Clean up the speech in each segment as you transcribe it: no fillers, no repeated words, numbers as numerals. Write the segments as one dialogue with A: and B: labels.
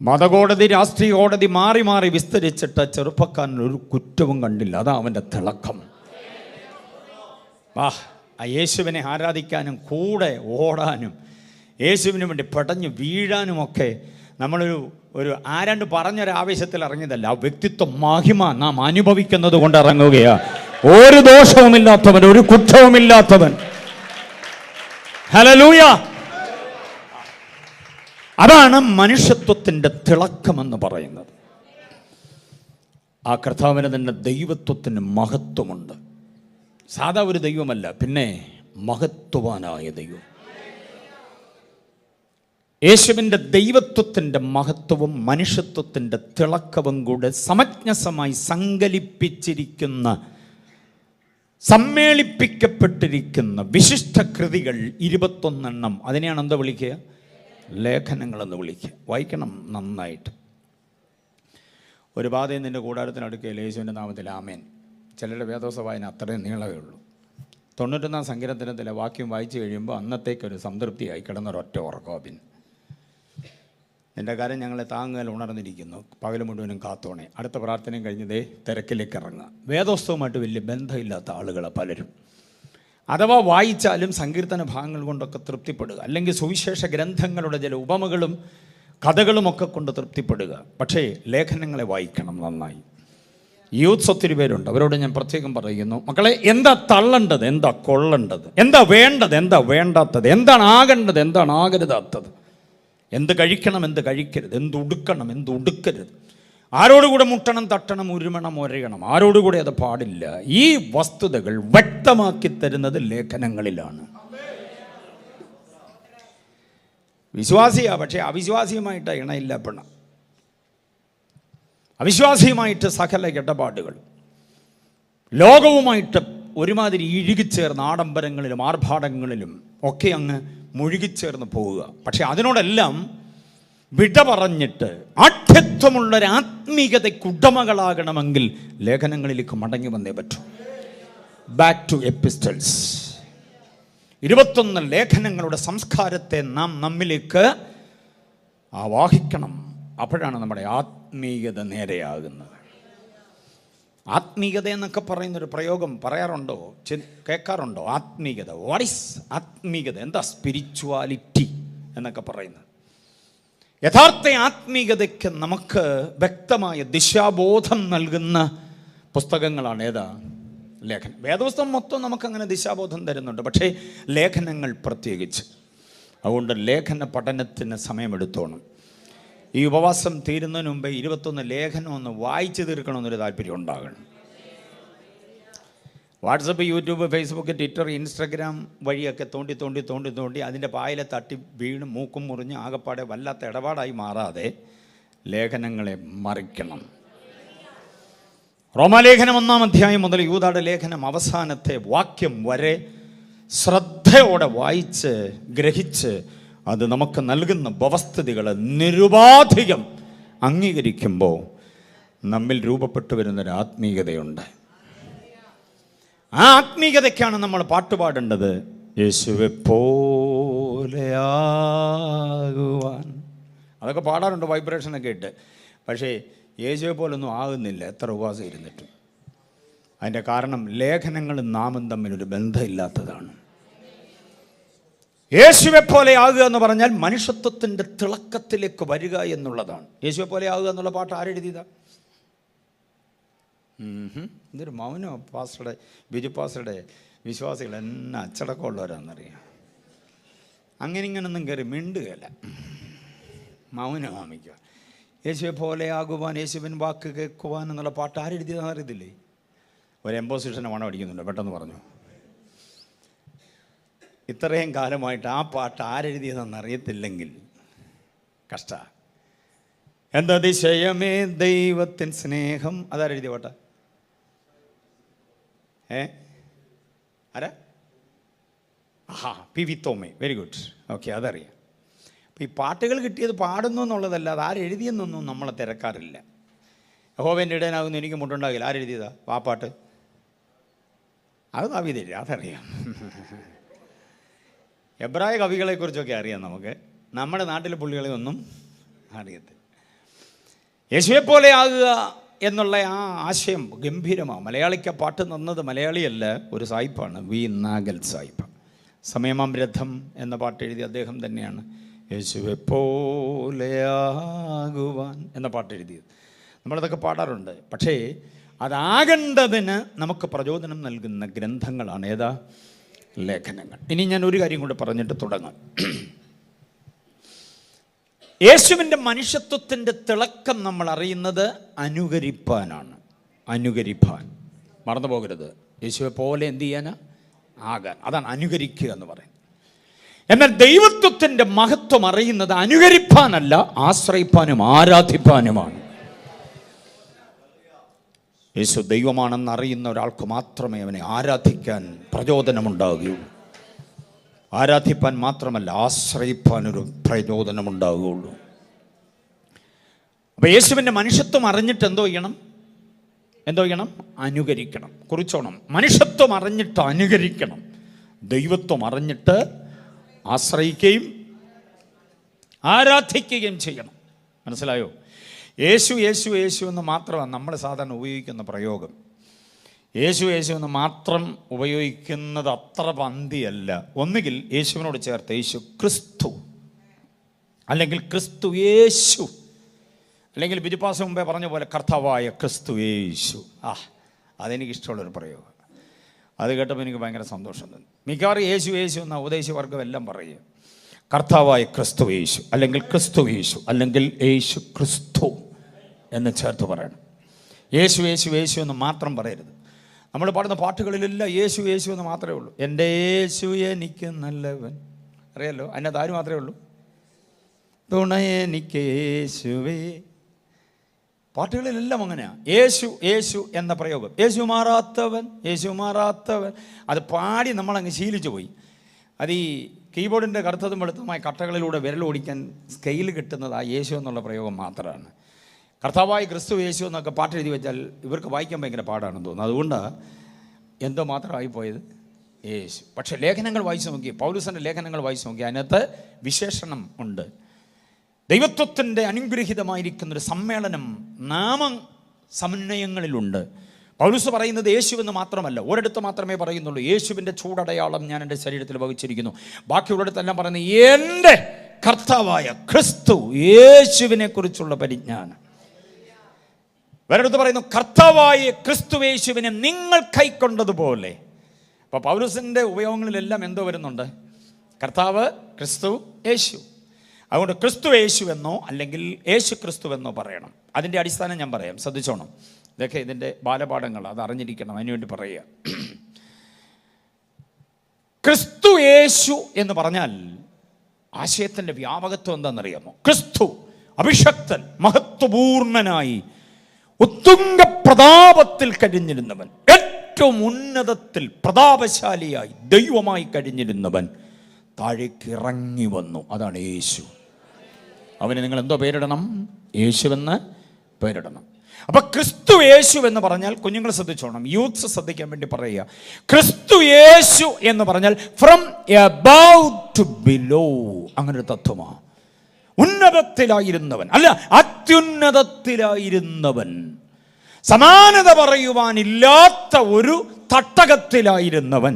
A: മതകോടതി, രാഷ്ട്രീയ കോടതി മാറി മാറി വിസ്തരിച്ചിട്ട് ചെറുപ്പക്കാരൻ ഒരു കുറ്റവും കണ്ടില്ല. അതാ അവൻ്റെ തിളക്കം. ആ യേശുവിനെ ആരാധിക്കാനും കൂടെ ഓടാനും യേശുവിന് വേണ്ടി പടഞ്ഞു വീഴാനുമൊക്കെ നമ്മളൊരു ആരാണ്ട് പറഞ്ഞൊരാവേശത്തിൽ ഇറങ്ങിയതല്ല. ആ വ്യക്തിത്വ മഹിമ നാം അനുഭവിക്കുന്നത് കൊണ്ട് ഇറങ്ങുകയാ. ഒരു ദോഷവുമില്ലാത്തവൻ, ഒരു കുറ്റവുമില്ലാത്തവൻ. ഹല്ലേലൂയ. അതാണ് മനുഷ്യത്വത്തിൻ്റെ തിളക്കമെന്ന് പറയുന്നത്. ആ കർത്താവിന് തന്നെ ദൈവത്വത്തിന് മഹത്വമുണ്ട്. സാധാ ഒരു ദൈവമല്ല, പിന്നെ മഹത്വവാനായ ദൈവം. യേശുവിൻ്റെ ദൈവത്വത്തിൻ്റെ മഹത്വവും മനുഷ്യത്വത്തിൻ്റെ തിളക്കവും കൂടെ സമഞ്ജസമായി സമ്മേളിപ്പിക്കപ്പെട്ടിരിക്കുന്ന വിശിഷ്ട കൃതികൾ 21 അതിനെയാണ് എന്താ വിളിക്കുക? ലേഖനങ്ങളെന്ന് വിളിക്കുക. വായിക്കണം നന്നായിട്ട്. ഒരു ബാധയും നിൻ്റെ കൂടാരത്തിനടുക്കയിൽ യേശുവിൻ്റെ നാമത്തിൽ ആമേൻ. ചിലരുടെ വേദോസ വായന അത്രയും നീളമേ ഉള്ളൂ. 91 സങ്കീർത്തനത്തിലെ വാക്യം വായിച്ചു കഴിയുമ്പോൾ അന്നത്തേക്കൊരു സംതൃപ്തിയായി കിടന്നൊരൊറ്റ ഉറക്കോപിൻ. എൻ്റെ കാര്യം ഞങ്ങളെ താങ്ങുകൾ ഉണർന്നിരിക്കുന്നു, പകൽ മുഴുവനും കാത്തോണേ. അടുത്ത പ്രാർത്ഥനയും കഴിഞ്ഞതേ തിരക്കിലേക്ക് ഇറങ്ങുക. വേദോസ്തവുമായിട്ട് വലിയ ബന്ധമില്ലാത്ത ആളുകളെ പലരും. അഥവാ വായിച്ചാലും സങ്കീർത്തന ഭാഗങ്ങൾ കൊണ്ടൊക്കെ തൃപ്തിപ്പെടുക, അല്ലെങ്കിൽ സുവിശേഷ ഗ്രന്ഥങ്ങളുടെ ചില ഉപമകളും കഥകളുമൊക്കെ കൊണ്ട് തൃപ്തിപ്പെടുക. പക്ഷേ ലേഖനങ്ങളെ വായിക്കണം നന്നായി. യൂത്ത്സ് ഒത്തിരി പേരുണ്ട്, അവരോട് ഞാൻ പ്രത്യേകം പറയുന്നു, മക്കളെ, എന്താ തള്ളേണ്ടത്, എന്താ കൊള്ളേണ്ടത്, എന്താ വേണ്ടത്, എന്താ വേണ്ടാത്തത്, എന്താണ് ആകേണ്ടത്, എന്താണ് ആകരുതാത്തത്, എന്ത് കഴിക്കണം, എന്ത് കഴിക്കരുത്, എന്ത് ഉടുക്കണം, എന്ത് ഉടുക്കരുത്, ആരോടുകൂടെ മുട്ടണം, തട്ടണം, ഉരുമണം, ഒരയണം, ആരോടുകൂടെ അത് പാടില്ല. ഈ വസ്തുതകൾ വ്യക്തമാക്കി തരുന്നത് ലേഖനങ്ങളിലാണ്. വിശ്വാസിയാ, പക്ഷേ അവിശ്വാസിയുമായിട്ട് ഇണയില്ല പെണ്ണ. അവിശ്വാസിയുമായിട്ട് സകല ഇടപാടുകൾ, ലോകവുമായിട്ട് ഒരുമാതിരി ഇഴുകിച്ചേർന്ന് ആഡംബരങ്ങളിലും ആർഭാടങ്ങളിലും ഒക്കെ അങ്ങ് മുഴുകിച്ചേർന്ന് പോവുക. പക്ഷെ അതിനോടെല്ലാം വിട പറഞ്ഞിട്ട് ആഠ്യത്വമുള്ളൊരു ആത്മീയതയ്ക്ക് ഉടമകളാകണമെങ്കിൽ ലേഖനങ്ങളിലേക്ക് മടങ്ങി വന്നേ പറ്റൂ. Back to epistles. 21 ലേഖനങ്ങളുടെ സംസ്കാരത്തെ നാം നമ്മിലേക്ക് ആവാഹിക്കണം. അപ്പോഴാണ് നമ്മുടെ ആത്മീയത നേരെയാകുന്നത്. ആത്മീയത എന്നൊക്കെ പറയുന്നൊരു പ്രയോഗം പറയാറുണ്ടോ, കേൾക്കാറുണ്ടോ? ആത്മീയത, വാട്ട് ഈസ് ആത്മീയത? എന്താ സ്പിരിച്വാലിറ്റി എന്നൊക്കെ പറയുന്നത്? യഥാർത്ഥ ആത്മീയതയ്ക്ക് നമുക്ക് വ്യക്തമായ ദിശാബോധം നൽകുന്ന പുസ്തകങ്ങളാണ് ഏതാ? ലേഖനം. വേദപുസ്തകം മൊത്തം നമുക്കങ്ങനെ ദിശാബോധം തരുന്നുണ്ട്, പക്ഷേ ലേഖനങ്ങൾ പ്രത്യേകിച്ച്. അതുകൊണ്ട് ലേഖന പഠനത്തിന് സമയമെടുത്തോണം. ഈ ഉപവാസം തീരുന്നതിന് മുമ്പേ 21 ലേഖനം ഒന്ന് വായിച്ചു തീർക്കണമെന്നൊരു താല്പര്യം ഉണ്ടാകണം. WhatsApp, YouTube, Facebook, Twitter, Instagram വഴിയൊക്കെ തോണ്ടി അതിൻ്റെ പായലെ തട്ടി വീണ് മൂക്കും മുറിഞ്ഞ് ആകപ്പാടെ വല്ലാത്ത ഇടപാടായി മാറാതെ ലേഖനങ്ങളെ മറിക്കണം. റോമാലേഖനം 1-ാം അധ്യായം മുതൽ യൂദായുടെ ലേഖനം അവസാനത്തെ വാക്യം വരെ ശ്രദ്ധയോടെ വായിച്ച് ഗ്രഹിച്ച് അത് നമുക്ക് നൽകുന്ന വ്യവസ്ഥിതികളെ നിരുപാധികം അംഗീകരിക്കുമ്പോൾ നമ്മിൽ രൂപപ്പെട്ടു വരുന്നൊരു ആത്മീയതയുണ്ട്. ആ ആത്മീയതയ്ക്കാണ് നമ്മൾ പാട്ടുപാടേണ്ടത്. യേശുവെ പോലെയാകുവാൻ. അതൊക്കെ പാടാറുണ്ട് വൈബ്രേഷനൊക്കെ ഇട്ട്. പക്ഷേ യേശുവെ പോലൊന്നും ആകുന്നില്ല എത്ര ഉപവാസം ഇരുന്നിട്ടും. അതിൻ്റെ കാരണം ലേഖനങ്ങളും നാമും തമ്മിലൊരു ബന്ധമില്ലാത്തതാണ്. യേശുവെ പോലെ ആകുക എന്ന് പറഞ്ഞാൽ മനുഷ്യത്വത്തിൻ്റെ തിളക്കത്തിലേക്ക് വരിക എന്നുള്ളതാണ്. യേശുവെ പോലെ ആകുക എന്നുള്ള പാട്ട് ആരെഴുതിയതാ? ഇതൊരു മൗനോ പാസ്റ്ററുടെ, ബിജു പാസ്റ്ററുടെ വിശ്വാസികൾ എന്നെ അച്ചടക്കമുള്ളവരാണെന്നറിയാം. അങ്ങനെ ഇങ്ങനൊന്നും കയറി മിണ്ടുകയല്ല, മൗനമാമിക്കുക. യേശുവെ പോലെ ആകുവാൻ, യേശുവിൻ വാക്ക് കേൾക്കുവാൻ എന്നുള്ള പാട്ട് ആരെഴുതിയതെന്ന് അറിയത്തില്ലേ? ഒരു എംപോസിഷനെ മണം അടിക്കുന്നുണ്ട്, പെട്ടെന്ന് പറഞ്ഞു. ഇത്രയും കാലമായിട്ട് ആ പാട്ട് ആരെഴുതിയതെന്ന് അറിയത്തില്ലെങ്കിൽ കഷ്ട. എന്തതിശയമേ ദൈവത്തിൻ സ്നേഹം, അതാരെഴുതിയ പാട്ട? ആരാ? പി വി തോമേ. വെരി ഗുഡ്, ഓക്കെ, അതറിയാം. അപ്പോൾ ഈ പാട്ടുകൾ കിട്ടിയത് പാടുന്നു എന്നുള്ളതല്ല, അത് ആരെഴുതിയെന്നൊന്നും നമ്മളെ തിരക്കാറില്ല. യഹോവൻ്റെ ഇടയനാകുന്ന എനിക്ക് മുട്ടുണ്ടാകില്ല, ആരെഴുതിയതാ ആ പാട്ട്? അത് ദാവീദ്, അതറിയാം. എബ്രായ കവികളെക്കുറിച്ചൊക്കെ അറിയാം നമുക്ക്, നമ്മുടെ നാട്ടിലെ പുള്ളികളെ ഒന്നും അറിയത്തില്ല. യേശുവെ പോലെ ആകുക എന്നുള്ള ആ ആശയം ഗംഭീരമാണ്. മലയാളിക്ക് പാട്ട് തന്നത് മലയാളിയല്ല, ഒരു സായിപ്പാണ്, വി നാഗൽ സായിപ്പ്. സമയമാം രഥം എന്ന പാട്ട് എഴുതിയ അദ്ദേഹം തന്നെയാണ് യേശുവെ പോലെയാകുവാൻ എന്ന പാട്ട് എഴുതിയത്. നമ്മളതൊക്കെ പാടാറുണ്ട്. പക്ഷേ അതാകേണ്ടതിന് നമുക്ക് പ്രചോദനം നൽകുന്ന ഗ്രന്ഥങ്ങളാണ് ഏതാ? ലേഖനങ്ങൾ. ഇനി ഞാൻ ഒരു കാര്യം കൂടെ പറഞ്ഞിട്ട് തുടങ്ങാം. യേശുവിൻ്റെ മനുഷ്യത്വത്തിൻ്റെ തിളക്കം നമ്മൾ അറിയുന്നത് അനുകരിപ്പാനാണ്. അനുകരിപ്പാൻ മറന്നു പോകരുത്. യേശുവെ പോലെ എന്ത് ചെയ്യാനാ? ആകാൻ. അതാണ് അനുകരിക്കുക എന്ന് പറയുന്നത്. എന്നാൽ ദൈവത്വത്തിൻ്റെ മഹത്വം അറിയുന്നത് അനുകരിപ്പാനല്ല, ആശ്രയിപ്പാനും ആരാധിപ്പാനുമാണ്. യേശു ദൈവമാണെന്ന് അറിയുന്ന ഒരാൾക്ക് മാത്രമേ അവനെ ആരാധിക്കാൻ പ്രചോദനമുണ്ടാകുകയുള്ളൂ. ആരാധിപ്പാൻ മാത്രമല്ല, ആശ്രയിപ്പാനൊരു പ്രചോദനമുണ്ടാകുകയുള്ളൂ. അപ്പോൾ യേശുവിൻ്റെ മനുഷ്യത്വം അറിഞ്ഞിട്ട് എന്തോ ചെയ്യണം? അനുകരിക്കണം. കുറിച്ചോണം. മനുഷ്യത്വം അറിഞ്ഞിട്ട് അനുകരിക്കണം, ദൈവത്വം അറിഞ്ഞിട്ട് ആശ്രയിക്കുകയും ആരാധിക്കുകയും ചെയ്യണം. മനസ്സിലായോ? യേശു യേശു യേശു എന്ന് മാത്രമാണ് നമ്മൾ സാധാരണ ഉപയോഗിക്കുന്ന പ്രയോഗം. യേശു യേശു എന്ന് മാത്രം ഉപയോഗിക്കുന്നത് അത്ര പന്തിയല്ല. ഒന്നുകിൽ യേശുവിനോട് ചേർത്ത് യേശു ക്രിസ്തു, അല്ലെങ്കിൽ ക്രിസ്തു യേശു, അല്ലെങ്കിൽ ബിജുപാസ് മുമ്പേ പറഞ്ഞ പോലെ കർത്താവായ ക്രിസ്തു യേശു. അതെനിക്കിഷ്ടമുള്ളൊരു പ്രയോഗം. അത് കേട്ടപ്പോൾ എനിക്ക് ഭയങ്കര സന്തോഷം തോന്നി. മിക്കവാറും യേശു യേശു എന്ന ഉപദേശവർഗം എല്ലാം പറയുക കർത്താവായ ക്രിസ്തു യേശു, അല്ലെങ്കിൽ ക്രിസ്തു യേശു, അല്ലെങ്കിൽ യേശു ക്രിസ്തു എന്ന് ചേർത്ത് പറയണം. യേശു യേശു യേശു എന്ന് മാത്രം പറയരുത്. നമ്മൾ പാടുന്ന പാട്ടുകളിലെല്ലാം യേശു യേശു എന്ന് മാത്രമേ ഉള്ളൂ. എൻ്റെ യേശു എനിക്ക് നല്ലവൻ, അറിയാലോ, അതിനകത്ത് ആര് മാത്രമേ ഉള്ളൂ? തുണ എനിക്ക് യേശുവേ. പാട്ടുകളിലെല്ലാം അങ്ങനെയാണ്. യേശു യേശു എന്ന പ്രയോഗം. യേശു മാറാത്തവൻ, യേശു മാറാത്തവൻ. അത് പാടി നമ്മളങ്ങ് ശീലിച്ചു പോയി. അത് ഈ കീബോർഡിൻ്റെ കറുത്തതും വെളുത്തതുമായ കട്ടകളിലൂടെ വിരലോടിക്കാൻ സ്കെയിൽ കിട്ടുന്നത് ആ യേശു എന്നുള്ള പ്രയോഗം മാത്രമാണ്. കർത്താവായ ക്രിസ്തു യേശു എന്നൊക്കെ പാട്ട് എഴുതി വെച്ചാൽ ഇവർക്ക് വായിക്കാൻ ഭയങ്കര പാടാണെന്ന് തോന്നുന്നു. അതുകൊണ്ടാണ് എന്തോ മാത്രമായി പോയത് യേശു. പക്ഷേ ലേഖനങ്ങൾ വായിച്ചു നോക്കി, പൗലോസിൻ്റെ ലേഖനങ്ങൾ വായിച്ചു നോക്കി, അതിനകത്ത് വിശേഷണം ഉണ്ട്. ദൈവത്വത്തിൻ്റെ അനുഗ്രഹീതമായിരിക്കുന്നൊരു സമ്മേളനം നാമ സമന്വയങ്ങളിലുണ്ട്. പൗലോസ് പറയുന്നത് യേശു എന്ന് മാത്രമല്ല, ഒരിടത്ത് മാത്രമേ പറയുന്നുള്ളൂ, യേശുവിൻ്റെ ചൂടടയാളം ഞാൻ എൻ്റെ ശരീരത്തിൽ വഹിച്ചിരിക്കുന്നു. ബാക്കിയുള്ളിടത്തെല്ലാം പറയുന്നത് എൻ്റെ കർത്താവായ ക്രിസ്തു യേശുവിനെ കുറിച്ചുള്ള പരിജ്ഞാനം. വേറെടുത്ത് പറയുന്നു കർത്താവായ ക്രിസ്തു യേശുവിനെ നിങ്ങൾ കൈക്കൊണ്ടതുപോലെ. അപ്പോൾ പൗലോസിൻ്റെ ഉപയോഗങ്ങളിലെല്ലാം എന്തോ വരുന്നുണ്ട്? കർത്താവ്, ക്രിസ്തു, യേശു. അതുകൊണ്ട് ക്രിസ്തു യേശു എന്നോ അല്ലെങ്കിൽ യേശു ക്രിസ്തു എന്നോ പറയണം. അതിൻ്റെ അടിസ്ഥാനം ഞാൻ പറയാം, ശ്രദ്ധിച്ചോണം. ഇതൊക്കെ ഇതിൻ്റെ ബാലപാഠങ്ങൾ, അത് അറിഞ്ഞിരിക്കണം, അതിനുവേണ്ടി പറയുക. ക്രിസ്തു യേശു എന്ന് പറഞ്ഞാൽ ആശയത്തിൻ്റെ വ്യാപകത്വം എന്താണെന്നറിയാമോ? ക്രിസ്തു അഭിഷക്തൻ, മഹത്വപൂർണനായി ഉത്തുംഗ പ്രതാപത്തിൽ കഴിഞ്ഞിരുന്നവൻ, ഏറ്റവും ഉന്നതത്തിൽ പ്രതാപശാലിയായി ദൈവമായി കഴിഞ്ഞിരുന്നവൻ താഴേക്ക് ഇറങ്ങി വന്നു. അതാണ് യേശു. അവന് നിങ്ങൾ എന്തോ പേരിടണം? യേശുവെന്ന് പേരിടണം. അപ്പൊ ക്രിസ്തു യേശു എന്ന് പറഞ്ഞാൽ, കുഞ്ഞുങ്ങൾ ശ്രദ്ധിച്ചോണം, യൂത്ത്സ് ശ്രദ്ധിക്കാൻ വേണ്ടി പറയുക, ക്രിസ്തു യേശു എന്ന് പറഞ്ഞാൽ ഫ്രം എബവ് ടു ബിലോ, അങ്ങനെ ഒരു തത്വമാണ്. ഉന്നതത്തിലായിരുന്നവൻ, അല്ല അത്യുന്നതത്തിലായിരുന്നവൻ, സമാനത പറയുവാനില്ലാത്ത ഒരു തട്ടകത്തിലായിരുന്നവൻ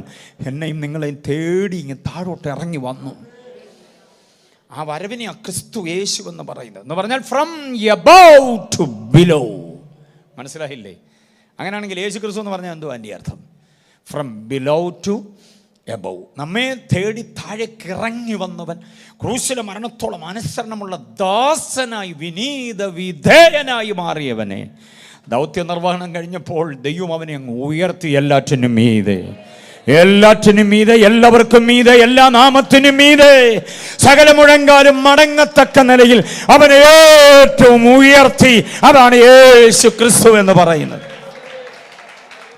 A: എന്നെയും നിങ്ങളെയും തേടി ഇങ്ങനെ താഴോട്ട് ഇറങ്ങി വന്നു. ആ വരവിനെ ക്രിസ്തു യേശു എന്ന് പറയുന്നത്. എന്ന് പറഞ്ഞാൽ ഫ്രം എബവ് ടു ബിലോ. മനസ്സിലായില്ലേ? അങ്ങനെയാണെങ്കിൽ യേശു ക്രിസ്തു എന്ന് പറഞ്ഞാൽ എന്തുവാ എൻ്റെ അർത്ഥം? From below to above. നമ്മെ തേടി താഴേക്ക് ഇറങ്ങി വന്നവൻ, ക്രൂശിലെ മരണത്തോളം അനുസരണമുള്ള ദാസനായി വിനീത വിധേയനായി മാറിയവനെ ദൗത്യ നിർവഹണം കഴിഞ്ഞപ്പോൾ ദൈവം അവനെ അങ്ങ് ഉയർത്തി. എല്ലാറ്റിനും മീതെ, എല്ലാറ്റിനും മീതെ, എല്ലാവർക്കും മീതെ, എല്ലാ നാമത്തിനും മീതെ, സകല മുഴങ്കാലും മടങ്ങത്തക്ക നിലയിൽ അവനെ ഏറ്റവും ഉയർത്തി. അതാണ് യേശു ക്രിസ്തു എന്ന് പറയുന്നത്.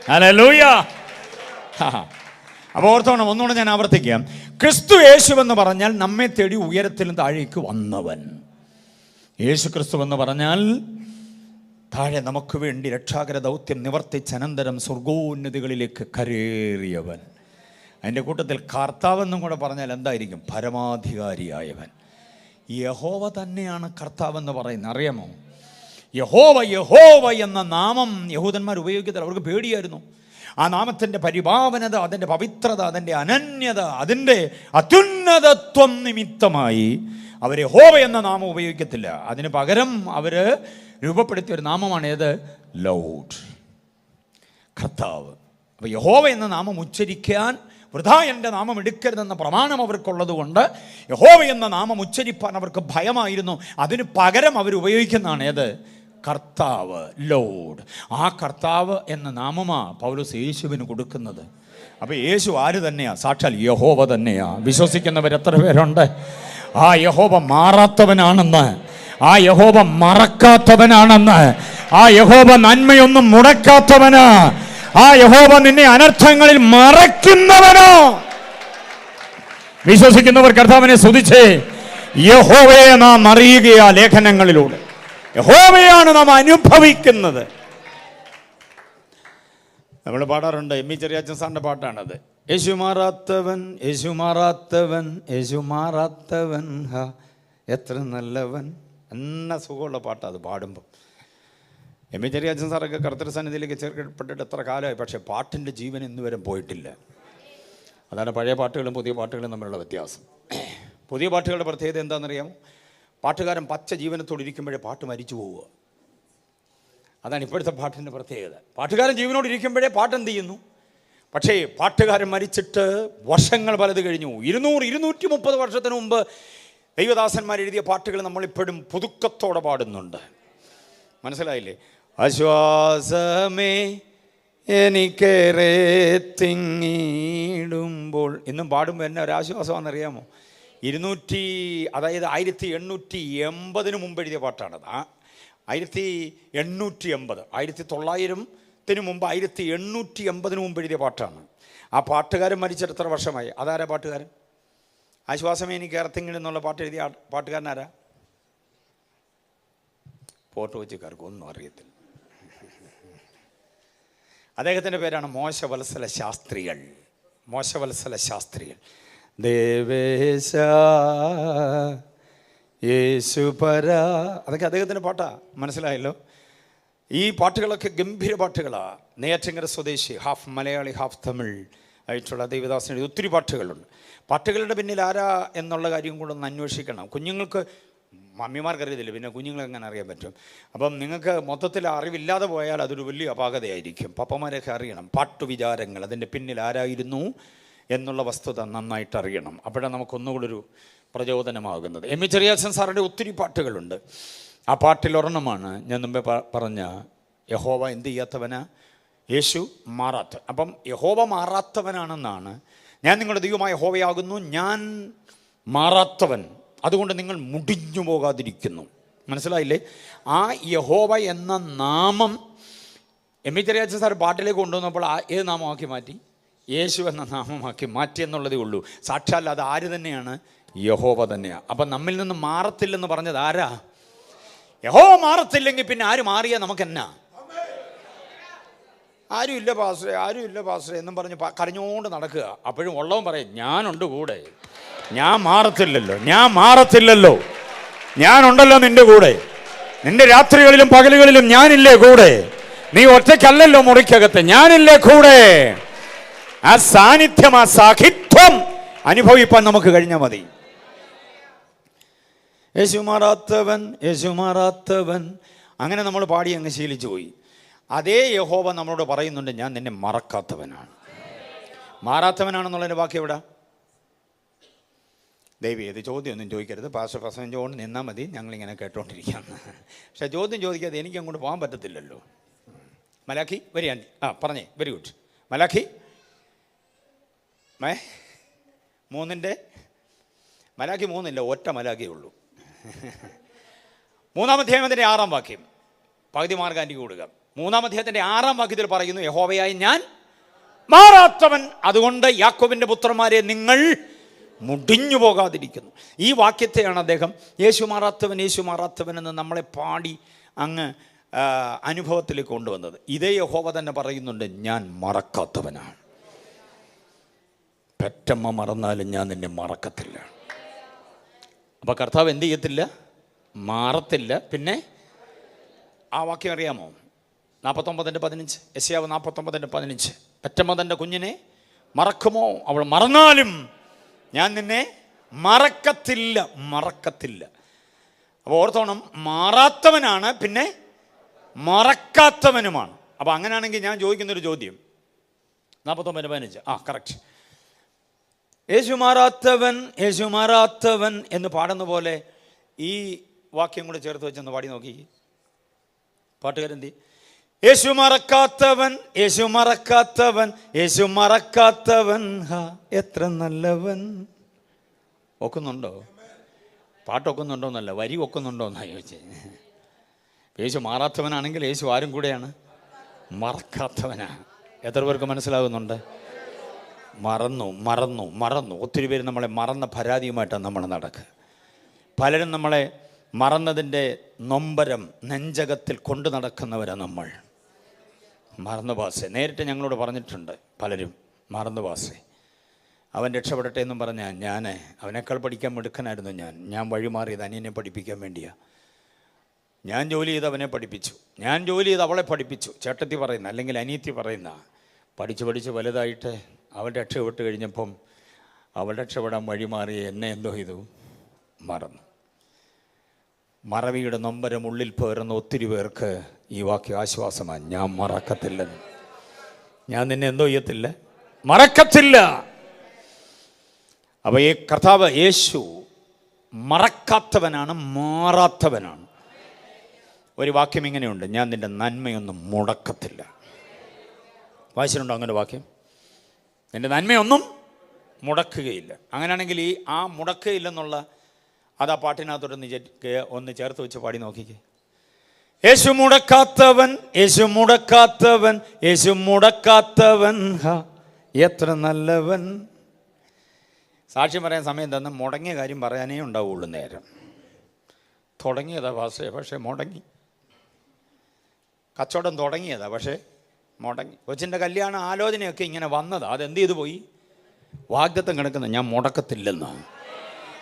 A: ഹല്ലേലൂയ. അപ്പോൾ ഓർത്തോണം, ഒന്നുകൂടെ ഞാൻ ആവർത്തിക്കാം. ക്രിസ്തു യേശു എന്ന് പറഞ്ഞാൽ നമ്മെ തേടി ഉയരത്തിലും താഴേക്ക് വന്നവൻ. യേശു ക്രിസ്തു എന്ന് പറഞ്ഞാൽ താഴെ നമുക്ക് വേണ്ടി രക്ഷാകര ദൗത്യം നിവർത്തിച്ചനന്തരം സ്വർഗോന്നതികളിലേക്ക് കരേറിയവൻ. അതിൻ്റെ കൂട്ടത്തിൽ കർത്താവെന്നും കൂടെ പറഞ്ഞാൽ എന്തായിരിക്കും? പരമാധികാരിയായവൻ. യഹോവ തന്നെയാണ് കർത്താവെന്ന് പറയുന്നത്. അറിയാമോ? യഹോവ യഹോവ എന്ന നാമം യഹൂദന്മാർ ഉപയോഗിക്കത്തില്ല. അവർക്ക് പേടിയായിരുന്നു. ആ നാമത്തിൻ്റെ പരിപാവനത, അതിൻ്റെ പവിത്രത, അതിൻ്റെ അനന്യത, അതിൻ്റെ അത്യുന്നതത്വം നിമിത്തമായി അവർ യഹോവ എന്ന നാമം ഉപയോഗിക്കത്തില്ല. അതിന് പകരം അവർ രൂപപ്പെടുത്തിയ ഒരു നാമമാണ് ഏത്? ലൗഡ്, കർത്താവ്. അപ്പോൾ യഹോവ എന്ന നാമം ഉച്ചരിക്കാൻ വൃഥാ എൻ്റെ നാമം എടുക്കരുതെന്ന പ്രമാണം അവർക്കുള്ളത് കൊണ്ട് യഹോവ എന്ന നാമം ഉച്ചരിപ്പാൻ അവർക്ക് ഭയമായിരുന്നു. അതിന് പകരം അവർ ഉപയോഗിക്കുന്നതാണ് ഏത്? കർത്താവ്, ലോഡ്. ആ കർത്താവ് എന്ന നാമമാ പൗലോസ് യേശുവിന് കൊടുക്കുന്നത്. അപ്പോൾ യേശു ആര് തന്നെയാ? സാക്ഷാൽ യഹോവ തന്നെയാ. വിശ്വസിക്കുന്നവർ എത്ര പേരുണ്ട്? ആ യഹോവ മാറാത്തവനാണെന്ന്, ആ യഹോവ മറക്കാത്തവനാണെന്ന്, ആ യഹോവ നന്മയൊന്നും മുടക്കാത്തവനാ, ആ യഹോവ നിന്നെ അനർത്ഥങ്ങളിൽ മറയ്ക്കുന്നവനോ. വിശ്വസിക്കുന്നവർ കർത്താവിനെ സ്തുതിച്ചേ. യഹോവയെ നാം അറിയുകയാ ലേഖനങ്ങളിലൂടെ. യഹോവയാണ് നാം അനുഭവിക്കുന്നത്. നമ്മൾ പാടാറുണ്ട്, എം ഇ ചെറിയാച്ചൻ സാറിൻ്റെ പാട്ടാണത്. യേശു മാറാത്തവൻ, യേശു മാറാത്തവൻ, യേശു മാറാത്തവൻ, ഹാ എത്ര നല്ലവൻ. എന്ന സുഖമുള്ള പാട്ടാണ് അത് പാടുമ്പോൾ. എം ഇ ചെറിയാച്ചൻ സാറൊക്കെ കർത്തൃ സന്നിധിയിലേക്ക് ചേർക്കപ്പെട്ടിട്ട് എത്ര കാലമായി, പക്ഷേ പാട്ടിൻ്റെ ജീവൻ ഇന്ന് വരെ പോയിട്ടില്ല. അതാണ് പഴയ പാട്ടുകളും പുതിയ പാട്ടുകളും തമ്മിലുള്ള വ്യത്യാസം. പുതിയ പാട്ടുകളുടെ പ്രത്യേകത എന്താണെന്നറിയാമോ? പാട്ടുകാരൻ പച്ച ജീവനത്തോടെ ഇരിക്കുമ്പോഴേ പാട്ട് മരിച്ചു പോവുക. അതാണ് ഇപ്പോഴത്തെ പാട്ടിൻ്റെ പ്രത്യേകത. പാട്ടുകാരൻ ജീവനോട് ഇരിക്കുമ്പോഴേ പാട്ട് എന്ത് ചെയ്യുന്നു? പക്ഷേ പാട്ടുകാരൻ മരിച്ചിട്ട് വർഷങ്ങൾ പലത് കഴിഞ്ഞു. 200-230 വർഷത്തിന് മുമ്പ് ദൈവദാസന്മാർ എഴുതിയ പാട്ടുകൾ നമ്മളിപ്പോഴും പുതുക്കത്തോടെ പാടുന്നുണ്ട്. മനസ്സിലായില്ലേ? ആശ്വാസമേ എനിക്കേറെ തിങ്ങിടുമ്പോൾ ഇന്നും പാടുമ്പോൾ എന്നെ ഒരാശ്വാസമാണെന്നറിയാമോ? 1880 മുമ്പ് എഴുതിയ പാട്ടാണത്. 1880, 1900 മുമ്പ്, 1880 മുമ്പ് എഴുതിയ പാട്ടാണ്. ആ പാട്ടുകാരൻ മരിച്ചിട്ട് എത്ര വർഷമായി? അതാരാ പാട്ടുകാരൻ? ആശ്വാസമേ എനിക്ക് ഇറത്തിങ്ങിടും എന്നുള്ള പാട്ട് എഴുതിയ പാട്ടുകാരനാരാ? ഫോട്ടോ വെച്ചുകാർക്ക് ഒന്നും അറിയത്തില്ല. അദ്ദേഹത്തിൻ്റെ പേരാണ് മോശവത്സല ശാസ്ത്രികൾ. മോശവത്സല ശാസ്ത്രികൾ. ദേവേശ യേശുപര, അതൊക്കെ അദ്ദേഹത്തിൻ്റെ പാട്ടാ. മനസ്സിലായല്ലോ? ഈ പാട്ടുകളൊക്കെ ഗംഭീര പാട്ടുകളാണ്. നെയ്യാറ്റിൻകര സ്വദേശി, ഹാഫ് മലയാളി ഹാഫ് തമിഴ് ആയിട്ടുള്ള ദേവദാസിന് ഒത്തിരി പാട്ടുകളുണ്ട്. പാട്ടുകളുടെ പിന്നിൽ ആരാ എന്നുള്ള കാര്യം കൂടെ ഒന്ന് അന്വേഷിക്കണം. കുഞ്ഞുങ്ങൾക്ക്, മമ്മിമാർക്ക് അറിയത്തില്ല, പിന്നെ കുഞ്ഞുങ്ങളെ എങ്ങനെ അറിയാൻ പറ്റും? അപ്പം നിങ്ങൾക്ക് മൊത്തത്തിൽ അറിവില്ലാതെ പോയാൽ അതൊരു വലിയ അപാകതയായിരിക്കും. പപ്പമാരെയൊക്കെ അറിയണം പാട്ടുവിചാരങ്ങൾ, അതിൻ്റെ പിന്നിൽ ആരായിരുന്നു എന്നുള്ള വസ്തുത നന്നായിട്ട് അറിയണം. അപ്പോഴാണ് നമുക്കൊന്നുകൂടി ഒരു പ്രചോദനമാകുന്നത്. എം ഇ ചെറിയാച്ചൻ സാറിൻ്റെ ഒത്തിരി പാട്ടുകളുണ്ട്. ആ പാട്ടിലൊരെണ്ണമാണ് ഞാൻ മുമ്പേ പറഞ്ഞ യഹോവ എന്ത് ചെയ്യാത്തവനാ? യേശു മാറാത്ത. അപ്പം യഹോവ മാറാത്തവനാണെന്നാണ്. ഞാൻ നിങ്ങളുടെ ദൈവമായ യഹോവയാകുന്നു, ഞാൻ മാറാത്തവൻ, അതുകൊണ്ട് നിങ്ങൾ മുടിഞ്ഞു പോകാതിരിക്കുന്നു. മനസ്സിലായില്ലേ? ആ യഹോവ എന്ന നാമം എം ഇ ചെറിയാച്ചൻ സാർ പാട്ടിലേക്ക് കൊണ്ടുവന്നപ്പോൾ ഏത് നാമമാക്കി മാറ്റി? യേശു എന്ന നാമമാക്കി മാറ്റി എന്നുള്ളതേ ഉള്ളൂ. സാക്ഷാൽ അത് ആര് തന്നെയാണ്? യഹോവ തന്നെയാണ്. അപ്പം നമ്മിൽ നിന്ന് മാറത്തില്ലെന്ന് പറഞ്ഞത് ആരാ? യഹോവ മാറത്തില്ലെങ്കിൽ പിന്നെ ആര് മാറിയാൽ നമുക്കെന്നാ? ആരുമില്ല പാസ്റ്ററെ, ആരുമില്ല പാസ്റ്ററെ എന്നും പറഞ്ഞ് കരഞ്ഞുകൊണ്ട് നടക്കുക. അപ്പോഴും ഉള്ളവൻ പറയും, ഞാനുണ്ട് കൂടെ, ഞാൻ മാറത്തില്ലല്ലോ, ഞാൻ മാറത്തില്ലല്ലോ, ഞാനുണ്ടല്ലോ നിൻ്റെ കൂടെ, നിൻ്റെ രാത്രികളിലും പകലുകളിലും ഞാനില്ലേ കൂടെ, നീ ഒറ്റയ്ക്കല്ലല്ലോ മുറിക്കകത്ത്, ഞാനില്ലേ കൂടെ. ആ സാന്നിധ്യം, ആ സാഖിത്വം അനുഭവിപ്പാൻ നമുക്ക് കഴിഞ്ഞാൽ മതി. യേശു മാറാത്തവൻ, യേശു മാറാത്തവൻ, അങ്ങനെ നമ്മൾ പാടി അങ്ങ് ശീലിച്ചു പോയി. അതേ യഹോവ നമ്മളോട് പറയുന്നുണ്ട്, ഞാൻ നിന്നെ മറക്കാത്തവനാണ്. മാറാത്തവനാണെന്നുള്ളതിൻ്റെ ബാക്കി എവിടെ? ദൈവം ഏത് ചോദ്യമൊന്നും ചോദിക്കരുത്. പാസ്റ്റർ പ്രസംഗിച്ചുകൊണ്ട് നിന്നാൽ മതി, ഞങ്ങളിങ്ങനെ കേട്ടോണ്ടിരിക്കാം. പക്ഷേ ചോദ്യം ചോദിക്കാതെ എനിക്ക് അങ്ങോട്ട് പോകാൻ പറ്റത്തില്ലല്ലോ. മലാഖി വരിക. പറഞ്ഞേ, വെരി ഗുഡ്. മലാഖി 3 മലാഖി 3 ഒറ്റ മലാഖിയേ ഉള്ളൂ. 3-ാം അധ്യായത്തിൻ്റെ 6-ാം വാക്യം, പകുതി മാർഗാൻറ്റി കൊടുക്കുക. 3-ാം അധ്യായത്തിൻ്റെ 6-ാം വാക്യത്തിൽ പറയുന്നു, യഹോവയായി ഞാൻ മാറാത്തവൻ, അതുകൊണ്ട് യാക്കോബിൻ്റെ പുത്രന്മാരെ നിങ്ങൾ മുടിഞ്ഞു പോകാതിരിക്കുന്നു. ഈ വാക്യത്തെയാണ് അദ്ദേഹം യേശു മാറാത്തവൻ, യേശു മാറാത്തവൻ എന്ന് നമ്മളെ പാടി അങ്ങ് അനുഭവത്തിലേക്ക് കൊണ്ടുവന്നത്. ഇതേ യഹോവ തന്നെ പറയുന്നുണ്ട്, ഞാൻ മറക്കാത്തവനാണ്. പെറ്റമ്മ മറന്നാലും ഞാൻ നിന്നെ മറക്കത്തില്ല. അപ്പോൾ കർത്താവ് എന്ത് ചെയ്യത്തില്ല? മാറത്തില്ല. പിന്നെ ആ വാക്യം അറിയാമോ? 49:15. യെശയ്യാവ് 49:15. പെറ്റമ്മ തൻ്റെ കുഞ്ഞിനെ മറക്കുമോ? അവൾ മറന്നാലും ഞാൻ നിന്നെ മറക്കത്തില്ല. മറക്കത്തില്ല. അപ്പോൾ ഓർത്തോണം, മാറാത്തവനാണ്, പിന്നെ മറക്കാത്തവനുമാണ്. അപ്പോൾ അങ്ങനെയാണെങ്കിൽ ഞാൻ ചോദിക്കുന്നൊരു ചോദ്യം, 49:15. കറക്റ്റ്. യേശു മാറാത്തവൻ, യേശു മാറാത്തവൻ എന്ന് പാടുന്ന പോലെ ഈ വാക്യം കൂടെ ചേർത്ത് വെച്ചൊന്ന് പാടി നോക്കി. പാട്ടുകാരെന്തി? യേശു മറക്കാത്തവൻ, യേശു മറക്കാത്തവൻ, യേശു മറക്കാത്തവൻ, എത്ര നല്ലവൻ. ഒക്കുന്നുണ്ടോ? പാട്ടൊക്കുന്നുണ്ടോ എന്നല്ല, വരി ഒക്കുന്നുണ്ടോ എന്നാണ് ചോദിച്ചത്. യേശു മാറാത്തവനാണെങ്കിൽ യേശു ആരും കൂടെയാണ്? മറക്കാത്തവനാണ്. എത്ര പേർക്ക് മനസ്സിലാകുന്നുണ്ട്? മറന്നു മറന്നു മറന്നു. ഒത്തിരി പേര് നമ്മളെ മറന്ന പരാതിയുമായിട്ടാണ് നമ്മൾ നടക്കുക. പലരും നമ്മളെ മറന്നതിൻ്റെ നൊമ്പരം നെഞ്ചകത്തിൽ കൊണ്ടു നടക്കുന്നവരാണ് നമ്മൾ. മറന്നു പാസേ. നേരിട്ട് ഞങ്ങളോട് പറഞ്ഞിട്ടുണ്ട് പലരും, മറന്നു പാസേ, അവൻ രക്ഷപ്പെടട്ടെ എന്നും പറഞ്ഞാൽ ഞാൻ അവനേക്കാൾ പഠിക്കാൻ മിടുക്കനായിരുന്നു. ഞാൻ വഴിമാറിയത് അനിയനെ പഠിപ്പിക്കാൻ വേണ്ടിയാണ്. ഞാൻ ജോലി ചെയ്ത് അവനെ പഠിപ്പിച്ചു, ഞാൻ ജോലി ചെയ്ത് അവളെ പഠിപ്പിച്ചു. ചേട്ടത്തി പറയുന്ന അല്ലെങ്കിൽ അനിയത്തി പറയുന്ന പഠിച്ച് വലുതായിട്ട് അവൾ രക്ഷപ്പെട്ട് കഴിഞ്ഞപ്പം അവൾ രക്ഷപ്പെടാൻ വഴിമാറി എന്നെ എന്തോ ചെയ്തു? മറന്നു. മറവിയുടെ നൊമ്പരം ഉള്ളിൽ പേറുന്ന ഒത്തിരി പേർക്ക് ഈ വാക്യം ആശ്വാസമാണ്. ഞാൻ മറക്കത്തില്ലെന്ന്. ഞാൻ നിന്നെ എന്തോ ചെയ്യത്തില്ല? മറക്കത്തില്ല. അപ്പോൾ ഈ കർത്താവ് യേശു മറക്കാത്തവനാണ്, മാറാത്തവനാണ്. ഒരു വാക്യം ഇങ്ങനെയുണ്ട്, ഞാൻ നിൻ്റെ നന്മയൊന്നും മുടക്കത്തില്ല. വായിച്ചിട്ടുണ്ടോ അങ്ങനെ വാക്യം? നിൻ്റെ നന്മയൊന്നും മുടക്കുകയില്ല. അങ്ങനെയാണെങ്കിൽ ആ മുടക്കുകയില്ലെന്നുള്ള അത് ആ പാട്ടിനകത്തോട്ട് ഒന്ന് ചേർത്ത് വെച്ച് പാടി നോക്കിക്കേ. യേശു മുടക്കാത്തവൻ, യേശു മുടക്കാത്തവൻ, യേശു മുടക്കാത്തവൻ, എത്ര നല്ലവൻ. സാക്ഷ്യം പറയാൻ സമയം തന്ന മുടങ്ങിയ കാര്യം പറയാനേ ഉണ്ടാവുള്ളൂ. നേരം തുടങ്ങിയതാ ഭാഷ, പക്ഷേ മുടങ്ങി. കച്ചവടം തുടങ്ങിയതാ, പക്ഷേ മുടങ്ങി. കൊച്ചിൻ്റെ കല്യാണ ആലോചനയൊക്കെ ഇങ്ങനെ വന്നതാ, അതെന്ത് ചെയ്തു പോയി? വാഗ്ദത്തം കിടക്കുന്നത് ഞാൻ മുടക്കത്തില്ലെന്ന്.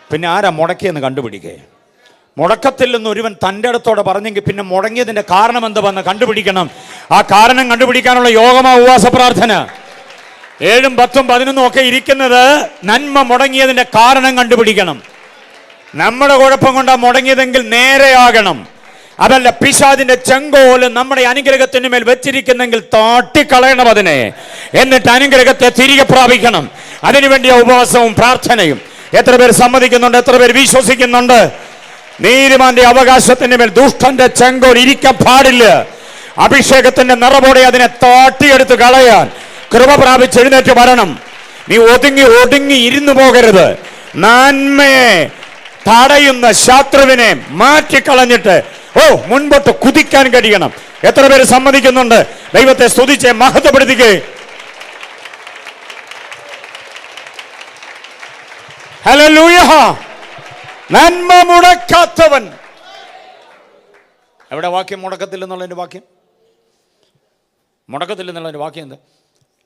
A: പിന്നെ ആരാ മുടക്കിയെന്ന് കണ്ടുപിടിക്കേ. മുടക്കത്തില്ലെന്ന് ഒരുവൻ തൻ്റെ അടുത്തോടെ പറഞ്ഞെങ്കിൽ പിന്നെ മുടങ്ങിയതിൻ്റെ കാരണം എന്തുവെന്ന് കണ്ടുപിടിക്കണം. ആ കാരണം കണ്ടുപിടിക്കാനുള്ള യോഗമാ ഉപവാസ പ്രാർത്ഥന. 7, 10, 11 ഒക്കെ ഇരിക്കുന്നത് നന്മ മുടങ്ങിയതിൻ്റെ കാരണം കണ്ടുപിടിക്കണം. നമ്മുടെ കുഴപ്പം കൊണ്ടാ മുടങ്ങിയതെങ്കിൽ നേരെയാകണം. അതല്ല, പിശാചിന്റെ ചെങ്കോല് നമ്മുടെ അനുഗ്രഹത്തിന് മേൽ വെച്ചിരിക്കുന്നെങ്കിൽ താട്ടിക്കളയണം അതിനെ. എന്നിട്ട് അനുഗ്രഹത്തെ തിരികെ പ്രാപിക്കണം. അതിനുവേണ്ടിയ ഉപവാസവും പ്രാർത്ഥനയും. എത്ര പേർ സമ്മതിക്കുന്നുണ്ട്? എത്ര പേർ വിശ്വസിക്കുന്നുണ്ട്? നീതിമാന്റെ അവകാശത്തിന്റെ മേൽ ദുഷ്ടന്റെ ചെങ്കോൽ ഇരിക്കാൻ പാടില്ല. അഭിഷേകത്തിന്റെ നിറവോടെ അതിനെ താട്ടിയെടുത്ത് കളയാൻ കൃപ പ്രാപിച്ച് എഴുന്നേറ്റ് വരണം. നീ ഒതുങ്ങി ഇരുന്നു പോകരുത്. നന്മയെ തടയുന്ന ശത്രുവിനെ മാറ്റിക്കളഞ്ഞിട്ട് മുൻപോട്ട് കുതിക്കാൻ കഴിയണം. എത്ര പേര് സമ്മതിക്കുന്നുണ്ട്? ദൈവത്തെ സ്തുതിച്ച് മഹത്വപ്പെടുത്തിക്കേ. ഹല്ലേലൂയ. നന്മ മുടക്കാത്തവൻ. എവിടെ വാക്യം? മുടക്കത്തില്ലെന്നുള്ളതിൻ്റെ വാക്യം. മുടക്കത്തില്ലെന്നുള്ളതിൻ്റെ വാക്യം എന്താ?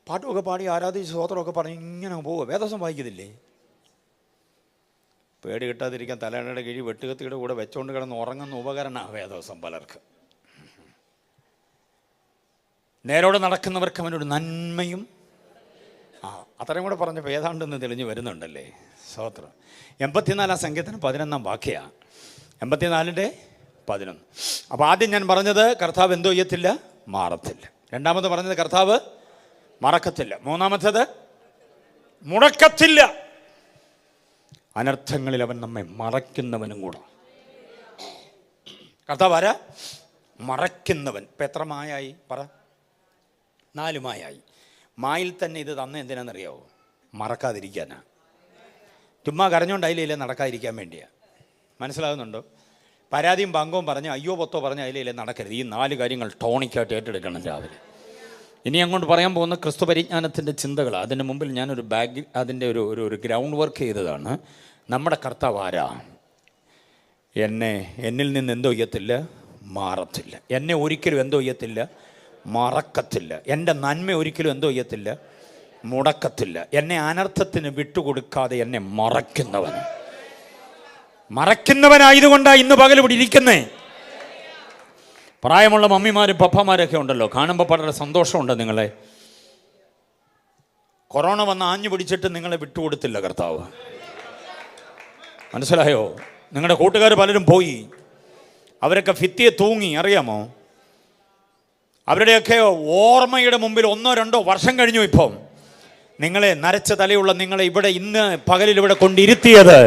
A: പാട്ടുമൊക്കെ പാടി ആരാധിച്ച് സ്തോത്രമൊക്കെ പറഞ്ഞ് ഇങ്ങനെ പോവുക. വേദവസം വായിക്കുന്നില്ലേ? പേടി കിട്ടാതിരിക്കാൻ തലയുടെ കിഴി വെട്ടുകത്തിയുടെ കൂടെ വെച്ചോണ്ട് കിടന്ന് ഉറങ്ങുന്ന ഉപകരണമാണ് വേദവസം പലർക്ക്. നേരോടെ നടക്കുന്നവർക്ക് അവനൊരു നന്മയും അത്രയും കൂടെ പറഞ്ഞപ്പോൾ ഏതാണ്ടെന്ന് തെളിഞ്ഞു വരുന്നുണ്ടല്ലേ. സ്തോത്രം. 84 സംഖ്യത്തിന് 11 വാക്യമാണ്. 84:11. അപ്പോൾ ആദ്യം ഞാൻ പറഞ്ഞത് കർത്താവ് എന്തോ ചെയ്യത്തില്ല? മാറത്തില്ല. രണ്ടാമത് പറഞ്ഞത് കർത്താവ് മറക്കത്തില്ല. മൂന്നാമത്തേത് മുടക്കത്തില്ല. അനർത്ഥങ്ങളിൽ അവൻ നമ്മെ മറയ്ക്കുന്നവനും കൂടെ. കർത്താവ് ആരാ? മറയ്ക്കുന്നവൻ. ഇപ്പം എത്ര മായായി? പറ. 4 മായായി. മായിൽ തന്നെ ഇത് തന്നെ എന്തിനാണെന്നറിയാവോ? മറക്കാതിരിക്കാനാ. ചുമ്മാ കരഞ്ഞോണ്ട് അതിലേ നടക്കാതിരിക്കാൻ വേണ്ടിയാണ്. മനസ്സിലാകുന്നുണ്ടോ? പരാതിയും പങ്കവും പറഞ്ഞ് അയ്യോ പൊത്തോ പറഞ്ഞ് അതിലേ നടക്കരുത്. ഈ 4 കാര്യങ്ങൾ ടോണിക്കായിട്ട് ഏറ്റെടുക്കണം രാവിലെ. ഇനി അങ്ങോട്ട് പറയാൻ പോകുന്ന ക്രിസ്തു പരിജ്ഞാനത്തിൻ്റെ ചിന്തകൾ. അതിന് മുമ്പിൽ ഞാനൊരു അതിൻ്റെ ഒരു ഗ്രൗണ്ട് വർക്ക് ചെയ്തതാണ്. നമ്മുടെ കർത്താവ് ആരാ? എന്നിൽ നിന്ന് എന്തോ ചെയ്യത്തില്ല? മാറത്തില്ല. എന്നെ ഒരിക്കലും എന്തോ ചെയ്യത്തില്ല? മറക്കത്തില്ല. എൻ്റെ നന്മ ഒരിക്കലും എന്തോ ചെയ്യത്തില്ല? മുടക്കത്തില്ല. എന്നെ അനർത്ഥത്തിന് വിട്ടുകൊടുക്കാതെ എന്നെ മറയ്ക്കുന്നവനായതുകൊണ്ടാണ് ഇന്ന് പകൽ ഇവിടെ ഇരിക്കുന്നേ. പ്രായമുള്ള മമ്മിമാരും പപ്പമാരൊക്കെ ഉണ്ടല്ലോ, കാണുമ്പോൾ വളരെ സന്തോഷമുണ്ട് നിങ്ങളെ. കൊറോണ വന്ന് ആഞ്ഞു പിടിച്ചിട്ട് നിങ്ങളെ വിട്ടുകൊടുത്തില്ല കർത്താവ്. മനസ്സിലായോ? നിങ്ങളുടെ കൂട്ടുകാർ പലരും പോയി, അവരൊക്കെ ഭിത്തിയെ തൂങ്ങി, അറിയാമോ? അവരുടെയൊക്കെ ഓർമ്മയുടെ മുമ്പിൽ 1-2 വർഷം കഴിഞ്ഞു. ഇപ്പം നിങ്ങളെ, നരച്ച തലയുള്ള നിങ്ങളെ ഇവിടെ ഇന്ന് പകലിൽ ഇവിടെ കൊണ്ടിരുത്തിയത്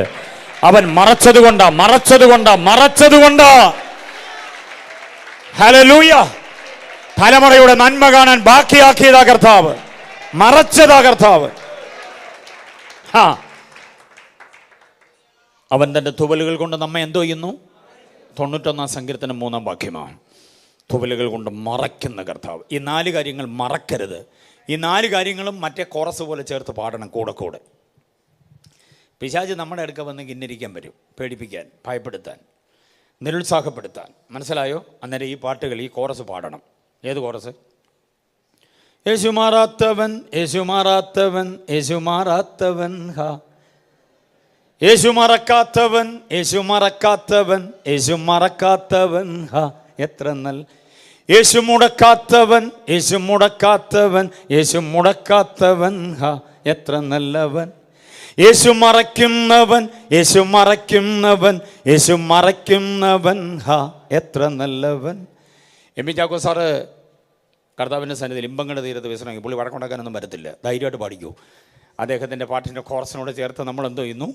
A: അവൻ മറച്ചതുകൊണ്ടാ. ഹല്ലേലൂയ. തലമുറയുടെ നന്മ കാണാൻ ബാക്കിയാക്കിയതാ കർത്താവ്, മറച്ചതാ കർത്താവ്. അവൻ തൻ്റെ തുവലുകൾ കൊണ്ട് നമ്മെ എന്തോ ചെയ്യുന്നു? 91 സങ്കീർത്തനം 3 വാക്യമാണ്. തുവലുകൾ കൊണ്ട് മറയ്ക്കുന്ന കർത്താവ്. ഈ 4 കാര്യങ്ങൾ മറക്കരുത്. ഈ 4 കാര്യങ്ങളും മറ്റേ കോറസ് പോലെ ചേർത്ത് പാടണം കൂടെ. പിശാച് നമ്മുടെ അടുക്ക വന്ന് കിന്നരിക്കാൻ വരും, പേടിപ്പിക്കാൻ, ഭയപ്പെടുത്താൻ, നിരുത്സാഹപ്പെടുത്താൻ. മനസ്സിലായോ? അന്നേരം ഈ പാട്ടുകൾ, ഈ കോറസ് പാടണം. ഏത് കോറസ്? യേശു മാറാത്തവൻ ഹാ, യേശു മറക്കാത്തവൻ ഹാ, എത്ര നല്ല. യേശു മുടക്കാത്തവൻ ഹാ, എത്ര നല്ലവൻ. യേശു മറയ്ക്കുന്നവൻ ഹാ, എത്ര നല്ലവൻ. എം പി ചാക്കോ സാറ് കർത്താവിൻ്റെ സന്നിധിയിൽ ഇമ്പങ്ങളുടെ തീരത്ത് വിശ്രമിക്കും. പുള്ളി വഴക്കുണ്ടാക്കാനൊന്നും വരത്തില്ല, ധൈര്യമായിട്ട് പാടിക്കൂ. അദ്ദേഹത്തിൻ്റെ പാട്ടിൻ്റെ കോറസിനോട് ചേർത്ത് നമ്മൾ എന്തോ ചെയ്യുന്നു?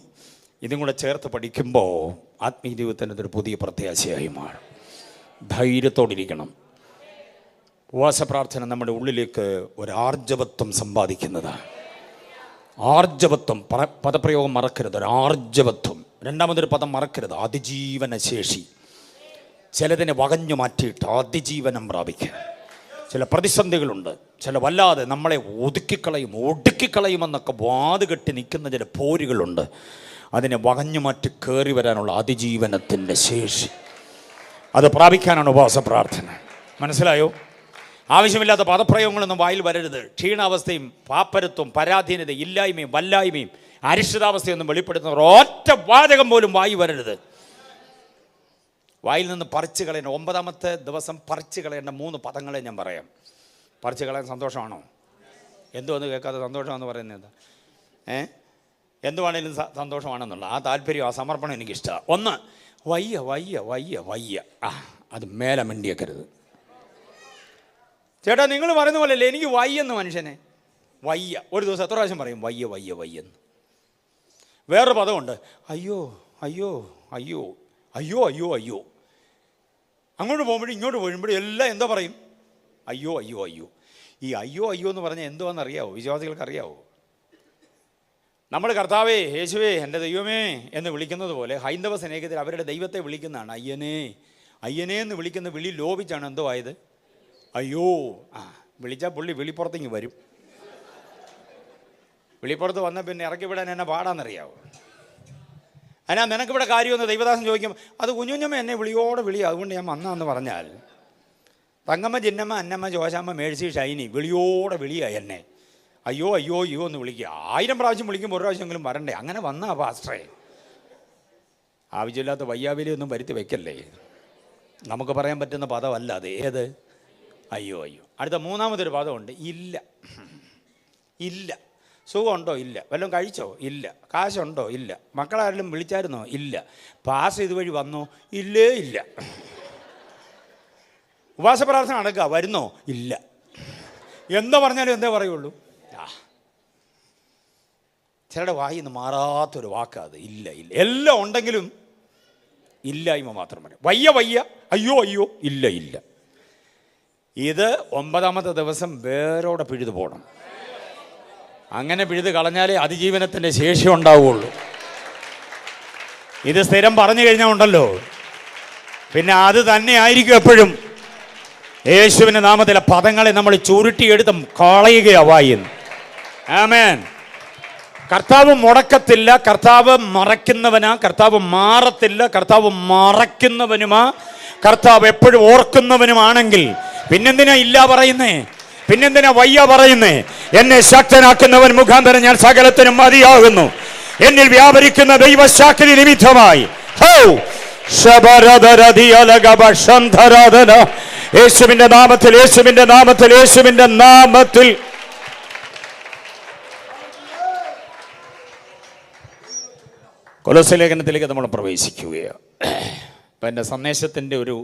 A: ഇതും കൂടെ ചേർത്ത് പഠിക്കുമ്പോൾ ആത്മീയ ജീവിതത്തിൻ്റെ ഒരു പുതിയ പ്രത്യാശയായി മാറും. ധൈര്യത്തോടിരിക്കണം. ഉപവാസ പ്രാർത്ഥന നമ്മുടെ ഉള്ളിലേക്ക് ഒരു ആർജവത്വം സമ്പാദിക്കുന്നതാണ്. ആർജവത്വം, പദപ്രയോഗം മറക്കരുത്. ഒരു ആർജവത്വം. രണ്ടാമതൊരു പദം മറക്കരുത്, അതിജീവന ശേഷി. ചിലതിനെ വകഞ്ഞു മാറ്റിയിട്ട് അതിജീവനം പ്രാപിക്കുക. ചില പ്രതിസന്ധികളുണ്ട്, ചില വല്ലാതെ നമ്മളെ ഒടുക്കിക്കളയുമെന്നൊക്കെ വാതുകെട്ടി നിൽക്കുന്ന ചില പോരുകളുണ്ട്. അതിനെ വകഞ്ഞു മാറ്റി കയറി വരാനുള്ള അതിജീവനത്തിൻ്റെ ശേഷി, അത് പ്രാപിക്കാനാണ് ഉപവാസ പ്രാർത്ഥന. മനസ്സിലായോ? ആവശ്യമില്ലാത്ത പദപ്രയോഗങ്ങളൊന്നും വായിൽ വരരുത്. ക്ഷീണാവസ്ഥയും പാപ്പരത്വം, പരാധീനത, ഇല്ലായ്മയും വല്ലായ്മയും അരിഷ്ടതാവസ്ഥയൊന്നും വെളിപ്പെടുത്തുന്ന ഒറ്റ വാചകം പോലും വായി വരരുത്. വായിൽ നിന്ന് പറിച്ചു കളയേണ്ട 9ാമത്തെ ദിവസം പറിച്ചു കളയേണ്ട 3 പദങ്ങളെ ഞാൻ പറയാം. പറിച്ചു കളയാൻ സന്തോഷമാണോ? എന്തുവന്ന് കേൾക്കാതെ സന്തോഷമാണെന്ന് പറയുന്നത്? എന്തുവാണേലും സന്തോഷമാണെന്നുള്ള ആ താല്പര്യം, ആ സമർപ്പണം എനിക്കിഷ്ടമാണ്. 1, വയ്യ. അത് മേലെ മിണ്ടിയേക്കരുത്. ചേട്ടാ, നിങ്ങൾ പറയുന്ന പോലെയല്ലേ എനിക്ക് വയ്യെന്ന്. മനുഷ്യനെ വയ്യ ഒരു ദിവസം എത്ര പ്രാവശ്യം പറയും? വയ്യെന്ന്. വേറൊരു പദമുണ്ട്, അയ്യോ. അങ്ങോട്ട് പോകുമ്പോഴും ഇങ്ങോട്ട് പോകുമ്പോഴും എല്ലാം എന്താ പറയും? അയ്യോ. ഈ അയ്യോ എന്ന് പറഞ്ഞാൽ എന്തുവാണെന്നറിയാവോ? വിശ്വാസികൾക്ക് അറിയാവോ? നമ്മൾ കർത്താവേ, യേശുവേ, എൻ്റെ ദൈവമേ എന്ന് വിളിക്കുന്നത് പോലെ ഹൈന്ദവ സ്നേഹിതർ അവരുടെ ദൈവത്തെ വിളിക്കുന്നതാണ് അയ്യനേ എന്ന് വിളിക്കുന്ന വിളി ലോപിച്ചാണ് എന്തോ ആയത്? അയ്യോ. വിളിച്ചാൽ പുള്ളി വിളിപ്പുറത്തേക്ക് വരും. വിളിപ്പുറത്ത് വന്നാൽ പിന്നെ ഇറക്കി വിടാൻ എന്നെ പാടാന്നറിയാവോ? അതിനാ നിനക്കിവിടെ കാര്യമെന്ന് ദൈവദാസൻ ചോദിക്കും. അത് കുഞ്ഞുഞ്ഞമ്മ എന്നെ വിളിയോടെ അതുകൊണ്ട് ഞാൻ വന്നാന്ന് പറഞ്ഞാൽ, തങ്കമ്മ, ചിന്നമ്മ, അന്നമ്മ, ജോശാമ്മ, മേഴ്സി, ഷൈനി വിളിയോടെ വിളിയായി എന്നെ. അയ്യോ എന്ന് വിളിക്കുക. 1000 പ്രാവശ്യം വിളിക്കുമ്പോൾ 1 പ്രാവശ്യമെങ്കിലും വരണ്ടേ? അങ്ങനെ വന്നാ പാസ്റ്ററേ. ആവശ്യമില്ലാത്ത വയ്യാവിലിയൊന്നും വരുത്തി വെക്കല്ലേ. നമുക്ക് പറയാൻ പറ്റുന്ന പദമല്ല അത്. ഏത്? അയ്യോ. അടുത്ത 3ാമതൊരു പദമുണ്ട്, ഇല്ല. സുഖമുണ്ടോ? ഇല്ല. വല്ലതും കഴിച്ചോ? ഇല്ല. കാശുണ്ടോ? ഇല്ല. മക്കളാരെങ്കിലും വിളിച്ചായിരുന്നോ? ഇല്ല. പാസ് ഇതുവഴി വന്നോ? ഇല്ല. ഉപവാസ പ്രാർത്ഥന നടക്കുക, വരുന്നോ? ഇല്ല. എന്താ പറഞ്ഞാലും എന്തേ പറയുള്ളൂ? ചിലരുടെ വായിൽ നിന്ന് മാറാത്തൊരു വാക്കാത് ഇല്ല. എല്ലാം ഉണ്ടെങ്കിലും ഇല്ലായ്മ മാത്രം പറയും. വയ്യ, അയ്യോ, ഇല്ല. ഇത് 9ാമത്തെ ദിവസം വേരോടെ പിഴുതു പോകണം. അങ്ങനെ പിഴുത് കളഞ്ഞാലേ അതിജീവനത്തിൻ്റെ ശേഷി ഉണ്ടാവുകയുള്ളൂ. ഇത് സ്ഥിരം പറഞ്ഞു കഴിഞ്ഞാൽ ഉണ്ടല്ലോ, പിന്നെ അത് തന്നെ ആയിരിക്കും എപ്പോഴും. യേശുവിൻ്റെ നാമത്തിലെ പദങ്ങളെ നമ്മൾ ചുരുട്ടിയെടുത്ത് കളയുകയാവായിന്ന്. ആമേൻ. കർത്താവ് മുടക്കത്തില്ല, കർത്താവ് മറയ്ക്കുന്നവനാ. കർത്താവ് മാറത്തില്ല, കർത്താവ് മറയ്ക്കുന്നവനുമാ. കർത്താവ് എപ്പോഴും ഓർക്കുന്നവനുമാണെങ്കിൽ പിന്നെന്തിനാ ഇല്ല പറയുന്നേ? പിന്നെന്തിനാ വയ്യ പറയുന്നേ? എന്നെ ശക്തനാക്കുന്നവൻ മുഖാന്തരം ഞാൻ സകലത്തിനും മതിയാകുന്നു. എന്നിൽ വ്യാപരിക്കുന്ന ദൈവശക്തി നിമിത്തമായി യേശുവിന്റെ നാമത്തിൽ, യേശുവിന്റെ നാമത്തിൽ, യേശുവിന്റെ നാമത്തിൽ. കൊലോസ്യ ലേഖനത്തിലേക്ക് നമ്മൾ പ്രവേശിക്കുകയാണ്. അപ്പം എൻ്റെ സന്ദേശത്തിൻ്റെ ഒരു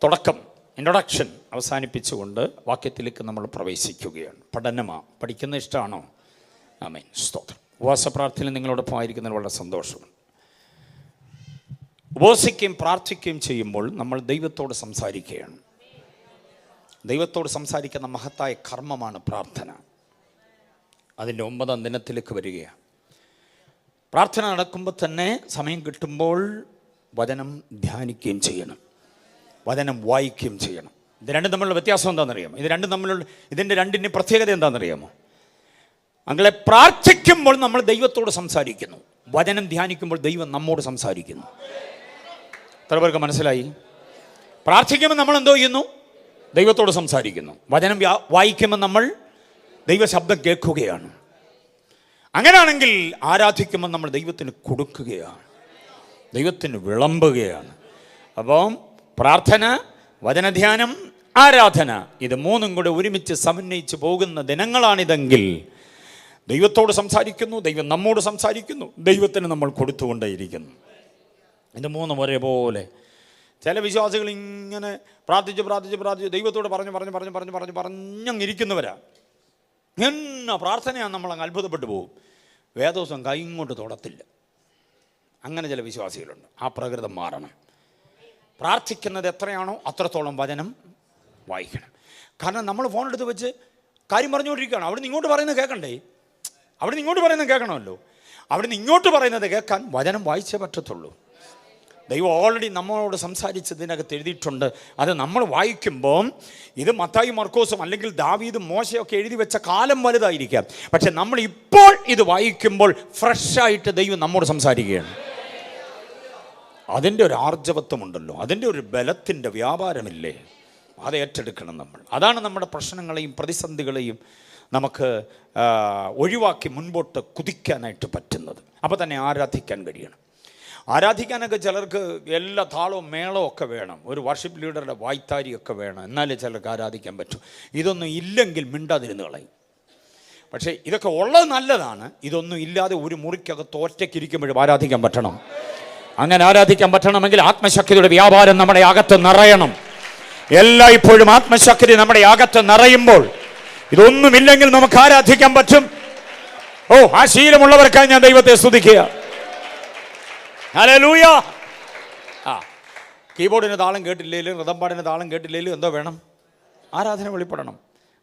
A: തുടക്കം, ഇൻട്രൊഡക്ഷൻ അവസാനിപ്പിച്ചുകൊണ്ട് വാക്യത്തിലേക്ക് നമ്മൾ പ്രവേശിക്കുകയാണ്. പഠിക്കുന്ന ഇഷ്ടമാണോ? ആമേൻ, സ്തോത്രം. ഉപവാസപ്രാർത്ഥനയിൽ നിങ്ങളോടൊപ്പം ആയിരിക്കുന്നതിൽ വളരെ സന്തോഷമാണ്. ഉപവസിക്കുകയും പ്രാർത്ഥിക്കുകയും ചെയ്യുമ്പോൾ നമ്മൾ ദൈവത്തോട് സംസാരിക്കുകയാണ്. ദൈവത്തോട് സംസാരിക്കുന്ന മഹത്തായ കർമ്മമാണ് പ്രാർത്ഥന. അതിൻ്റെ 9ാം ദിനത്തിലേക്ക് വരികയാണ്. പ്രാർത്ഥന നടക്കുമ്പോൾ തന്നെ സമയം കിട്ടുമ്പോൾ വചനം ധ്യാനിക്കുകയും ചെയ്യണം, വചനം വായിക്കുകയും ചെയ്യണം. ഇത് രണ്ടും തമ്മിലുള്ള വ്യത്യാസം എന്താണെന്നറിയാമോ? ഇതിൻ്റെ രണ്ടിൻ്റെ പ്രത്യേകത എന്താണെന്നറിയാമോ? അങ്ങനെ പ്രാർത്ഥിക്കുമ്പോൾ നമ്മൾ ദൈവത്തോട് സംസാരിക്കുന്നു, വചനം ധ്യാനിക്കുമ്പോൾ ദൈവം നമ്മോട് സംസാരിക്കുന്നു. എത്ര പേർക്ക് മനസ്സിലായി? പ്രാർത്ഥിക്കുമ്പോൾ നമ്മൾ എന്തോ ചെയ്യുന്നു? ദൈവത്തോട് സംസാരിക്കുന്നു. വചനം വായിക്കുമ്പോൾ നമ്മൾ ദൈവശബ്ദം കേൾക്കുകയാണ്. അങ്ങനെയാണെങ്കിൽ ആരാധിക്കുമ്പോൾ നമ്മൾ ദൈവത്തിന് കൊടുക്കുകയാണ്, ദൈവത്തിന് വിളമ്പുകയാണ്. അപ്പം പ്രാർത്ഥന, വചനധ്യാനം, ആരാധന, ഇത് മൂന്നും കൂടെ ഒരുമിച്ച് സമന്വയിച്ച് പോകുന്ന ദിനങ്ങളാണിതെങ്കിൽ ദൈവത്തോട് സംസാരിക്കുന്നു, ദൈവം നമ്മോട് സംസാരിക്കുന്നു, ദൈവത്തിന് നമ്മൾ കൊടുത്തുകൊണ്ടേയിരിക്കുന്നു. ഇത് മൂന്നും ഒരേപോലെ. ചില വിശ്വാസികൾ ഇങ്ങനെ പ്രാർത്ഥിച്ച് ദൈവത്തോട് പറഞ്ഞിരിക്കുന്നവരാ. എന്നാ പ്രാർത്ഥനയാണ്, നമ്മളങ്ങ് അത്ഭുതപ്പെട്ടു പോകും. വേദോസം കൈ ഇങ്ങോട്ട് തൊടത്തില്ല. അങ്ങനെ ചില വിശ്വാസികളുണ്ട്. ആ പ്രകൃതം മാറണം. പ്രാർത്ഥിക്കുന്നത് എത്രയാണോ അത്രത്തോളം വചനം വായിക്കണം. കാരണം നമ്മൾ ഫോണെടുത്ത് വെച്ച് കാര്യം പറഞ്ഞുകൊണ്ടിരിക്കുകയാണ്. അവിടെ നിന്ന് ഇങ്ങോട്ട് പറയുന്നത് കേൾക്കണ്ടേ? അവിടെ നിന്ന് ഇങ്ങോട്ട് പറയുന്നത് കേൾക്കണമല്ലോ. അവിടെ നിന്ന് ഇങ്ങോട്ട് പറയുന്നത് കേൾക്കാൻ വചനം വായിച്ചേ പറ്റത്തുള്ളൂ. ദൈവം ഓൾറെഡി നമ്മളോട് സംസാരിച്ചതിനകത്ത് എഴുതിയിട്ടുണ്ട്. അത് നമ്മൾ വായിക്കുമ്പോൾ ഇത് മത്തായി, മർക്കോസും അല്ലെങ്കിൽ ദാവീദും മോശയൊക്കെ എഴുതി വെച്ച കാലം വലുതായിരിക്കാം. പക്ഷെ നമ്മൾ ഇപ്പോൾ ഇത് വായിക്കുമ്പോൾ ഫ്രഷായിട്ട് ദൈവം നമ്മോട് സംസാരിക്കുകയാണ്. അതിൻ്റെ ഒരു ആർജവത്വമുണ്ടല്ലോ, അതിൻ്റെ ഒരു ബലത്തിൻ്റെ വ്യാപാരമില്ലേ, അത് ഏറ്റെടുക്കണം നമ്മൾ. അതാണ് നമ്മുടെ പ്രശ്നങ്ങളെയും പ്രതിസന്ധികളെയും നമുക്ക് ഒഴിവാക്കി മുൻപോട്ട് കുതിക്കാനായിട്ട് പറ്റുന്നത്. അപ്പോൾ തന്നെ ആരാധിക്കാൻ കഴിയണം. ആരാധിക്കാനൊക്കെ ചിലർക്ക് എല്ലാ താളവും മേളവും ഒക്കെ വേണം, ഒരു വർഷിപ്പ് ലീഡറുടെ വായ്ത്താരിയൊക്കെ വേണം, എന്നാലേ ചിലർക്ക് ആരാധിക്കാൻ പറ്റും. ഇതൊന്നും ഇല്ലെങ്കിൽ മിണ്ടാതിരുന്ന് കളയും. പക്ഷേ ഇതൊക്കെ ഉള്ളത് നല്ലതാണ്. ഇതൊന്നും ഇല്ലാതെ ഒരു മുറിക്കകത്ത് ഒറ്റയ്ക്കിരിക്കുമ്പോഴും ആരാധിക്കാൻ പറ്റണം. അങ്ങനെ ആരാധിക്കാൻ പറ്റണമെങ്കിൽ ആത്മശക്തിയുടെ വ്യാപാരം നമ്മുടെ അകത്ത് നിറയണം. എല്ലായ്പ്പോഴും ആത്മശക്തി നമ്മുടെ അകത്ത് നിറയുമ്പോൾ ഇതൊന്നുമില്ലെങ്കിൽ നമുക്ക് ആരാധിക്കാൻ പറ്റും. ആ ശീലമുള്ളവർക്കായി ഞാൻ ദൈവത്തെ സ്തുതിക്കുക. ഹല്ലേലൂയ. കീബോർഡിന് താളം കേട്ടില്ലേലും റിതംപാടിന് താളം കേട്ടില്ലേലും എന്തോ വേണം? ആരാധന വെളിപ്പെടണം,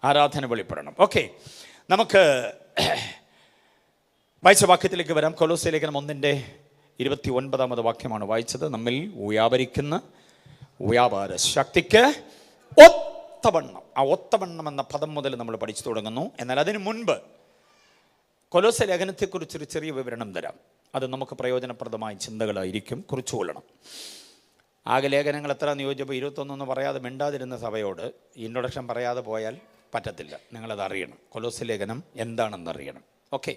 A: ആരാധന വെളിപ്പെടണം. ഓക്കെ, നമുക്ക് വായിച്ച വാക്യത്തിലേക്ക് വരാം. കൊലോസ്യ ലേഖനം 1:29 വാക്യമാണ് വായിച്ചത്. നമ്മിൽ വ്യാപരിക്കുന്ന വ്യാപാര ശക്തിക്ക് ഒത്തവണ്ണം. ആ ഒത്തവണ്ണം എന്ന പദം മുതൽ നമ്മൾ പഠിച്ചു തുടങ്ങുന്നു. എന്നാൽ അതിനു മുൻപ് കൊലോസ്യ ലേഖനത്തെക്കുറിച്ചൊരു ചെറിയ വിവരണം തരാം. അത് നമുക്ക് പ്രയോജനപ്രദമായ ചിന്തകളായിരിക്കും. കുറിച്ചുകൊള്ളണം. ആകെ ലേഖനങ്ങൾ എത്രയെന്ന് ചോദിച്ചപ്പോൾ 21 പറയാതെ മിണ്ടാതിരുന്ന സഭയോട് ഇൻട്രൊഡക്ഷൻ പറയാതെ പോയാൽ പറ്റത്തില്ല. നിങ്ങളത് അറിയണം. കൊലോസ്യ ലേഖനം എന്താണെന്നറിയണം. ഓക്കെ,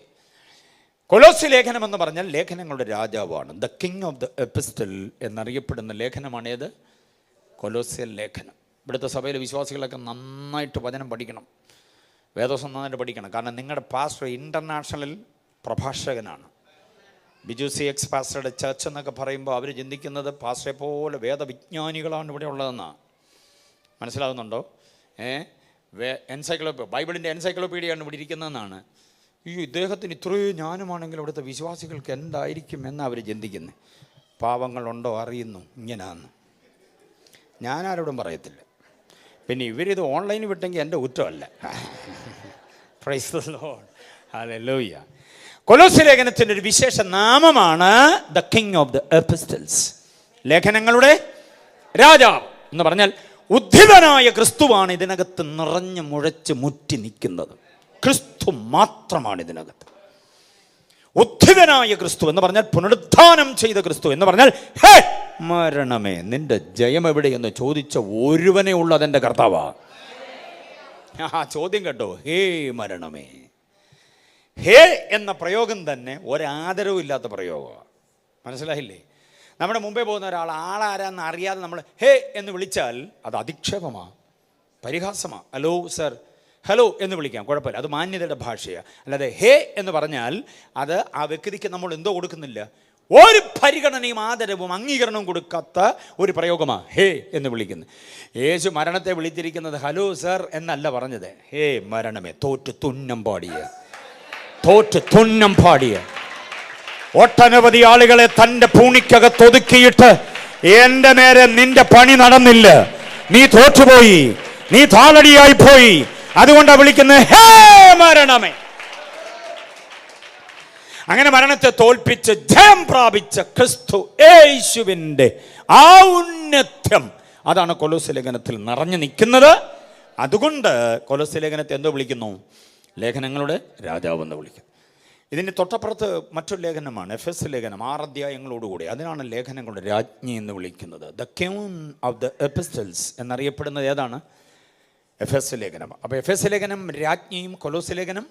A: കൊലോസ്യ ലേഖനം എന്ന് പറഞ്ഞാൽ ലേഖനങ്ങളുടെ രാജാവാണ്. The king of the epistle എന്നറിയപ്പെടുന്ന ലേഖനമാണേത്? കൊലോസ്യ ലേഖനം. ഇവിടുത്തെ സഭയിലെ വിശ്വാസികളൊക്കെ നന്നായിട്ട് വചനം പഠിക്കണം, വേദോസം നന്നായിട്ട് പഠിക്കണം. കാരണം നിങ്ങളുടെ പാസ്റ്റർ ഇൻ്റർനാഷണൽ പ്രഭാഷകനാണ്. ബിജു CX പാസ്റ്ററുടെ ചർച്ച് എന്നൊക്കെ പറയുമ്പോൾ അവർ ചിന്തിക്കുന്നത് പാസ്റ്ററെ പോലെ വേദവിജ്ഞാനികളാണ് ഇവിടെ ഉള്ളതെന്നാണ്. മനസ്സിലാകുന്നുണ്ടോ? ബൈബിളിൻ്റെ എൻസൈക്ലോപീഡിയാണ് ഇവിടെ ഇരിക്കുന്നതെന്നാണ്. ഇദ്ദേഹത്തിന് ഇത്രയും ജ്ഞാനമാണെങ്കിൽ അവിടുത്തെ വിശ്വാസികൾക്ക് എന്തായിരിക്കും എന്നാണ് അവർ ചിന്തിക്കുന്നത്. പാവങ്ങളുണ്ടോ അറിയുന്നു, ഇങ്ങനെയാന്ന് ഞാനാരോടും പറയത്തില്ല. പിന്നെ ഇവരിത് ഓൺലൈനിൽ വിട്ടെങ്കിൽ എൻ്റെ കുറ്റമല്ല. Praise the Lord. ഹല്ലേലൂയ. കൊലോസ്യ ലേഖനത്തിൻ്റെ ഒരു വിശേഷ നാമമാണ് the king of the epistles. ലേഖനങ്ങളുടെ രാജാവ് എന്ന് പറഞ്ഞാൽ ഉദ്ധിതനായ ക്രിസ്തുവാണ് ഇതിനകത്ത് നിറഞ്ഞു മുഴച്ച് മുറ്റി നിൽക്കുന്നത്. ക്രിസ്തു മാത്രമാണ് ഇതിനകത്ത്. ഉദ്ധിതനായ ക്രിസ്തു എന്ന് പറഞ്ഞാൽ പുനരുത്ഥാനം ചെയ്ത ക്രിസ്തു എന്ന് പറഞ്ഞാൽ ഹേ മരണമേ നിന്റെ ജയം എവിടെയെന്ന് ചോദിച്ച ഒരുവനെ ഉള്ള അതെൻ്റെ കർത്താവാ. ചോദ്യം കേട്ടോ, ഹേ മരണമേ. ഹേ എന്ന പ്രയോഗം തന്നെ ഒരാദരവും ഇല്ലാത്ത പ്രയോഗമാണ്. മനസ്സിലായില്ലേ? നമ്മുടെ മുമ്പേ പോകുന്ന ഒരാൾ ആളാരാന്ന് അറിയാതെ നമ്മൾ ഹേ എന്ന് വിളിച്ചാൽ അത് അധിക്ഷേപമാണ്, പരിഹാസമാണ്. ഹലോ സർ, ഹലോ എന്ന് വിളിക്കാം, കുഴപ്പമില്ല, അത് മാന്യതയുടെ ഭാഷയാണ്. അല്ലാതെ ഹേ എന്ന് പറഞ്ഞാൽ അത് ആ വ്യക്തിക്ക് നമ്മൾ എന്തോ കൊടുക്കുന്നില്ല, ഒരു പരിഗണനയും ആദരവും അംഗീകരണവും കൊടുക്കാത്ത ഒരു പ്രയോഗമാണ് ഹേ എന്ന് വിളിക്കുന്നത്. യേശു മരണത്തെ വിളിച്ചിരിക്കുന്നത് ഹലോ സർ എന്നല്ല പറഞ്ഞത്. ഹേ മരണമേ, തോറ്റ് തുന്നം പാടിയ, തോറ്റ് തുന്നം പാടിയ ഒട്ടനവധി ആളുകളെ തൻ്റെ പൂണിക്കകത്ത് ഒതുക്കിയിട്ട് എൻ്റെ നേരെ നിന്റെ പണി നടന്നില്ല, നീ തോറ്റുപോയി, നീ താളടിയായി പോയി, അതുകൊണ്ടാണ് വിളിക്കുന്നത് ഹേ മരണമേ. അങ്ങനെ മരണത്തെ തോൽപ്പിച്ച് ജയം പ്രാപിച്ച ക്രിസ്തു യേശുവിൻ്റെ ഔന്നത്യം അതാണ് കൊലോസ്യ ലേഖനത്തിൽ നിറഞ്ഞു നിൽക്കുന്നത്. അതുകൊണ്ട് കൊലോസ്യ ലേഖനത്തെ എന്തോ വിളിക്കുന്നു? ലേഖനങ്ങളുടെ രാജാവ് എന്ന് വിളിക്കുന്നു. ഇതിൻ്റെ തൊട്ടപ്പുറത്ത് മറ്റൊരു ലേഖനമാണ് എഫെസ് ലേഖനം, 6 അധ്യായങ്ങളോടുകൂടി. അതിനാണ് ലേഖനങ്ങളുടെ രാജ്ഞി എന്ന് വിളിക്കുന്നത്. The queen of the epistles എന്നറിയപ്പെടുന്നത് ഏതാണ്? എഫെസ് ലേഖനം. അപ്പോൾ എഫെസ് ലേഖനം രാജ്ഞിയും കൊലോസ്യ ലേഖനം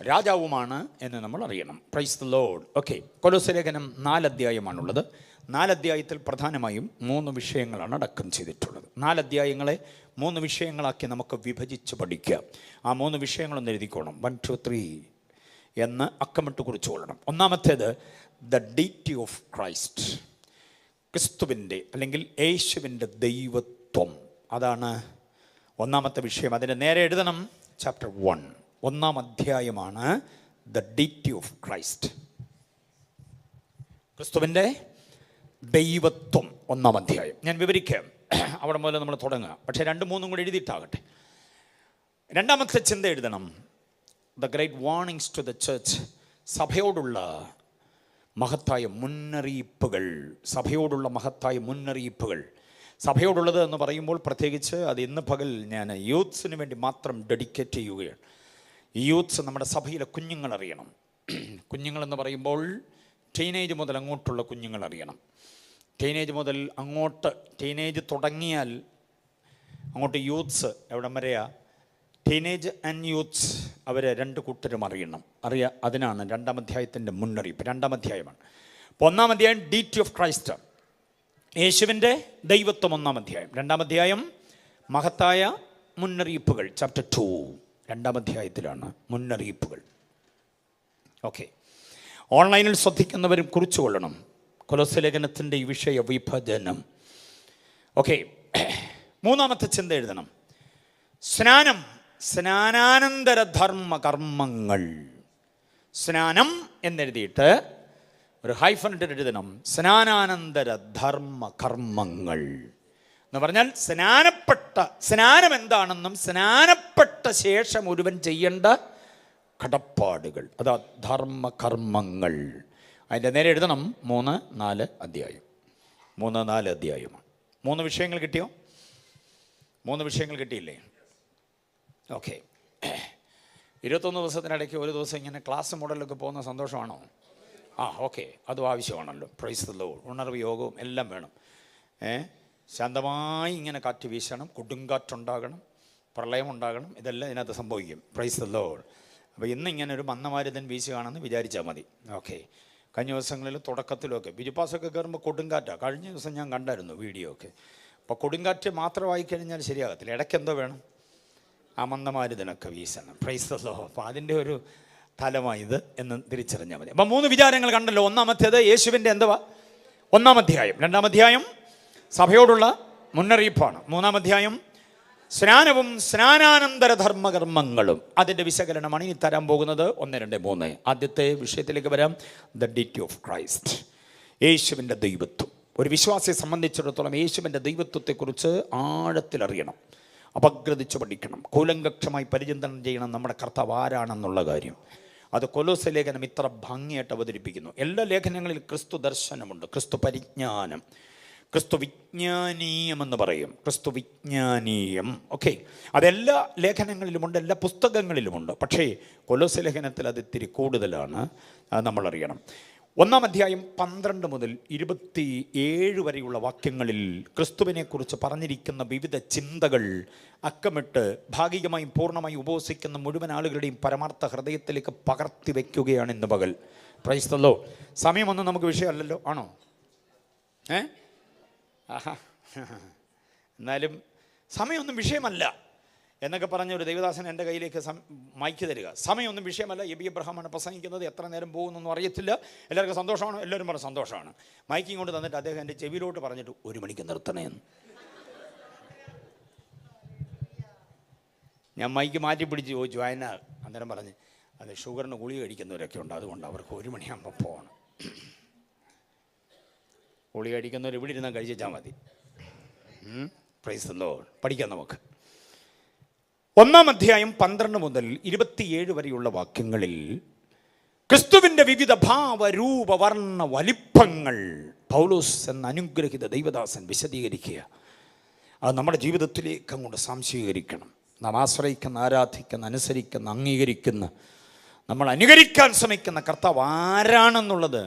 A: രാജാവുമാണ് എന്ന് നമ്മൾ അറിയണം. Price the Lord. ഓക്കെ, കൊലോസ്യ ലേഖനം 4 അധ്യായമാണുള്ളത്. 4 അധ്യായത്തിൽ പ്രധാനമായും 3 വിഷയങ്ങളാണ് അടക്കം ചെയ്തിട്ടുള്ളത്. 4 അധ്യായങ്ങളെ 3 വിഷയങ്ങളാക്കി നമുക്ക് വിഭജിച്ച് പഠിക്കാം. ആ 3 വിഷയങ്ങളൊന്ന് എഴുതിക്കോണം. 1, 2, 3 എന്ന് അക്കമിട്ട് കുറിച്ചുകൊള്ളണം. ഒന്നാമത്തേത് ദ ഡീറ്റി ഓഫ് ക്രൈസ്റ്റ്, ക്രിസ്തുവിൻ്റെ അല്ലെങ്കിൽ യേശുവിൻ്റെ ദൈവത്വം. അതാണ് ഒന്നാമത്തെ വിഷയം. അതിൻ്റെ നേരെ എഴുതണം ചാപ്റ്റർ 1, 1-ാം അധ്യായമാണ് ദ ഡീറ്റി ഓഫ് ക്രൈസ്റ്റ്, ക്രിസ്തുവിൻ്റെ ദൈവത്വം, 1-ാം അധ്യായം. ഞാൻ വിവരിക്കാം, അവിടെ മുതൽ നമ്മൾ തുടങ്ങുക. പക്ഷേ 2, 3 കൂടി എഴുതിയിട്ടാകട്ടെ. രണ്ടാമത്തെ ചിന്ത എഴുതണം the great warnings to the church, സഭയോടുള്ള മഹത്തായ മുന്നറിയിപ്പുകൾ, സഭയോടുള്ള മഹത്തായ മുന്നറിയിപ്പുകൾ. സഭയോടുള്ളത് എന്ന് പറയുമ്പോൾ പ്രത്യേകിച്ച് അത് ഇന്ന് പകൽ ഞാൻ യൂത്ത്സിന് വേണ്ടി മാത്രം ഡെഡിക്കേറ്റ് ചെയ്യുകയാണ്. ഈ യൂത്ത്സ് നമ്മുടെ സഭയിലെ കുഞ്ഞുങ്ങൾ അറിയണം. കുഞ്ഞുങ്ങളെന്ന് പറയുമ്പോൾ ടീനേജ് മുതൽ അങ്ങോട്ടുള്ള കുഞ്ഞുങ്ങൾ അറിയണം. ടീനേജ് മുതൽ അങ്ങോട്ട്, ടീനേജ് തുടങ്ങിയാൽ അങ്ങോട്ട് യൂത്ത്സ് എവിടം വരെയാ? ടീനേജ് ആൻഡ് യൂത്ത്സ്, അവർ 2 കൂട്ടരും അറിയണം. അതിനാണ് 2-ാം അധ്യായത്തിൻ്റെ മുന്നറിയിപ്പ്. 2-ാം അധ്യായമാണ്. അപ്പോൾ 1-ാം അധ്യായം ഡീറ്റി ഓഫ് ക്രൈസ്റ്റ്, യേശുവിൻ്റെ ദൈവത്വം, 1-ാം അധ്യായം. 2-ാം അധ്യായം മഹത്തായ മുന്നറിയിപ്പുകൾ, ചാപ്റ്റർ 2, 2-ാം അധ്യായത്തിലാണ് മുന്നറിയിപ്പുകൾ. ഓക്കെ, ഓൺലൈനിൽ ശ്രദ്ധിക്കുന്നവരും കുറിച്ചുകൊള്ളണം കൊലോസ്യ ലേഖനത്തിൻ്റെ ഈ വിഷയ വിഭജനം. ഓക്കെ, 3-ാമത്തെ ചിന്ത എഴുതണം സ്നാനം, സ്നാനാനന്തര ധർമ്മ കർമ്മങ്ങൾ. സ്നാനം എന്നെഴുതിയിട്ട് ഒരു ഹൈഫനിട്ട് എഴുതണം, സ്നാനാനന്തര ധർമ്മ കർമ്മങ്ങൾ എന്ന് പറഞ്ഞാൽ സ്നാനം എന്താണെന്നും സ്നാനപ്പെട്ട ശേഷം ഒരുവൻ ചെയ്യേണ്ട കടപ്പാടുകൾ, അതാ ധർമ്മകർമ്മങ്ങൾ. അതിൻ്റെ നേരെ എഴുതണം 3, 4 അധ്യായം. 3, 4 അധ്യായമാണ്. 3 വിഷയങ്ങൾ കിട്ടിയോ? 3 വിഷയങ്ങൾ കിട്ടിയില്ലേ? ഓക്കെ, 21 ദിവസത്തിനിടയ്ക്ക് ഒരു ദിവസം ഇങ്ങനെ ക്ലാസ് മോഡലൊക്കെ പോകുന്ന സന്തോഷമാണോ? ഓക്കെ, അതും ആവശ്യമാണല്ലോ. Price the Lord. ഉണർവ് യോഗവും എല്ലാം വേണം. ശാന്തമായി ഇങ്ങനെ കാറ്റ് വീശണം, കൊടുങ്കാറ്റുണ്ടാകണം, പ്രളയം ഉണ്ടാകണം, ഇതെല്ലാം ഇതിനകത്ത് സംഭവിക്കും. Price the Lord. അപ്പോൾ ഇങ്ങനെ ഒരു മന്ദമാരുതൻ വീശുകയാണെന്ന് വിചാരിച്ചാൽ മതി. ഓക്കെ, കഴിഞ്ഞ ദിവസങ്ങളിൽ തുടക്കത്തിലൊക്കെ ബിജുപാസൊക്കെ കയറുമ്പോൾ കൊടുങ്കാറ്റാണ്. കഴിഞ്ഞ ദിവസം ഞാൻ കണ്ടായിരുന്നു വീഡിയോ ഒക്കെ. അപ്പോൾ കൊടുങ്കാറ്റ് മാത്രമായി കഴിഞ്ഞാൽ ശരിയാകത്തില്ല, ഇടയ്ക്കെന്തോ വേണം, ആ മന്ദമാരുതനൊക്കെ വീശണം. Praise the Lord. അപ്പോൾ അതിൻ്റെ ഒരു തലമായത് എന്ന് തിരിച്ചറിഞ്ഞാൽ മതി. അപ്പം 3 വിചാരങ്ങൾ കണ്ടല്ലോ. ഒന്നാമത്തേത് യേശുവിൻ്റെ എന്തുവാ? 1-ാം അധ്യായം. 2-ാം അധ്യായം സഭയോടുള്ള മുന്നറിയിപ്പാണ്. 3-ാം അധ്യായം സ്നാനവും സ്നാനാനന്തര ധർമ്മകർമ്മങ്ങളും. അതിൻ്റെ വിശകലനമാണ് ഇനി തരാൻ പോകുന്നത്. 1, 2, 3. ആദ്യത്തെ വിഷയത്തിലേക്ക് വരാം. ദ ഡീറ്റി ഓഫ് ക്രൈസ്റ്റ്, യേശുവിൻ്റെ ദൈവത്വം. ഒരു വിശ്വാസിയെ സംബന്ധിച്ചിടത്തോളം യേശുവിൻ്റെ ദൈവത്വത്തെക്കുറിച്ച് ആഴത്തിലറിയണം, അപഗ്രഥിച്ച് പഠിക്കണം, കൂലങ്കക്ഷമായി പരിചിന്തനം ചെയ്യണം നമ്മുടെ കർത്താവ് ആരാണെന്നുള്ള കാര്യം. അത് കൊലോസ്യ ലേഖനം ഇത്ര ഭംഗിയായിട്ട് അവതരിപ്പിക്കുന്നു. എല്ലാ ലേഖനങ്ങളിൽ ക്രിസ്തു ദർശനമുണ്ട്, ക്രിസ്തു പരിജ്ഞാനം, ക്രിസ്തു വിജ്ഞാനീയം എന്ന് പറയും. ക്രിസ്തു വിജ്ഞാനീയം. ഓക്കെ, അതെല്ലാ ലേഖനങ്ങളിലുമുണ്ട്, എല്ലാ പുസ്തകങ്ങളിലുമുണ്ട്. പക്ഷേ കൊലോസ്യ ലേഖനത്തിൽ അത് ഇത്തിരി കൂടുതലാണ്, നമ്മളറിയണം. 1-ാം അധ്യായം 12 മുതൽ 27 വരെയുള്ള വാക്യങ്ങളിൽ ക്രിസ്തുവിനെക്കുറിച്ച് പറഞ്ഞിരിക്കുന്ന വിവിധ ചിന്തകൾ അക്കമിട്ട് ഭാഗികമായും പൂർണ്ണമായും ഉപവസിക്കുന്ന മുഴുവൻ ആളുകളുടെയും പരമാർത്ഥ ഹൃദയത്തിലേക്ക് പകർത്തി വയ്ക്കുകയാണ് ഇന്ന് പകൽ. Price the Lord. സമയമൊന്നും നമുക്ക് വിഷയമല്ലല്ലോ, ആണോ? ആഹാ, എന്നാലും സമയമൊന്നും വിഷയമല്ല എന്നൊക്കെ പറഞ്ഞ ഒരു ദൈവദാസൻ എൻ്റെ കയ്യിലേക്ക് മൈക്ക് തരിക. സമയമൊന്നും വിഷയമല്ല. എബി എബ്രഹാമാണ് പ്രസംഗിക്കുന്നത്. എത്ര നേരം പോകുന്നൊന്നും അറിയത്തില്ല. എല്ലാവർക്കും സന്തോഷമാണ്. എല്ലാവരും പറഞ്ഞ സന്തോഷമാണ്. മൈക്കിങ് കൊണ്ട് തന്നിട്ട് അദ്ദേഹം എൻ്റെ ചെവിയിലോട്ട് പറഞ്ഞിട്ട് 1 മണിക്ക് നിർത്തണേന്ന്. ഞാൻ മൈക്ക് മാറ്റി പിടിച്ച് ചോദിച്ചു. അന്നേരം പറഞ്ഞ് അത് ഷുഗറിന് ഗുളിക കഴിക്കുന്നവരൊക്കെ ഉണ്ട്, അതുകൊണ്ട് അവർക്ക് 1 മണിയാകുമ്പോൾ പോകണം. ഗുളിക കഴിക്കുന്നവർ ഇവിടെ ഇരുന്നാൽ കഴിച്ചാൽ മതി. Price the Lord. പഠിക്കാം നമുക്ക്. 1-ാം അധ്യായം 12 മുതൽ 27 വരെയുള്ള വാക്യങ്ങളിൽ ക്രിസ്തുവിൻ്റെ വിവിധ ഭാവ രൂപ വർണ്ണ വലിപ്പങ്ങൾ പൗലോസ് എന്ന അനുഗ്രഹിത ദൈവദാസൻ വിശദീകരിക്കുക. അത് നമ്മുടെ ജീവിതത്തിലേക്ക് അങ്ങോട്ട് സംശീകരിക്കണം. നാം ആശ്രയിക്കുന്ന, ആരാധിക്കുന്ന, അനുസരിക്കുന്ന, അംഗീകരിക്കുന്ന, നമ്മൾ അനുകരിക്കാൻ ശ്രമിക്കുന്ന കർത്താവ് ആരാണെന്നുള്ളത്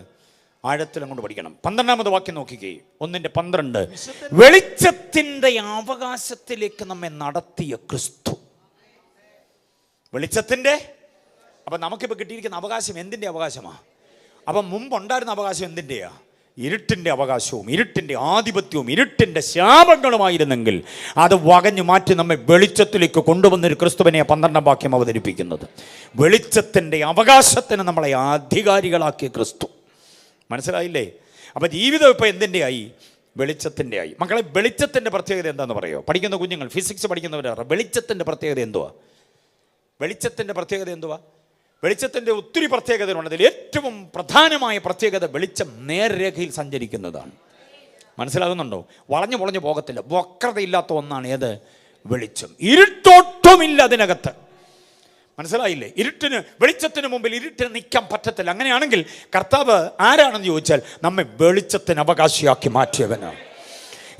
A: ആഴത്തിൽ അങ്ങോട്ട് പഠിക്കണം. 12-ാമത് വാക്യം നോക്കിക്കേ. 1:12. വെളിച്ചത്തിൻ്റെ അവകാശത്തിലേക്ക് നമ്മെ നടത്തിയ ക്രിസ്തു. വെളിച്ചത്തിൻ്റെ. അപ്പം നമുക്കിപ്പോൾ കിട്ടിയിരിക്കുന്ന അവകാശം എന്തിൻ്റെ അവകാശമാണ്? അപ്പം മുമ്പുണ്ടായിരുന്ന അവകാശം എന്തിൻ്റെയാ? ഇരുട്ടിൻ്റെ അവകാശവും ഇരുട്ടിൻ്റെ ആധിപത്യവും ഇരുട്ടിൻ്റെ ശാപങ്ങളുമായിരുന്നെങ്കിൽ അത് വകഞ്ഞു മാറ്റി നമ്മെ വെളിച്ചത്തിലേക്ക് കൊണ്ടുവന്നൊരു ക്രിസ്തുവിനെ 12-ാം വാക്യം അവതരിപ്പിക്കുന്നത്. വെളിച്ചത്തിൻ്റെ അവകാശത്തിന് നമ്മളെ അധികാരികളാക്കിയ ക്രിസ്തു. മനസ്സിലായില്ലേ? അപ്പം ജീവിതം ഇപ്പോൾ എന്തിൻ്റെ ആയി? വെളിച്ചത്തിൻ്റെ ആയി. മക്കളെ, വെളിച്ചത്തിൻ്റെ പ്രത്യേകത എന്താണെന്ന് പറയുമോ? പഠിക്കുന്ന കുഞ്ഞുങ്ങൾ, ഫിസിക്സ് പഠിക്കുന്നവരാണ്. വെളിച്ചത്തിൻ്റെ പ്രത്യേകത എന്തുവാ? വെളിച്ചത്തിൻ്റെ പ്രത്യേകത എന്തുവാ? വെളിച്ചത്തിൻ്റെ ഒത്തിരി പ്രത്യേകതകളുണ്ട്. അതിൽ ഏറ്റവും പ്രധാനമായ പ്രത്യേകത വെളിച്ചം നേർരേഖയിൽ സഞ്ചരിക്കുന്നതാണ്. മനസ്സിലാകുന്നുണ്ടോ? വളഞ്ഞു പൊളഞ്ഞു പോകത്തില്ല. വക്രതയില്ലാത്ത ഒന്നാണ് ഏത്? വെളിച്ചം. ഇരുട്ടൊട്ടുമില്ല അതിനകത്ത്. മനസ്സിലായില്ലേ? വെളിച്ചത്തിന് മുമ്പിൽ ഇരുട്ടിന് നിൽക്കാൻ പറ്റത്തില്ല. അങ്ങനെയാണെങ്കിൽ കർത്താവ് ആരാണെന്ന് ചോദിച്ചാൽ നമ്മെ വെളിച്ചത്തിന് അവകാശിയാക്കി മാറ്റിയവനാണ്.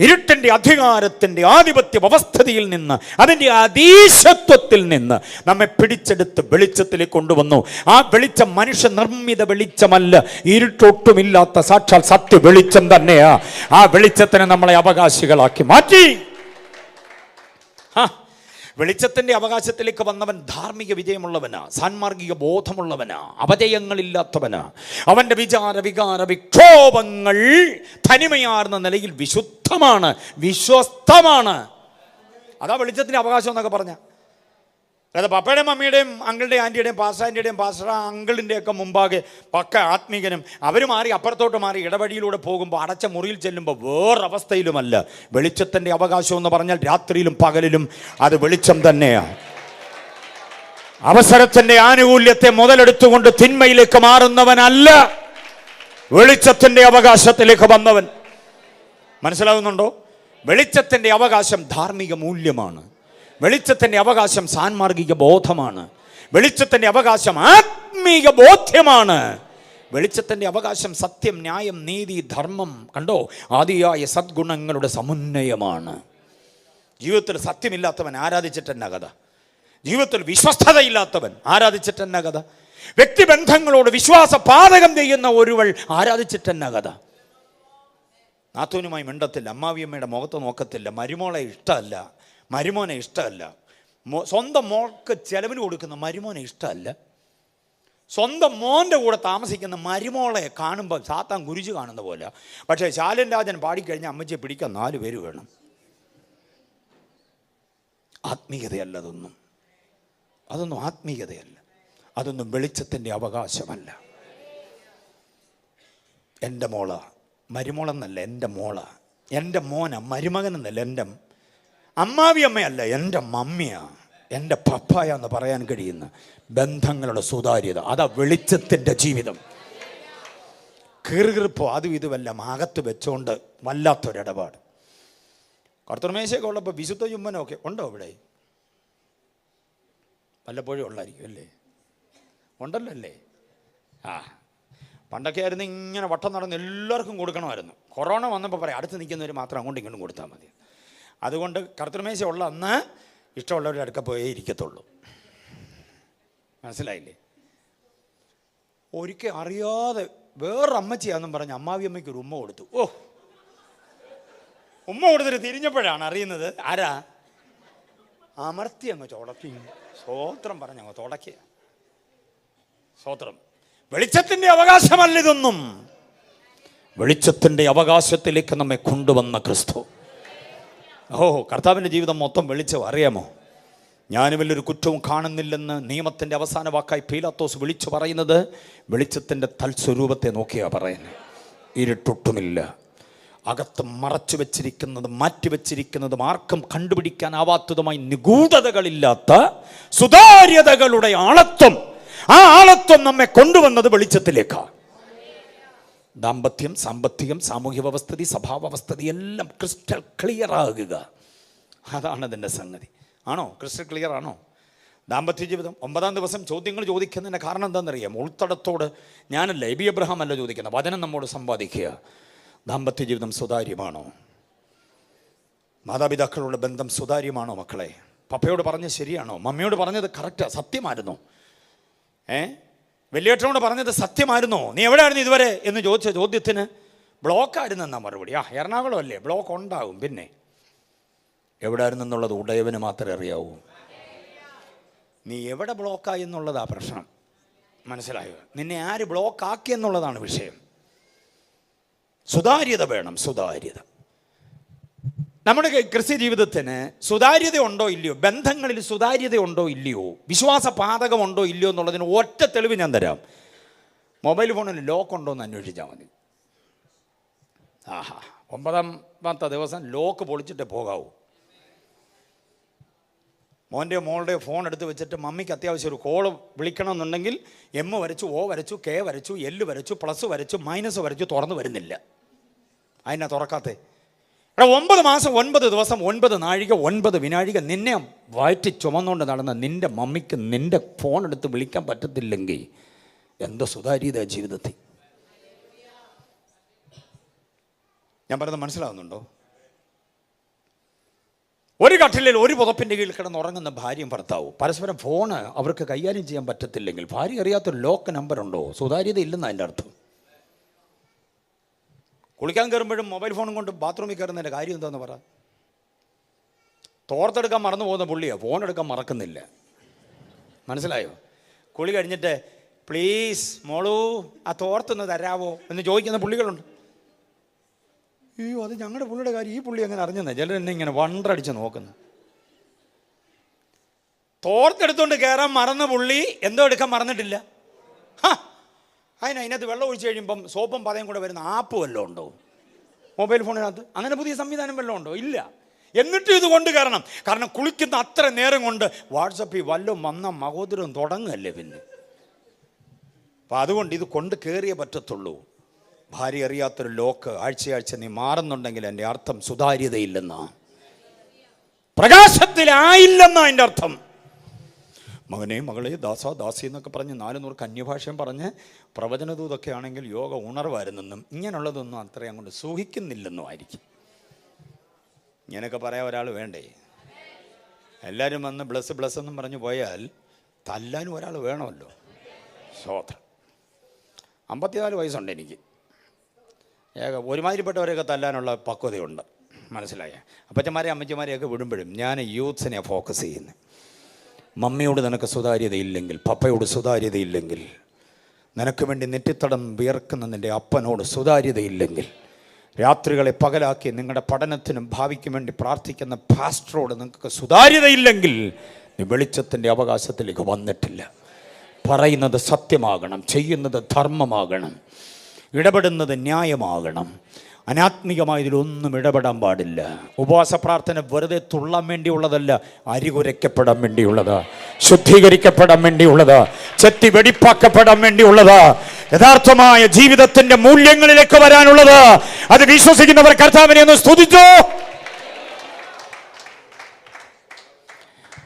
A: ഇരുട്ടിൻ്റെ അധികാരത്തിൻ്റെ ആധിപത്യ വ്യവസ്ഥയിൽ നിന്ന്, അതിൻ്റെ അതീശത്വത്തിൽ നിന്ന് നമ്മെ പിടിച്ചെടുത്ത് വെളിച്ചത്തിലേക്ക് കൊണ്ടുവന്നു. ആ വെളിച്ചം മനുഷ്യ നിർമ്മിത വെളിച്ചമല്ല, ഇരുട്ടൊട്ടുമില്ലാത്ത സാക്ഷാൽ സത്യ വെളിച്ചം തന്നെയാ. ആ വെളിച്ചത്തിന് നമ്മളെ അവകാശികളാക്കി മാറ്റി. വെളിച്ചത്തിൻ്റെ അവകാശത്തിലേക്ക് വന്നവൻ ധാർമ്മിക വിജയമുള്ളവനാ, സാൻമാർഗിക ബോധമുള്ളവനാ, അപജയങ്ങളില്ലാത്തവനാ. അവൻ്റെ വിചാര വികാര വിക്ഷോഭങ്ങൾ തനിമയാർന്ന നിലയിൽ വിശുദ്ധമാണ്, വിശ്വസ്തമാണ്. അതാ വെളിച്ചത്തിൻ്റെ അവകാശം എന്നൊക്കെ പറഞ്ഞ. അതായത് പപ്പയുടെയും മമ്മിയുടെയും അങ്കിളുടെയും ആൻറ്റിയുടെയും പാസ്റ്റർ ആൻറ്റിയുടെയും പാസ്റ്റർ അങ്കിളിൻ്റെയൊക്കെ മുമ്പാകെ പക്ക ആത്മീകനും അവർ മാറി അപ്പുറത്തോട്ട് മാറി ഇടവഴിയിലൂടെ പോകുമ്പോൾ അടച്ച മുറിയിൽ ചെല്ലുമ്പോൾ വേറൊരവസ്ഥയിലുമല്ല. വെളിച്ചത്തിൻ്റെ അവകാശം എന്ന് പറഞ്ഞാൽ രാത്രിയിലും പകലിലും അത് വെളിച്ചം തന്നെയാണ്. അവസരത്തിൻ്റെ ആനുകൂല്യത്തെ മുതലെടുത്തുകൊണ്ട് തിന്മയിലേക്ക് മാറുന്നവനല്ല, വെളിച്ചത്തിൻ്റെ അവകാശത്തിലേക്ക് വന്നവൻ. മനസ്സിലാകുന്നുണ്ടോ? വെളിച്ചത്തിൻ്റെ അവകാശം ധാർമ്മിക മൂല്യമാണ്. വെളിച്ചത്തിൻ്റെ അവകാശം സാൻമാർഗിക ബോധമാണ്. വെളിച്ചത്തിൻ്റെ അവകാശം ആത്മീക ബോധ്യമാണ്. വെളിച്ചത്തിൻ്റെ അവകാശം സത്യം, ന്യായം, നീതി, ധർമ്മം, കണ്ടോ, ആദിയായ സദ്ഗുണങ്ങളുടെ സമുന്നയമാണ്. ജീവിതത്തിൽ സത്യമില്ലാത്തവൻ ആരാധിച്ചിട്ടെന്ന കഥ. ജീവിതത്തിൽ വിശ്വസ്തതയില്ലാത്തവൻ ആരാധിച്ചിട്ടെന്ന കഥ. വ്യക്തിബന്ധങ്ങളോട് വിശ്വാസപാതകം ചെയ്യുന്ന ഒരുവൾ ആരാധിച്ചിട്ടെന്ന കഥ. നാത്തൂനുമായി മിണ്ടത്തില്ല, അമ്മാവിയമ്മയുടെ മുഖത്ത് നോക്കത്തില്ല, മരുമോളെ ഇഷ്ടമല്ല, മരുമോനെ ഇഷ്ടമല്ല, സ്വന്തം മോൾക്ക് ചെലവിന് കൊടുക്കുന്ന മരുമോനെ ഇഷ്ടമല്ല, സ്വന്തം മോൻ്റെ കൂടെ താമസിക്കുന്ന മരുമോളെ കാണുമ്പോൾ സാത്താൻ ഗുരുജി കാണുന്ന പോലെ. പക്ഷേ ശാലൻ രാജൻ പാടിക്കഴിഞ്ഞാൽ അമ്മച്ചിയെ പിടിക്കാൻ 4 പേര് വേണം. ആത്മീയതയല്ല അതൊന്നും. അതൊന്നും ആത്മീയതയല്ല. അതൊന്നും വെളിച്ചത്തിൻ്റെ അവകാശമല്ല. എൻ്റെ മോള, മരുമോളെന്നല്ല, എൻ്റെ മോള, എൻ്റെ മോന, മരുമകനെന്നല്ല, എൻ്റെ അമ്മാവിയമ്മയല്ല, എൻ്റെ മമ്മിയാ, എൻ്റെ പപ്പായ എന്ന് പറയാൻ കഴിയുന്ന ബന്ധങ്ങളുടെ സുതാര്യത. അതാ വെളിച്ചത്തിൻ്റെ ജീവിതം. കീറുകിറിപ്പോ അതും ഇതുമെല്ലാം അകത്ത് വെച്ചുകൊണ്ട് വല്ലാത്തൊരിടപാട്. കർത്തൃമേശയൊക്കെ ഉള്ളപ്പോൾ വിശുദ്ധ ചുമ്മനൊക്കെ ഉണ്ടോ ഇവിടെ? വല്ലപ്പോഴും ഉള്ളായിരിക്കും അല്ലേ? ഉണ്ടല്ലോ അല്ലേ? പണ്ടൊക്കെ ആയിരുന്നു ഇങ്ങനെ വട്ടം നടന്ന് എല്ലാവർക്കും കൊടുക്കണമായിരുന്നു. കൊറോണ വന്നപ്പോൾ പറയാം അടുത്ത് നിൽക്കുന്നവർ മാത്രം അങ്ങോട്ടും ഇങ്ങോട്ടും കൊടുത്താൽ മതി. അതുകൊണ്ട് കർത്തൃമേശ ഉള്ള അന്ന് ഇഷ്ടമുള്ളവരുടെ അടുക്ക പോയേ ഇരിക്കത്തുള്ളൂ. മനസ്സിലായില്ലേ? ഒരിക്കൽ അറിയാതെ വേറൊരു അമ്മച്ചിയാണെന്നും പറഞ്ഞ് അമ്മാവിയമ്മയ്ക്ക് ഒരു ഉമ്മ കൊടുത്തു. ഉമ്മ കൊടുത്തിട്ട് തിരിഞ്ഞപ്പോഴാണ് അറിയുന്നത് ആരാ. അമർത്തി അങ്ങ് തുടക്കി, സ്വോത്രം പറഞ്ഞങ്ങ് തുടക്കിയ. സ്വോത്രം. വെളിച്ചത്തിൻ്റെ അവകാശമല്ല ഇതൊന്നും. വെളിച്ചത്തിൻ്റെ അവകാശത്തിലേക്ക് നമ്മെ കൊണ്ടുവന്ന ക്രിസ്തു. കർത്താവിൻ്റെ ജീവിതം മൊത്തം വെളിച്ചം. അറിയാമോ, ഞാനും വലിയൊരു കുറ്റവും കാണുന്നില്ലെന്ന് നിയമത്തിൻ്റെ അവസാന വാക്കായി പീലാത്തോസ് വിളിച്ചു പറയുന്നത് വെളിച്ചത്തിൻ്റെ തൽസ്വരൂപത്തെ നോക്കിയാണ് പറയുന്നത്. ഇരുട്ടൊട്ടുമില്ല, അകത്ത് മറച്ചു വെച്ചിരിക്കുന്നതും മാറ്റിവെച്ചിരിക്കുന്നതും ആർക്കും കണ്ടുപിടിക്കാനാവാത്തതുമായി നിഗൂഢതകളില്ലാത്ത സുതാര്യതകളുടെ ആളത്വം. ആ ആളത്വം നമ്മെ കൊണ്ടുവന്നത് വെളിച്ചത്തിലേക്കാണ്. ദാമ്പത്യം, സാമ്പത്തികം, സാമൂഹ്യ വ്യവസ്ഥിതി, സ്വഭാവവസ്ഥിതി എല്ലാം ക്രിസ്റ്റൽ ക്ലിയർ ആകുക. അതാണ് അതിൻ്റെ സംഗതി. ആണോ? ക്രിസ്റ്റൽ ക്ലിയർ ആണോ? ദാമ്പത്യ ജീവിതം 9-ാം ദിവസം ചോദ്യങ്ങൾ ചോദിക്കുന്നതിൻ്റെ കാരണം എന്താണെന്നറിയാം? ഉൾത്തടത്തോട് ഞാനല്ല, എബി എബ്രഹാം അല്ല ചോദിക്കുന്നത്, വചനം നമ്മോട് സമ്പാദിക്കുക. ദാമ്പത്യ ജീവിതം സുതാര്യമാണോ? മാതാപിതാക്കളുടെ ബന്ധം സുതാര്യമാണോ? മക്കളെ, പപ്പയോട് പറഞ്ഞത് ശരിയാണോ? മമ്മിയോട് പറഞ്ഞത് കറക്റ്റാ, സത്യമായിരുന്നോ? വലിയേട്ടനോട് പറഞ്ഞത് സത്യമായിരുന്നോ? നീ എവിടെയായിരുന്നു ഇതുവരെ എന്ന് ചോദിച്ച ചോദ്യത്തിന് ബ്ലോക്കായിരുന്നെന്നാ മറുപടി. എറണാകുളം അല്ലേ, ബ്ലോക്ക് ഉണ്ടാകും. പിന്നെ എവിടെയായിരുന്നെന്നുള്ളത് ഉടയവന് മാത്രമേ അറിയാവൂ. നീ എവിടെ ബ്ലോക്കായി എന്നുള്ളതാ പ്രശ്നം. മനസ്സിലായോ? നിന്നെ ആര് ബ്ലോക്കാക്കി എന്നുള്ളതാണ് വിഷയം. സുതാര്യത വേണം, സുതാര്യത. നമ്മുടെ ക്രിസ്ത്യ ജീവിതത്തിന് സുതാര്യത ഉണ്ടോ ഇല്ലയോ, ബന്ധങ്ങളിൽ സുതാര്യത ഉണ്ടോ ഇല്ലയോ, വിശ്വാസ പാതകമുണ്ടോ ഇല്ലയോ എന്നുള്ളതിന് ഒറ്റ തെളിവ് ഞാൻ തരാം. മൊബൈൽ ഫോണിൽ ലോക്ക് ഉണ്ടോ എന്ന് അന്വേഷിച്ചാൽ മതി. 9-ാമത്തെ ദിവസം ലോക്ക് പൊളിച്ചിട്ട് പോകാവൂ. മോൻ്റെയോ മോളുടെയോ ഫോൺ എടുത്ത് വെച്ചിട്ട് മമ്മിക്ക് അത്യാവശ്യം ഒരു കോള് വിളിക്കണമെന്നുണ്ടെങ്കിൽ M വരച്ചു, O വരച്ചു, K വരച്ചു, L വരച്ചു, പ്ലസ് വരച്ചു, മൈനസ് വരച്ചു, തുറന്നു വരുന്നില്ല. അതിനാ തുറക്കാത്തേ? 9 മാസം 9 ദിവസം 9 നാഴിക 9 വിനാഴിക നിന്നെ വയറ്റി ചുമന്നുകൊണ്ട് നടന്ന നിൻ്റെ മമ്മിക്ക് നിൻ്റെ ഫോൺ എടുത്ത് വിളിക്കാൻ പറ്റത്തില്ലെങ്കിൽ എന്തോ സുതാര്യത ജീവിതത്തിൽ. ഞാൻ പറയുന്നത് മനസ്സിലാവുന്നുണ്ടോ? ഒരു കട്ടിലിൽ ഒരു പുതപ്പിൻ്റെ കീഴിൽ കിടന്നുറങ്ങുന്ന ഭാര്യയും ഭർത്താവും പരസ്പരം ഫോണ് അവർക്ക് കൈകാര്യം ചെയ്യാൻ പറ്റത്തില്ലെങ്കിൽ ഭാര്യ അറിയാത്തൊരു ലോക്ക് നമ്പറുണ്ടോ? സുതാര്യത ഇല്ലെന്ന് അതിൻ്റെ അർത്ഥം. കുളിക്കാൻ കയറുമ്പോഴും മൊബൈൽ ഫോണും കൊണ്ട് ബാത്റൂമിൽ കയറുന്നതിൻ്റെ കാര്യം എന്താണെന്ന് പറ. തോർത്തെടുക്കാൻ മറന്നു പോകുന്ന പുള്ളിയാണ്, ഫോൺ എടുക്കാൻ മറക്കുന്നില്ല. മനസ്സിലായോ? കുളി കഴിഞ്ഞിട്ട് പ്ലീസ് മോളൂ ആ തോർത്തൊന്ന് തരാവോ എന്ന് ചോദിക്കുന്ന പുള്ളികളുണ്ട്. അയ്യോ, അത് ഞങ്ങളുടെ പുള്ളിയുടെ കാര്യം, ഈ പുള്ളി അങ്ങനെ അറിഞ്ഞെന്നേ ചിലർ എന്നെ ഇങ്ങനെ വണ്ടടിച്ച് നോക്കുന്നു. തോർത്തെടുത്തോണ്ട് കയറാൻ മറന്ന പുള്ളി എന്തോ എടുക്കാൻ മറന്നിട്ടില്ല. അതിനകത്ത് വെള്ളം ഒഴിച്ച് കഴിയുമ്പം സോപ്പും പതയും കൂടെ വരുന്ന ആപ്പ് വല്ലതും ഉണ്ടോ മൊബൈൽ ഫോണിനകത്ത്? അങ്ങനെ പുതിയ സംവിധാനം വല്ലതും ഉണ്ടോ? ഇല്ല. എന്നിട്ടും ഇത് കൊണ്ട് കയറണം. കാരണം കുളിക്കുന്ന അത്ര നേരം കൊണ്ട് വാട്സപ്പിൽ വല്ലതും വന്ന മഹോദരം തുടങ്ങല്ലേ പിന്നെ. അപ്പം അതുകൊണ്ട് ഇത് കൊണ്ട് കയറിയേ പറ്റത്തുള്ളൂ. ഭാര്യ അറിയാത്തൊരു ലോക്ക് ആഴ്ചയാഴ്ച നീ മാറുന്നുണ്ടെങ്കിൽ എൻ്റെ അർത്ഥം സുതാര്യതയില്ലെന്നാ, പ്രകാശത്തിലായില്ലെന്നാ എൻ്റെ അർത്ഥം. മകനെ മകളെ ദാസ ദാസി എന്നൊക്കെ പറഞ്ഞ് 400 കന്യഭാഷയും പറഞ്ഞ് പ്രവചനദൂതൊക്കെ ആണെങ്കിൽ യോഗ ഉണർവായിരുന്നെന്നും ഇങ്ങനെയുള്ളതൊന്നും അത്രയും അങ്ങോട്ട് സൂഹിക്കുന്നില്ലെന്നും ആയിരിക്കും. ഇങ്ങനെയൊക്കെ പറയാൻ ഒരാൾ വേണ്ടേ? എല്ലാവരും വന്ന് ബ്ലസ് ബ്ലസ് എന്നും പറഞ്ഞു പോയാൽ തല്ലാനും ഒരാൾ വേണമല്ലോ. സ്വോത്രം. 54 വയസ്സുണ്ട് എനിക്ക്. ഒരുമാതിരിപ്പെട്ടവരെയൊക്കെ തല്ലാനുള്ള പക്വതയുണ്ട്. മനസ്സിലായ? അപ്പച്ചന്മാരെ അമ്മച്ചിമാരെയൊക്കെ വിടുമ്പോഴും ഞാൻ യൂത്ത്സിനെ ഫോക്കസ് ചെയ്യുന്നത്. മമ്മിയോട് നിനക്ക് സുതാര്യതയില്ലെങ്കിൽ, പപ്പയോട് സുതാര്യതയില്ലെങ്കിൽ, നിനക്ക് വേണ്ടി നെറ്റിത്തടം വിയർക്കുന്ന നിൻ്റെ അപ്പനോട് സുതാര്യതയില്ലെങ്കിൽ, രാത്രികളെ പകലാക്കി നിങ്ങളുടെ പഠനത്തിനും ഭാവിക്കും വേണ്ടി പ്രാർത്ഥിക്കുന്ന പാസ്റ്ററോട് നിങ്ങൾക്ക് സുതാര്യതയില്ലെങ്കിൽ നീ വെളിച്ചത്തിൻ്റെ അവകാശത്തിലേക്ക് വന്നിട്ടില്ല. പറയുന്നത് സത്യമാകണം, ചെയ്യുന്നത് ധർമ്മമാകണം, ഇടപെടുന്നത് ന്യായമാകണം. അനാത്മികമായതിലൊന്നും ഇടപെടാൻ പാടില്ല. ഉപവാസ പ്രാർത്ഥന വെറുതെ തുള്ളാൻ വേണ്ടിയുള്ളതല്ല, അരികുരയ്ക്കപ്പെടാൻ വേണ്ടിയുള്ളതാ, ശുദ്ധീകരിക്കപ്പെടാൻ വേണ്ടിയുള്ളതാ, ചെത്തി വെടിപ്പാക്കപ്പെടാൻ വേണ്ടിയുള്ളതാ, യഥാർത്ഥമായ ജീവിതത്തിന്റെ മൂല്യങ്ങളിലേക്ക് വരാനുള്ളത്. അത് വിശ്വസിക്കുന്നവർ കർത്താവിനെ ഒന്ന് സ്തുതിച്ചോ.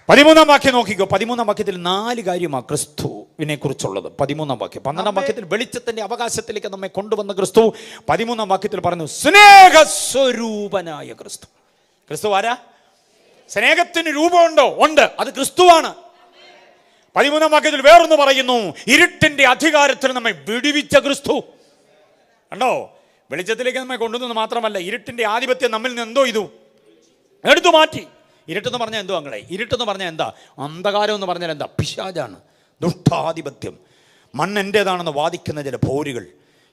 A: 13-ാം വാക്യം നോക്കിക്കോ. 13-ാം വാക്യത്തിൽ 4 കാര്യമാണ് ക്രിസ്തുവിനെ കുറിച്ചുള്ളത്. 13-ാം വാക്യം. 12-ാം വാക്യത്തിൽ വെളിച്ചത്തിന്റെ അവകാശത്തിലേക്ക് നമ്മെ കൊണ്ടുവന്ന ക്രിസ്തു. 13-ാം വാക്യത്തിൽ പറഞ്ഞു സ്നേഹസ്വരൂപനായ ക്രിസ്തു. ക്രിസ്തു ആരാ? സ്നേഹത്തിന് രൂപമുണ്ടോ? ഉണ്ട്. അത് ക്രിസ്തുവാണ്. 13-ാം വാക്യത്തിൽ വേറൊന്ന് പറയുന്നു, ഇരുട്ടിന്റെ അധികാരത്തിൽ നമ്മെ വിടുവിച്ച ക്രിസ്തു. കണ്ടോ? വെളിച്ചത്തിലേക്ക് നമ്മെ കൊണ്ടുവന്നത് മാത്രമല്ല, ഇരുട്ടിന്റെ ആധിപത്യം നമ്മിൽ നിന്ന് എന്തോ ഇതു എടുത്തു മാറ്റി. ഇരുട്ടെന്ന് പറഞ്ഞാൽ എന്തോ അങ്ങളെ? ഇരുട്ടെന്ന് പറഞ്ഞാൽ എന്താ? അന്ധകാരം എന്ന് പറഞ്ഞാൽ എന്താ? പിശാചാണ്, ദുഷ്ടാധിപത്യം. മണ്ണ് എൻ്റേതാണെന്ന് വാദിക്കുന്ന ചില പോരുകൾ,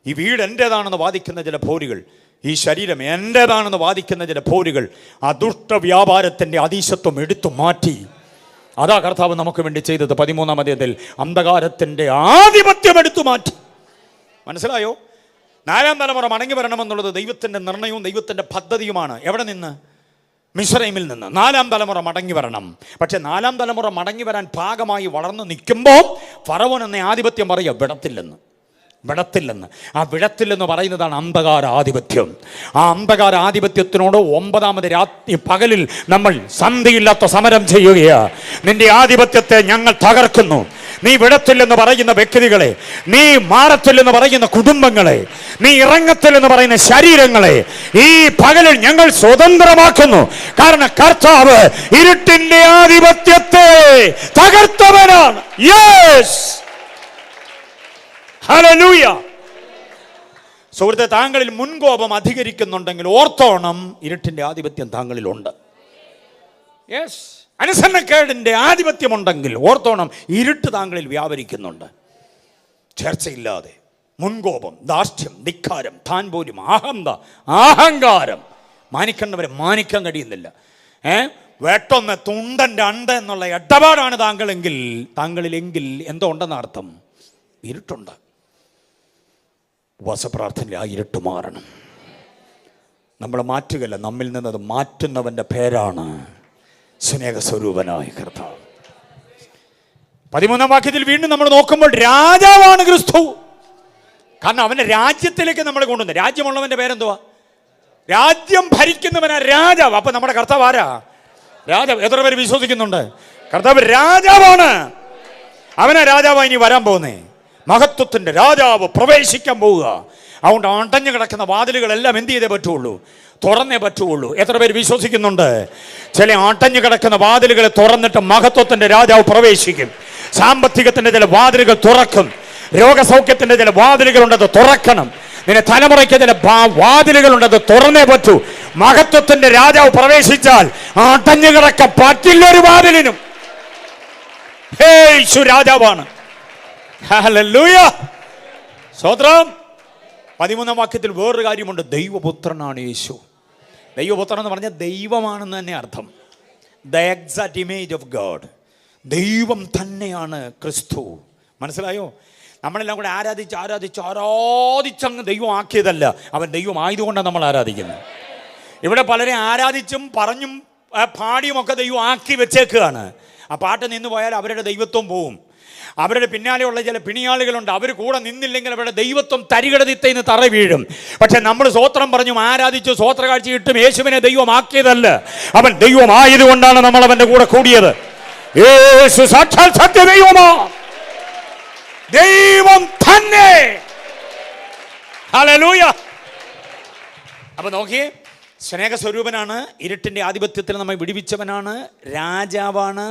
A: ഈ വീട് എൻ്റേതാണെന്ന് വാദിക്കുന്ന ചില പോരുകൾ, ഈ ശരീരം എൻ്റേതാണെന്ന് വാദിക്കുന്ന ചില പോരുകൾ, ആ ദുഷ്ട വ്യാപാരത്തിൻ്റെ അതീശത്വം എടുത്തു മാറ്റി. അതാ കർത്താവ് നമുക്ക് വേണ്ടി ചെയ്തത്. 13-ാം അധ്യായത്തിൽ അന്ധകാരത്തിൻ്റെ ആധിപത്യം എടുത്തു മാറ്റി. മനസ്സിലായോ? 4-ാം തലമുറ മടങ്ങി വരണമെന്നുള്ളത് ദൈവത്തിൻ്റെ നിർണയവും ദൈവത്തിൻ്റെ പദ്ധതിയുമാണ്. എവിടെ നിന്ന്? മിസ്രൈമിൽ നിന്ന് 4-ാം തലമുറ മടങ്ങി വരണം. പക്ഷെ 4-ാം തലമുറ മടങ്ങി വരാൻ പാകമായി വളർന്നു നിൽക്കുമ്പോൾ ഫറവോൻ എന്ന ആധിപത്യം പറയുക വിടത്തില്ലെന്ന്. ആ വിടത്തില്ലെന്ന് പറയുന്നതാണ് അന്ധകാര ആധിപത്യം. ആ അന്ധകാര ആധിപത്യത്തിനോട് 9-ാമത് രാത്രി പകലിൽ നമ്മൾ സന്ധിയില്ലാത്ത സമരം ചെയ്യുകയാണ്. നിന്റെ ആധിപത്യത്തെ ഞങ്ങൾ തകർക്കുന്നു. നീ വിടത്തില്ലെന്ന് പറയുന്ന വ്യക്തികളെ, നീ മാറത്തില്ലെന്ന് പറയുന്ന കുടുംബങ്ങളെ, നീ ഇറങ്ങത്തില്ലെന്ന് പറയുന്ന ശരീരങ്ങളെ ഈ പകലിൽ ഞങ്ങൾ സ്വതന്ത്രമാക്കുന്നു. കാരണം കർത്താവ് ഇരുട്ടിന്റെ ആധിപത്യത്തെ തകർത്തവനാണ്. Yes, hallelujah. സുഹൃത്തെ, താങ്കളിൽ മുൻകോപം അധികരിക്കുന്നുണ്ടെങ്കിൽ ഓർത്തോണം, ഇരുട്ടിന്റെ ആധിപത്യം താങ്കളിലുണ്ട്. യെസ്, അനുസരണക്കേടിന്റെ ആധിപത്യമുണ്ടെങ്കിൽ ഓർത്തോണം, ഇരുട്ട് താങ്കളിൽ വ്യാപരിക്കുന്നുണ്ട്. ചർച്ചയില്ലാതെ മുൻകോപം, ധാർഷ്ട്യം, ധിക്കാരം, താൻ പോലും, അഹങ്കാരം, മാനിക്കേണ്ടവരെ മാനിക്കാൻ കഴിയുന്നില്ല. വെട്ടൊന്ന് തുണ്ടൻ്റെ അണ്ട എന്നുള്ള ഇടപാടാണ് താങ്കളിലെങ്കിൽ എന്തോ ഉണ്ടെന്ന അർത്ഥം? ഇരുട്ടുണ്ട്. ഉപവാസപ്രാർത്ഥനയിൽ ആ ഇരുട്ട് മാറണം. നമ്മൾ മാറ്റുകയല്ല, നമ്മിൽ നിന്നത് മാറ്റുന്നവൻ്റെ പേരാണ് സ്നേഹസ്വരൂപനായ കർത്താവ്. 13-ാം വാക്യത്തിൽ വീണ്ടും നമ്മൾ നോക്കുമ്പോൾ രാജാവാണ് ക്രിസ്തു. കാരണം അവൻ്റെ രാജ്യത്തിലേക്ക് നമ്മളെ കൊണ്ടുവന്നു. രാജ്യമുള്ളവൻ്റെ പേരെന്തുവാ? രാജ്യം ഭരിക്കുന്നവനാ രാജാവ്. അപ്പൊ നമ്മുടെ കർത്താവ് ആരാ? രാജാവ്. എത്ര പേര് വിശ്വസിക്കുന്നുണ്ട്? കർത്താവ് രാജാവാണ്. അവനാ രാജാവായി ഇനി വരാൻ പോകുന്നേ. മഹത്വത്തിന്റെ രാജാവ് പ്രവേശിക്കാൻ പോവുക. അതുകൊണ്ട് അടഞ്ഞു കിടക്കുന്ന വാതിലുകളെല്ലാം എന്ത് ചെയ്തേ പറ്റുള്ളൂ? തുറന്നേ പറ്റുള്ളൂ. എത്ര പേര് വിശ്വസിക്കുന്നുണ്ട്? ചില അടഞ്ഞു കിടക്കുന്ന വാതിലുകളെ തുറന്നിട്ട് മഹത്വത്തിന്റെ രാജാവ് പ്രവേശിക്കും. സാമ്പത്തികത്തിന്റെ ചില വാതിലുകൾ തുറക്കും. രോഗസൗഖ്യത്തിന്റെ ചില വാതിലുകളുണ്ട്, അത് തുറക്കണം. നിന്റെ തലമുറയ്ക്ക് ചില വാതിലുകളുണ്ട്, അത് തുറന്നേ പറ്റൂ. മഹത്വത്തിന്റെ രാജാവ് പ്രവേശിച്ചാൽ അടഞ്ഞു കിടക്കാൻ പറ്റില്ലൊരു വാതിലിനും. യേശു രാജാവാണ്. ഹല്ലേലൂയ, സ്തോത്രം. 13-ാം വാക്യത്തിൽ വേറൊരു കാര്യമുണ്ട്. ദൈവപുത്രനാണ് യേശു. ദൈവപുത്രൻ എന്ന് പറഞ്ഞാൽ ദൈവമാണെന്ന് തന്നെ അർത്ഥം. The exact image of God. ദൈവം തന്നെയാണ് ക്രിസ്തു. മനസ്സിലായോ? നമ്മളെല്ലാം കൂടെ ആരാധിച്ചങ്ങ് ദൈവം ആക്കിയതല്ല. അവൻ ദൈവം ആയതുകൊണ്ടാണ് നമ്മൾ ആരാധിക്കുന്നത്. ഇവിടെ പലരെ ആരാധിച്ചും പറഞ്ഞും പാടിയുമൊക്കെ ദൈവം ആക്കി വെച്ചേക്കുകയാണ്. ആ പാട്ട് നിന്ന് പോയാൽ അവരുടെ ദൈവത്വം പോവും. അവരുടെ പിന്നാലെയുള്ള ചില പിണിയാളുകളുണ്ട്, അവർ കൂടെ നിന്നില്ലെങ്കിൽ അവരുടെ ദൈവത്വം തരികടതിത്തയിന്ന് തറ വീഴും. പക്ഷെ നമ്മൾ സ്തോത്രം പറഞ്ഞും ആരാധിച്ചു സ്തോത്ര കാഴ്ച ഇട്ടും യേശുവിനെ ദൈവമാക്കിയതല്ല. അവൻ ദൈവമായതുകൊണ്ടാണ് നമ്മൾ അവന്റെ കൂടെ കൂടിയത്. യേശു സാക്ഷാൽ സത്യദൈവമാ, ദൈവം തന്നെ. ഹല്ലേലൂയ. അപ്പൊ നോക്കിയേ, സ്നേഹസ്വരൂപനാണ്, ഇരുട്ടിന്റെ ആധിപത്യത്തിൽ നമ്മെ വിടുവിച്ചവനാണ്, രാജാവാണ്,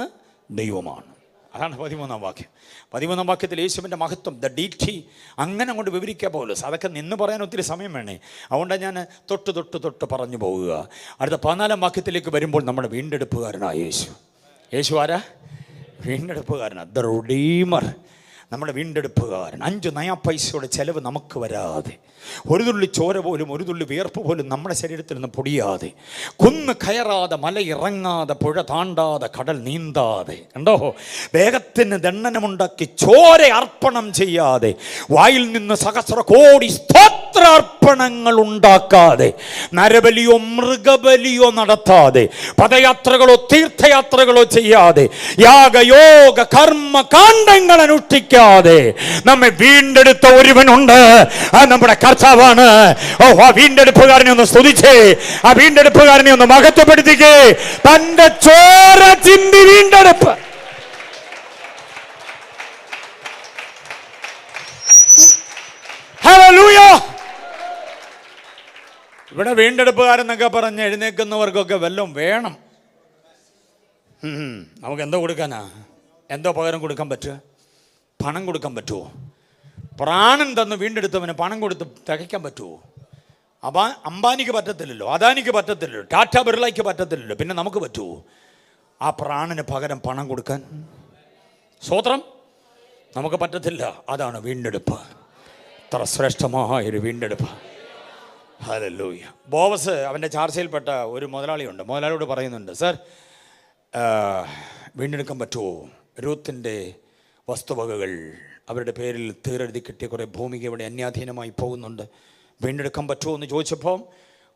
A: ദൈവമാണ്. അതാണ് 13-ാം വാക്യം. 13-ാം വാക്യത്തിൽ യേശുവിൻ്റെ മഹത്വം, ദ ഡീറ്റി, അങ്ങനെ അങ്ങോട്ട് വിവരിക്കുക പോലും. അതൊക്കെ നിന്ന് പറയാൻ ഒത്തിരി സമയം വേണേ. അതുകൊണ്ടാണ് ഞാൻ തൊട്ട് പറഞ്ഞു പോവുക. അടുത്ത 14-ാം വാക്യത്തിലേക്ക് വരുമ്പോൾ നമ്മുടെ വീണ്ടെടുപ്പുകാരനാണ് യേശു. യേശു ആരാ? വീണ്ടെടുപ്പുകാരനാണ്. ദ റിഡീമർ, നമ്മുടെ വീണ്ടെടുപ്പുകാരൻ. 5 നയാ പൈസയുടെ ചെലവ് നമുക്ക് വരാതെ, ഒരു തുള്ളി ചോര പോലും, ഒരു തുള്ളി വിയർപ്പ് പോലും നമ്മുടെ ശരീരത്തിൽ നിന്ന് പൊടിയാതെ, കുന്ന് കയറാതെ, മല ഇറങ്ങാതെ, പുഴ താണ്ടാതെ, കടൽ നീന്താതെ, കണ്ടോ, വേഗത്തിന് ദണ്ഡനമുണ്ടാക്കി ചോര അർപ്പണം ചെയ്യാതെ, വായിൽ നിന്ന് സഹസ്ര കോടി സ്തോത്രാർപ്പണങ്ങൾ ഉണ്ടാക്കാതെ, നരബലിയോ മൃഗബലിയോ നടത്താതെ, പദയാത്രകളോ തീർത്ഥയാത്രകളോ ചെയ്യാതെ, യാഗയോഗ കർമ്മ കാണ്ഡങ്ങൾ അനുഷ്ഠിക്കാതെ നമ്മെ വീണ്ടെടുത്ത ഒരുവനുണ്ട്. നമ്മുടെ കർത്താവാണ്. ഓ, ആ വീണ്ടെടുപ്പുകാരനെ ഒന്ന് സ്തുതിച്ചേ, ആ വീണ്ടെടുപ്പുകാരനെ ഒന്ന് മഹത്വപ്പെടുത്തിക്കേ. തന്റെ ചോര ചിന്തി വീണ്ടെടുപ്പ്. ഹല്ലേലൂയ. ഇവിടെ വീണ്ടെടുപ്പുകാരെന്നൊക്കെ പറഞ്ഞ് എഴുന്നേൽക്കുന്നവർക്കൊക്കെ വല്ലതും വേണം. നമുക്ക് എന്തോ കൊടുക്കാനാ? എന്തോ പകരം കൊടുക്കാൻ പറ്റുക? പണം കൊടുക്കാൻ പറ്റുമോ? പ്രാണൻ തന്ന് വീണ്ടെടുത്തവന് പണം കൊടുത്ത് തികയ്ക്കാൻ പറ്റുമോ? അംബാനിക്ക് പറ്റത്തില്ലല്ലോ, അദാനിക്ക് പറ്റത്തില്ലല്ലോ, ടാറ്റ ബിർളയ്ക്ക് പറ്റത്തില്ലല്ലോ, പിന്നെ നമുക്ക് പറ്റുമോ ആ പ്രാണന് പകരം പണം കൊടുക്കാൻ? സ്തോത്രം. നമുക്ക് പറ്റത്തില്ല. അതാണ് വീണ്ടെടുപ്പ്. എത്ര ശ്രേഷ്ഠമായൊരു വീണ്ടെടുപ്പ്. ഹല്ലേലൂയ. ബോവസ് അവൻ്റെ ചാർച്ചയിൽപ്പെട്ട ഒരു മുതലാളിയുണ്ട്. മുതലാളിയോട് പറയുന്നുണ്ട്, സർ വീണ്ടെടുക്കാൻ പറ്റുമോ? രൂത്തിൻ്റെ വസ്തുവകകൾ അവരുടെ പേരിൽ തീരെഴുതി കിട്ടിയ കുറേ ഭൂമിക ഇവിടെ അന്യാധീനമായി പോകുന്നുണ്ട്, വീണ്ടെടുക്കാൻ പറ്റുമോ എന്ന് ചോദിച്ചപ്പോൾ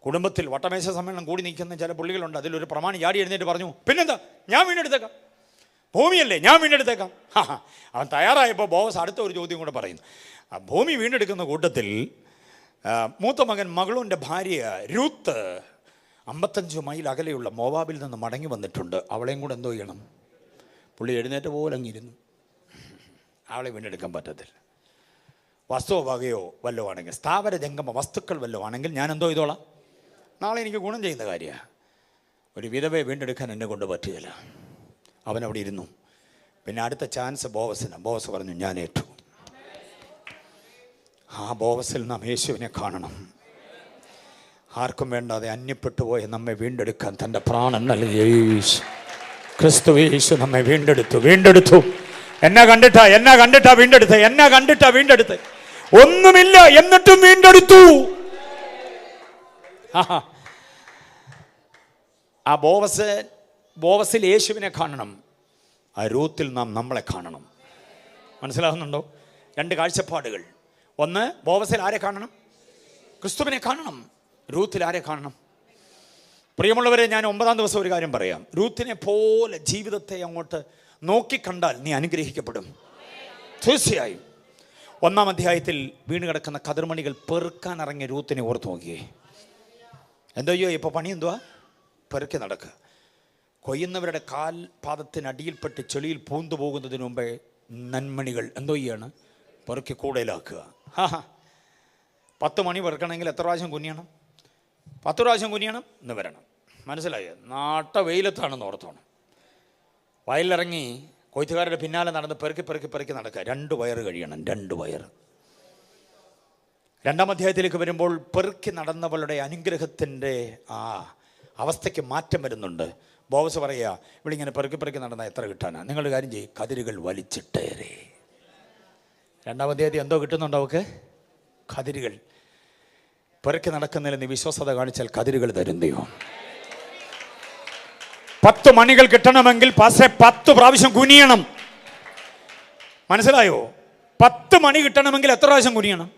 A: കുടുംബത്തിൽ വട്ടമേശ സമ്മേളനം കൂടി നിൽക്കുന്ന ചില പുള്ളികളുണ്ട്. അതിലൊരു പ്രമാണി ചാടി എഴുന്നേറ്റ് പറഞ്ഞു, പിന്നെന്താ, ഞാൻ വീണ്ടെടുത്തേക്കാം, ഭൂമിയല്ലേ, ഞാൻ വീണ്ടെടുത്തേക്കാം. അവൻ തയ്യാറായപ്പോൾ ബോവസ് അടുത്ത ഒരു ചോദ്യം കൂടെ പറയുന്നു. ആ ഭൂമി വീണ്ടെടുക്കുന്ന കൂട്ടത്തിൽ മൂത്ത മകൻ മകളുടെ ഭാര്യ രൂത്ത് 55 മൈൽ അകലെയുള്ള മോവാബിൽ നിന്ന് മടങ്ങി വന്നിട്ടുണ്ട്. അവളെയും കൂടെ എന്തോ ചെയ്യണം? പുള്ളി എഴുന്നേറ്റ് പോലെ അങ്ങിരുന്നു. അവളെ വീണ്ടെടുക്കാൻ പറ്റത്തില്ല. വസ്തുവോ വകയോ വല്ലോ ആണെങ്കിൽ, സ്ഥാവര ജംഗമ വസ്തുക്കൾ വല്ലോ ആണെങ്കിൽ ഞാൻ എന്തോ ചെയ്തോളാം, നാളെ എനിക്ക് ഗുണം ചെയ്യുന്ന കാര്യമാണ്. ഒരു വിധവയെ വീണ്ടെടുക്കാൻ എന്നെ കൊണ്ട് പറ്റുകയില്ല. അവനവിടെ ഇരുന്നു. പിന്നെ അടുത്ത ചാൻസ് ബോവസിന്. ബോവസ് പറഞ്ഞു, ഞാൻ ഏറ്റു. ആ ബോവസിൽ നാം യേശുവിനെ കാണണം. ആർക്കും വേണ്ടാതെ അന്യപ്പെട്ടു പോയ നമ്മെ വീണ്ടെടുക്കാൻ തൻ്റെ പ്രാണൻ നൽകിയ യേശു, ക്രിസ്തു യേശു നമ്മെ വീണ്ടെടുത്തു. എന്നെ കണ്ടിട്ടാ വീണ്ടെടുത്ത്. ഒന്നുമില്ല എന്നിട്ടും വീണ്ടെടുത്തു. ആ ബോവസിൽ യേശുവിനെ കാണണം. ആ രൂത്തിൽ നാം നമ്മളെ കാണണം. മനസ്സിലാകുന്നുണ്ടോ? രണ്ട് കാഴ്ചപ്പാടുകൾ. ഒന്ന്, ബോവസിൽ ആരെ കാണണം? ക്രിസ്തുവിനെ കാണണം. രൂത്തിൽ ആരെ കാണണം? പ്രിയമുള്ളവരെ, ഞാൻ 9-ാം ദിവസം ഒരു കാര്യം പറയാം. രൂത്തിനെ പോലെ ജീവിതത്തെ അങ്ങോട്ട് നോക്കിക്കണ്ടാൽ നീ അനുഗ്രഹിക്കപ്പെടും. തീർച്ചയായും. 1-ാം അധ്യായത്തിൽ വീണ് കിടക്കുന്ന കതിർമണികൾ പെറുക്കാൻ ഇറങ്ങിയ രൂത്തിനെ ഓർത്ത് നോക്കിയേ. എന്തോയ്യോ ഇപ്പോൾ പണി എന്തുവാ? പെറുക്കി നടക്കുക. കൊയ്യുന്നവരുടെ പാദത്തിനടിയിൽപ്പെട്ട് ചെളിയിൽ പൂന്തു പോകുന്നതിന് മുമ്പേ നന്മണികൾ എന്തോ ചെയ്യാണ്? പെറുക്കി കൂടയിലാക്കുക. 10 മണി പെറുക്കണമെങ്കിൽ എത്ര പ്രാവശ്യം കുനിയണം? 10 പ്രാവശ്യം കുനിയണം എന്ന് വരണം. മനസ്സിലായോ? നാട്ട വെയിലത്താണെന്ന് ഓർത്തോണം. വയലിറങ്ങി കൊയ്ത്തുകാരുടെ പിന്നാലെ നടന്ന് പെറുക്കി നടക്കുക. 2 വയറ് കഴിയണം. 2 വയറ്. 2-ാം അധ്യായത്തിലേക്ക് വരുമ്പോൾ പെറുക്കി നടന്നവളുടെ അനുഗ്രഹത്തിൻ്റെ ആ അവസ്ഥയ്ക്ക് മാറ്റം വരുന്നുണ്ട്. ബോവസ് പറയുക, ഇവിടെ ഇങ്ങനെ പെറുക്കി നടന്നാൽ എത്ര കിട്ടാനാ? നിങ്ങളുടെ കാര്യം ചെയ്യും, കതിരുകൾ വലിച്ചിട്ടേരെ. 2-ാം അധ്യായത്തിൽ എന്തോ കിട്ടുന്നുണ്ടോ അവൾക്ക്? കതിരുകൾ. പെറുക്കി നടക്കുന്നതിൽ നീ വിശ്വസത കാണിച്ചാൽ കതിരുകൾ തരും ദൈവം. 10 മണികൾ കിട്ടണമെങ്കിൽ 10 പ്രാവശ്യം കുനിയണം. മനസ്സിലായോ? 10 മണി കിട്ടണമെങ്കിൽ എത്ര പ്രാവശ്യം കുനിയണം?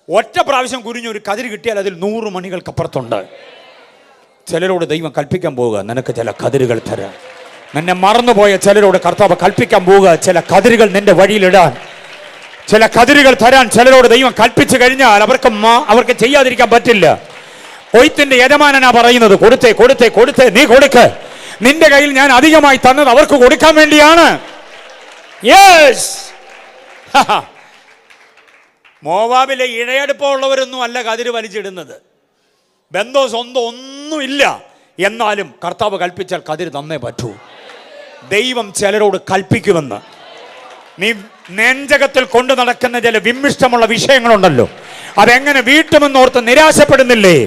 A: ഒറ്റ പ്രാവശ്യം കുനിഞ്ഞൊരു കതിര് കിട്ടിയാൽ അതിൽ 100 മണികൾക്കപ്പുറത്തുണ്ട്. ചിലരോട് ദൈവം കൽപ്പിക്കാൻ പോവുക, നിനക്ക് ചില കതിരുകൾ തരാൻ. നിന്നെ മറന്നുപോയ ചിലരോട് കർത്താവ് കൽപ്പിക്കാൻ പോവുക, ചില കതിരുകൾ നിന്റെ വഴിയിലിടാൻ, ചില കതിരുകൾ തരാൻ. ചിലരോട് ദൈവം കൽപ്പിച്ചു കഴിഞ്ഞാൽ അവർക്ക് ചെയ്യാതിരിക്കാൻ പറ്റില്ല. കൊയ്ത്തിന്റെ യജമാനനാ പറയുന്നത്, കൊടുത്തേ, നീ കൊടുക്ക്. നിന്റെ കയ്യിൽ ഞാൻ അധികമായി തന്നത് അവർക്ക് കൊടുക്കാൻ വേണ്ടിയാണ്. യെസ്. മോവാബിലെ ഇഴയടുപ്പമുള്ളവരൊന്നും അല്ല കതിര് വലിച്ചിടുന്നത്. ബന്ധോ സ്വന്തം ഒന്നുമില്ല. എന്നാലും കർത്താവ് കൽപ്പിച്ചാൽ കതിര് തന്നേ പറ്റൂ. ദൈവം ചിലരോട് കൽപ്പിക്കുമെന്ന്. നീ നെഞ്ചകത്തിൽ കൊണ്ടു നടക്കുന്ന ചില വിമ്മിഷ്ടമുള്ള വിഷയങ്ങളുണ്ടല്ലോ, അതെങ്ങനെ വീട്ടുമെന്നോർത്ത് നിരാശപ്പെടുന്നില്ലേ?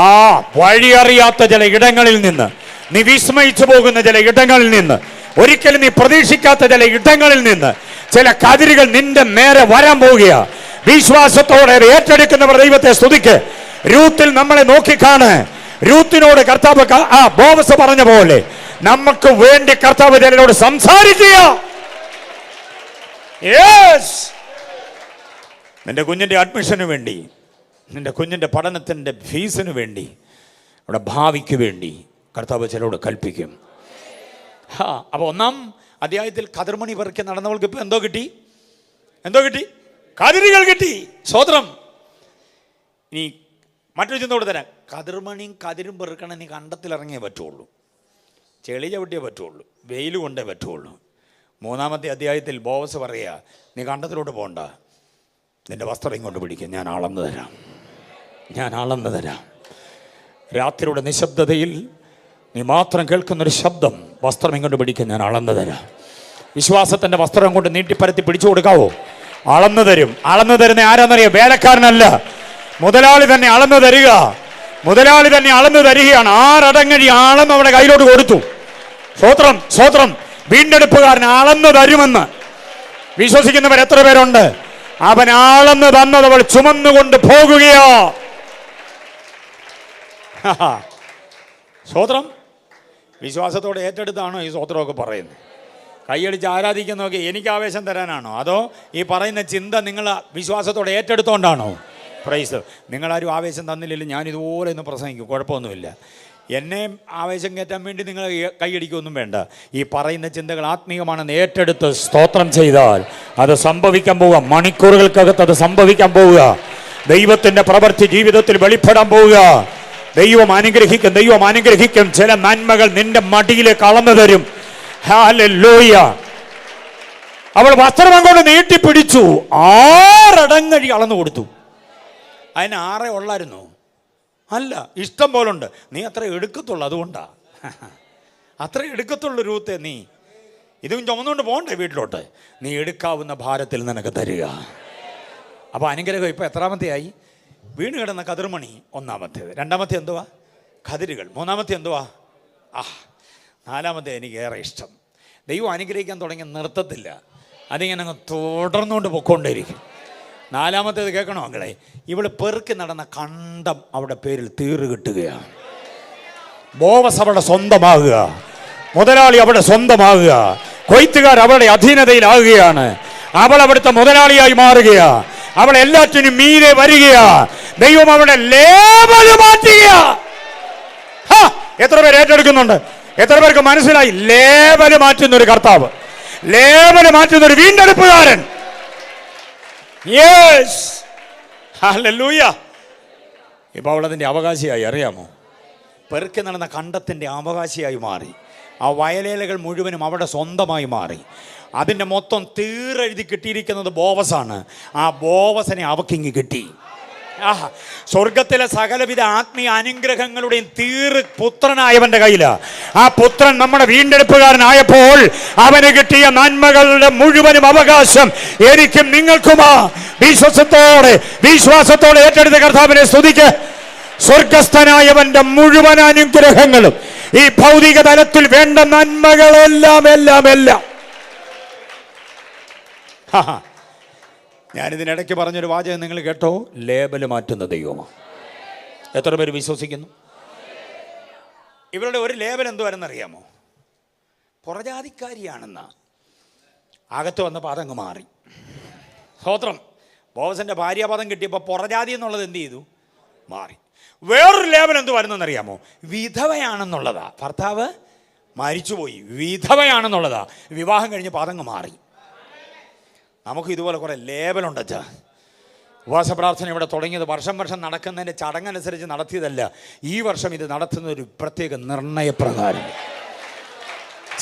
A: ആ വഴിയറിയാത്ത ചില ഇടങ്ങളിൽ നിന്ന്, നീ വിസ്മയിച്ചു പോകുന്ന ചില ഇടങ്ങളിൽ നിന്ന്, ഒരിക്കലും നീ പ്രതീക്ഷിക്കാത്ത ചില ഇടങ്ങളിൽ നിന്ന് ചില കതിരുകൾ നിന്റെ നേരെ വരാൻ പോവുകയാ. വിശ്വാസത്തോടെ ഏറ്റെടുക്കുന്നവർ ദൈവത്തെ സ്തുതിക്ക്. രൂത്തിൽ നമ്മളെ നോക്കിക്കാണ്. രൂത്തിനോട് കർത്താവ് ബോവസ് പറഞ്ഞ പോലെ നമുക്ക് വേണ്ടി കർത്താവ് ചിലരോട് സംസാരിക്കുക. നിന്റെ കുഞ്ഞിൻ്റെ അഡ്മിഷന് വേണ്ടി, നിന്റെ കുഞ്ഞിൻ്റെ പഠനത്തിൻ്റെ ഫീസിന് വേണ്ടി, അവിടെ ഭാവിക്ക് വേണ്ടി കർത്താവ് ചിലരോട് കൽപ്പിക്കും. അപ്പോൾ 1-ാം അധ്യായത്തിൽ കതിർമണി പെറുക്കി നടന്നവൾക്ക് ഇപ്പം എന്തോ കിട്ടി? കതിരുകൾ കിട്ടി. സ്വതന്ത്രം. ഇനി മറ്റൊരു ചിന്തയോട് തരാം. കതിർമണിയും കതിരും പെറുക്കണം നീ കണ്ടത്തിലിറങ്ങിയേ പറ്റുള്ളൂ, ചെളി ചവിട്ടിയേ പറ്റുള്ളൂ, വെയിൽ കൊണ്ടേ പറ്റുള്ളൂ. 3-ാമത്തെ അധ്യായത്തിൽ ബോവസ് പറയുക, നീ കണ്ടത്തിലോട്ട് പോകണ്ട, നിന്റെ വസ്ത്രം ഇങ്ങോട്ട് പിടിക്കുക, ഞാൻ അളന്ന് തരാം. രാത്രിയുടെ നിശബ്ദതയിൽ നീ മാത്രം കേൾക്കുന്നൊരു ശബ്ദം, വസ്ത്രം ഇങ്ങോട്ട് പിടിക്കുക, ഞാൻ അളന്ന് തരാം. വിശ്വാസത്തിൻ്റെ വസ്ത്രം കൊണ്ട് നീട്ടിപ്പരത്തി പിടിച്ചു കൊടുക്കാവോ? അളന്നു തരും. അളന്നു തരുന്ന ആരാന്നറിയോ? വേലക്കാരനല്ല, മുതലാളി തന്നെ അളന്നു തരികയാണ്. 6 അടങ്ങഴി ആളം അവിടെ കയ്യിലോട്ട് കൊടുത്തു. സ്വോത്രം. വീണ്ടെടുപ്പുകാരൻ അളന്നു തരുമെന്ന് വിശ്വസിക്കുന്നവർ എത്ര പേരുണ്ട്? അവൻ ആളെന്ന് തന്നത് അവൾ ചുമന്നുകൊണ്ട് പോകുകയോ. സ്തോത്രം. വിശ്വാസത്തോടെ ഏറ്റെടുത്താണോ ഈ സ്തോത്രമൊക്കെ പറയുന്നത്? കൈയടിച്ച് ആരാധിക്കുന്നതൊക്കെ എനിക്ക് ആവേശം തരാനാണോ, അതോ ഈ പറയുന്ന ചിന്ത നിങ്ങൾ വിശ്വാസത്തോടെ ഏറ്റെടുത്തോണ്ടാണോ? പ്രൈസ്. നിങ്ങളാരും ആവേശം തന്നില്ലല്ലോ, ഞാനിതുപോലെ ഒന്ന് പ്രസംഗിക്കും, കുഴപ്പമൊന്നുമില്ല. എന്നെ ആവേശം കയറ്റാൻ വേണ്ടി നിങ്ങൾ കൈയടിക്കൊന്നും വേണ്ട. ഈ പറയുന്ന ചിന്തകൾ ആത്മീയമാണെന്ന് ഏറ്റെടുത്ത് സ്തോത്രം ചെയ്താൽ അത് സംഭവിക്കാൻ പോവുക. മണിക്കൂറുകൾക്കകത്ത് അത് സംഭവിക്കാൻ പോവുക. ദൈവത്തിൻ്റെ പ്രവൃത്തി ജീവിതത്തിൽ വെളിപ്പെടാൻ പോവുക. ദൈവം അനുഗ്രഹിക്കും, ദൈവം അനുഗ്രഹിക്കും. ചില നന്മകൾ നിന്റെ മടിയിലേക്ക് അളന്നു തരും. ഹല്ലേലൂയ. അവൾ വസ്ത്രം അങ്ങോട്ട് നീട്ടിപ്പിടിച്ചു, 6 അടങ്ങഴി അളന്നു കൊടുത്തു. അതിന് 6 ഉള്ളായിരുന്നു? അല്ല, ഇഷ്ടം പോലുണ്ട്. നീ അത്ര എടുക്കത്തുള്ളൂ, അതുകൊണ്ടാ അത്ര എടുക്കത്തുള്ളൂ. രൂത്തെ, നീ ഇതും ചുമന്നുകൊണ്ട് പോകണ്ടേ വീട്ടിലോട്ട്? നീ എടുക്കാവുന്ന ഭാരത്തിൽ നിനക്ക് തരിക. അപ്പോൾ അനുഗ്രഹം ഇപ്പോൾ എത്രാമത്തെയായി? വീണ് കിടന്ന കതിർമണി ഒന്നാമത്തേത്, രണ്ടാമത്തെ എന്തുവാ? കതിരുകൾ, മൂന്നാമത്തെ എന്തുവാ? 4മത്തെ എനിക്ക് ഏറെ ഇഷ്ടം. ദൈവം അനുഗ്രഹിക്കാൻ തുടങ്ങി നിർത്തത്തില്ല, അതിങ്ങനെ അങ്ങ് തുടർന്നുകൊണ്ട് പൊക്കോണ്ടിരിക്കും. 4മത്തേത് കേൾക്കണോ മക്കളെ? ഇവള് പെറുക്കി നടന്ന കണ്ടം അവിടെ പേരിൽ തീറ് കിട്ടുകയാണ്. ബോവസ് അവിടെ സ്വന്തമാകുക, മുതലാളി അവിടെ സ്വന്തമാകുക, കൊയ്ത്തുകാർ അവളുടെ അധീനതയിലാകുകയാണ്. അവൾ അവിടുത്തെ മുതലാളിയായി മാറുകയാ. അവൾ എല്ലാറ്റിനും മീതെ വരികയാ. ദൈവം അവളുടെ ലേബൽ മാറ്റുക. എത്ര പേര് ഏറ്റെടുക്കുന്നുണ്ട്? എത്ര പേർക്ക് മനസ്സിലായി? ലേബൽ മാറ്റുന്ന ഒരു കർത്താവ്, ലേബൽ മാറ്റുന്ന ഒരു വീണ്ടെടുപ്പുകാരൻ. Yes, hallelujah. ഇപ്പോൾ അവളതിൻ്റെ അവകാശിയായി, അറിയാമോ? പെറുക്കി നടന്ന കണ്ടത്തിൻ്റെ അവകാശിയായി മാറി. ആ വയലേലകൾ മുഴുവനും അവിടെ സ്വന്തമായി മാറി. അതിൻ്റെ മൊത്തം തീരെഴുതി കിട്ടിയിരിക്കുന്നത് ബോവസാണ്. ആ ബോവസിനെ അവക്കിങ്ങ് കിട്ടി. സ്വർഗത്തിലെ സകലവിധ ആത്മീയ അനുഗ്രഹങ്ങളുടെയും തീറ് പുത്രനായവന്റെ കയ്യിലാണ്. ആ പുത്രൻ നമ്മുടെ വീണ്ടെടുപ്പുകാരനായപ്പോൾ അവന് കിട്ടിയ നന്മകളുടെ മുഴുവനും അവകാശം എനിക്കും നിങ്ങൾക്കുമാ. വിശ്വാസത്തോടെ ഏറ്റെടുത്ത കർത്താവിനെ സ്തുതിക്ക്. സ്വർഗസ്ഥനായവന്റെ മുഴുവൻ അനുഗ്രഹങ്ങളും ഈ ഭൗതിക തലത്തിൽ വേണ്ട നന്മകളെല്ലാം എല്ലാം എല്ലാം. ഞാനിതിനിടയ്ക്ക് പറഞ്ഞൊരു വാചകം നിങ്ങൾ കേട്ടോ? ലേബൽ മാറ്റുന്ന ദൈവമാണ്. എത്ര പേര് വിശ്വസിക്കുന്നു? ഇവരുടെ ഒരു ലേബൽ എന്തുവരെന്നറിയാമോ? പുറജാതിക്കാരിയാണെന്ന. അകത്ത് വന്നപ്പോൾ അതങ്ങ് മാറി. സ്തോത്രം. ബോവസിന്റെ ഭാര്യാപദം കിട്ടിയപ്പോൾ പുറജാതി എന്നുള്ളത് എന്ത് ചെയ്തു? മാറി. വേറൊരു ലേബൽ എന്ത് വരുന്നെന്നറിയാമോ? വിധവയാണെന്നുള്ളതാ. ഭർത്താവ് മരിച്ചുപോയി, വിധവയാണെന്നുള്ളതാ. വിവാഹം കഴിഞ്ഞ് പാദങ്ങ് മാറി. നമുക്ക് ഇതുപോലെ കുറേ ലേബലുണ്ട് അച്ഛാ. ഉപവാസ പ്രാർത്ഥന ഇവിടെ തുടങ്ങിയത് വർഷം നടക്കുന്നതിൻ്റെ ചടങ്ങനുസരിച്ച് നടത്തിയതല്ല. ഈ വർഷം ഇത് നടത്തുന്ന ഒരു പ്രത്യേക നിർണയപ്രകാരം.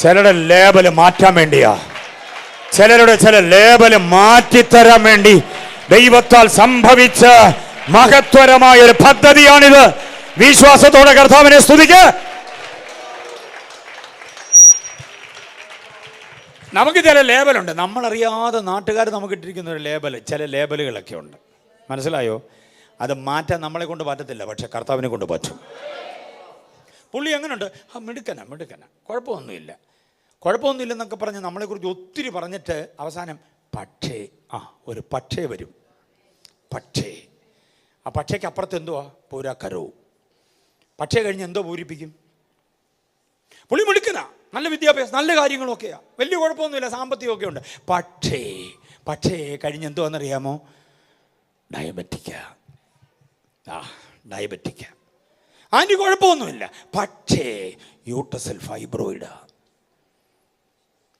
A: ചിലരുടെ ലേബല് മാറ്റാൻ വേണ്ടിയാ, ചില ലേബല് മാറ്റിത്തരാൻ വേണ്ടി ദൈവത്താൽ സംഭവിച്ച മഹത്വരമായ ഒരു പദ്ധതിയാണിത്. വിശ്വാസത്തോടെ കർത്താവിനെ സ്തുതിക്ക്. നമുക്ക് ചില ലേബലുണ്ട്, നമ്മളറിയാതെ നാട്ടുകാർ നമുക്ക് ഇട്ടിരിക്കുന്ന ഒരു ലേബൽ. ചില ലേബലുകളൊക്കെ ഉണ്ട്, മനസ്സിലായോ? അത് മാറ്റാൻ നമ്മളെ കൊണ്ട് പറ്റത്തില്ല, പക്ഷെ കർത്താവിനെ കൊണ്ട് പറ്റും. പുള്ളി എങ്ങനെയുണ്ട്? മിടുക്കന കുഴപ്പമൊന്നുമില്ലെന്നൊക്കെ പറഞ്ഞ് നമ്മളെക്കുറിച്ച് ഒത്തിരി പറഞ്ഞിട്ട് അവസാനം പക്ഷേ ഒരു പക്ഷേ വരും. പക്ഷേ ആ പക്ഷേക്ക് അപ്പുറത്ത് എന്തുവാ? പൂരാക്കരവും. പക്ഷേ കഴിഞ്ഞ് എന്തോ പൂരിപ്പിക്കും? പുള്ളി മിടുക്കനാ, നല്ല വിദ്യാഭ്യാസം, നല്ല കാര്യങ്ങളൊക്കെയാ, വലിയ കുഴപ്പമൊന്നുമില്ല, സാമ്പത്തികമൊക്കെ ഉണ്ട്. പക്ഷേ കഴിഞ്ഞ് എന്തുവാണെന്നറിയാമോ? ഡയബറ്റിക്കാ. ആൻറ്റി കുഴപ്പമൊന്നുമില്ല, പക്ഷേ യൂട്രസിൽ ഫൈബ്രോയിഡാ.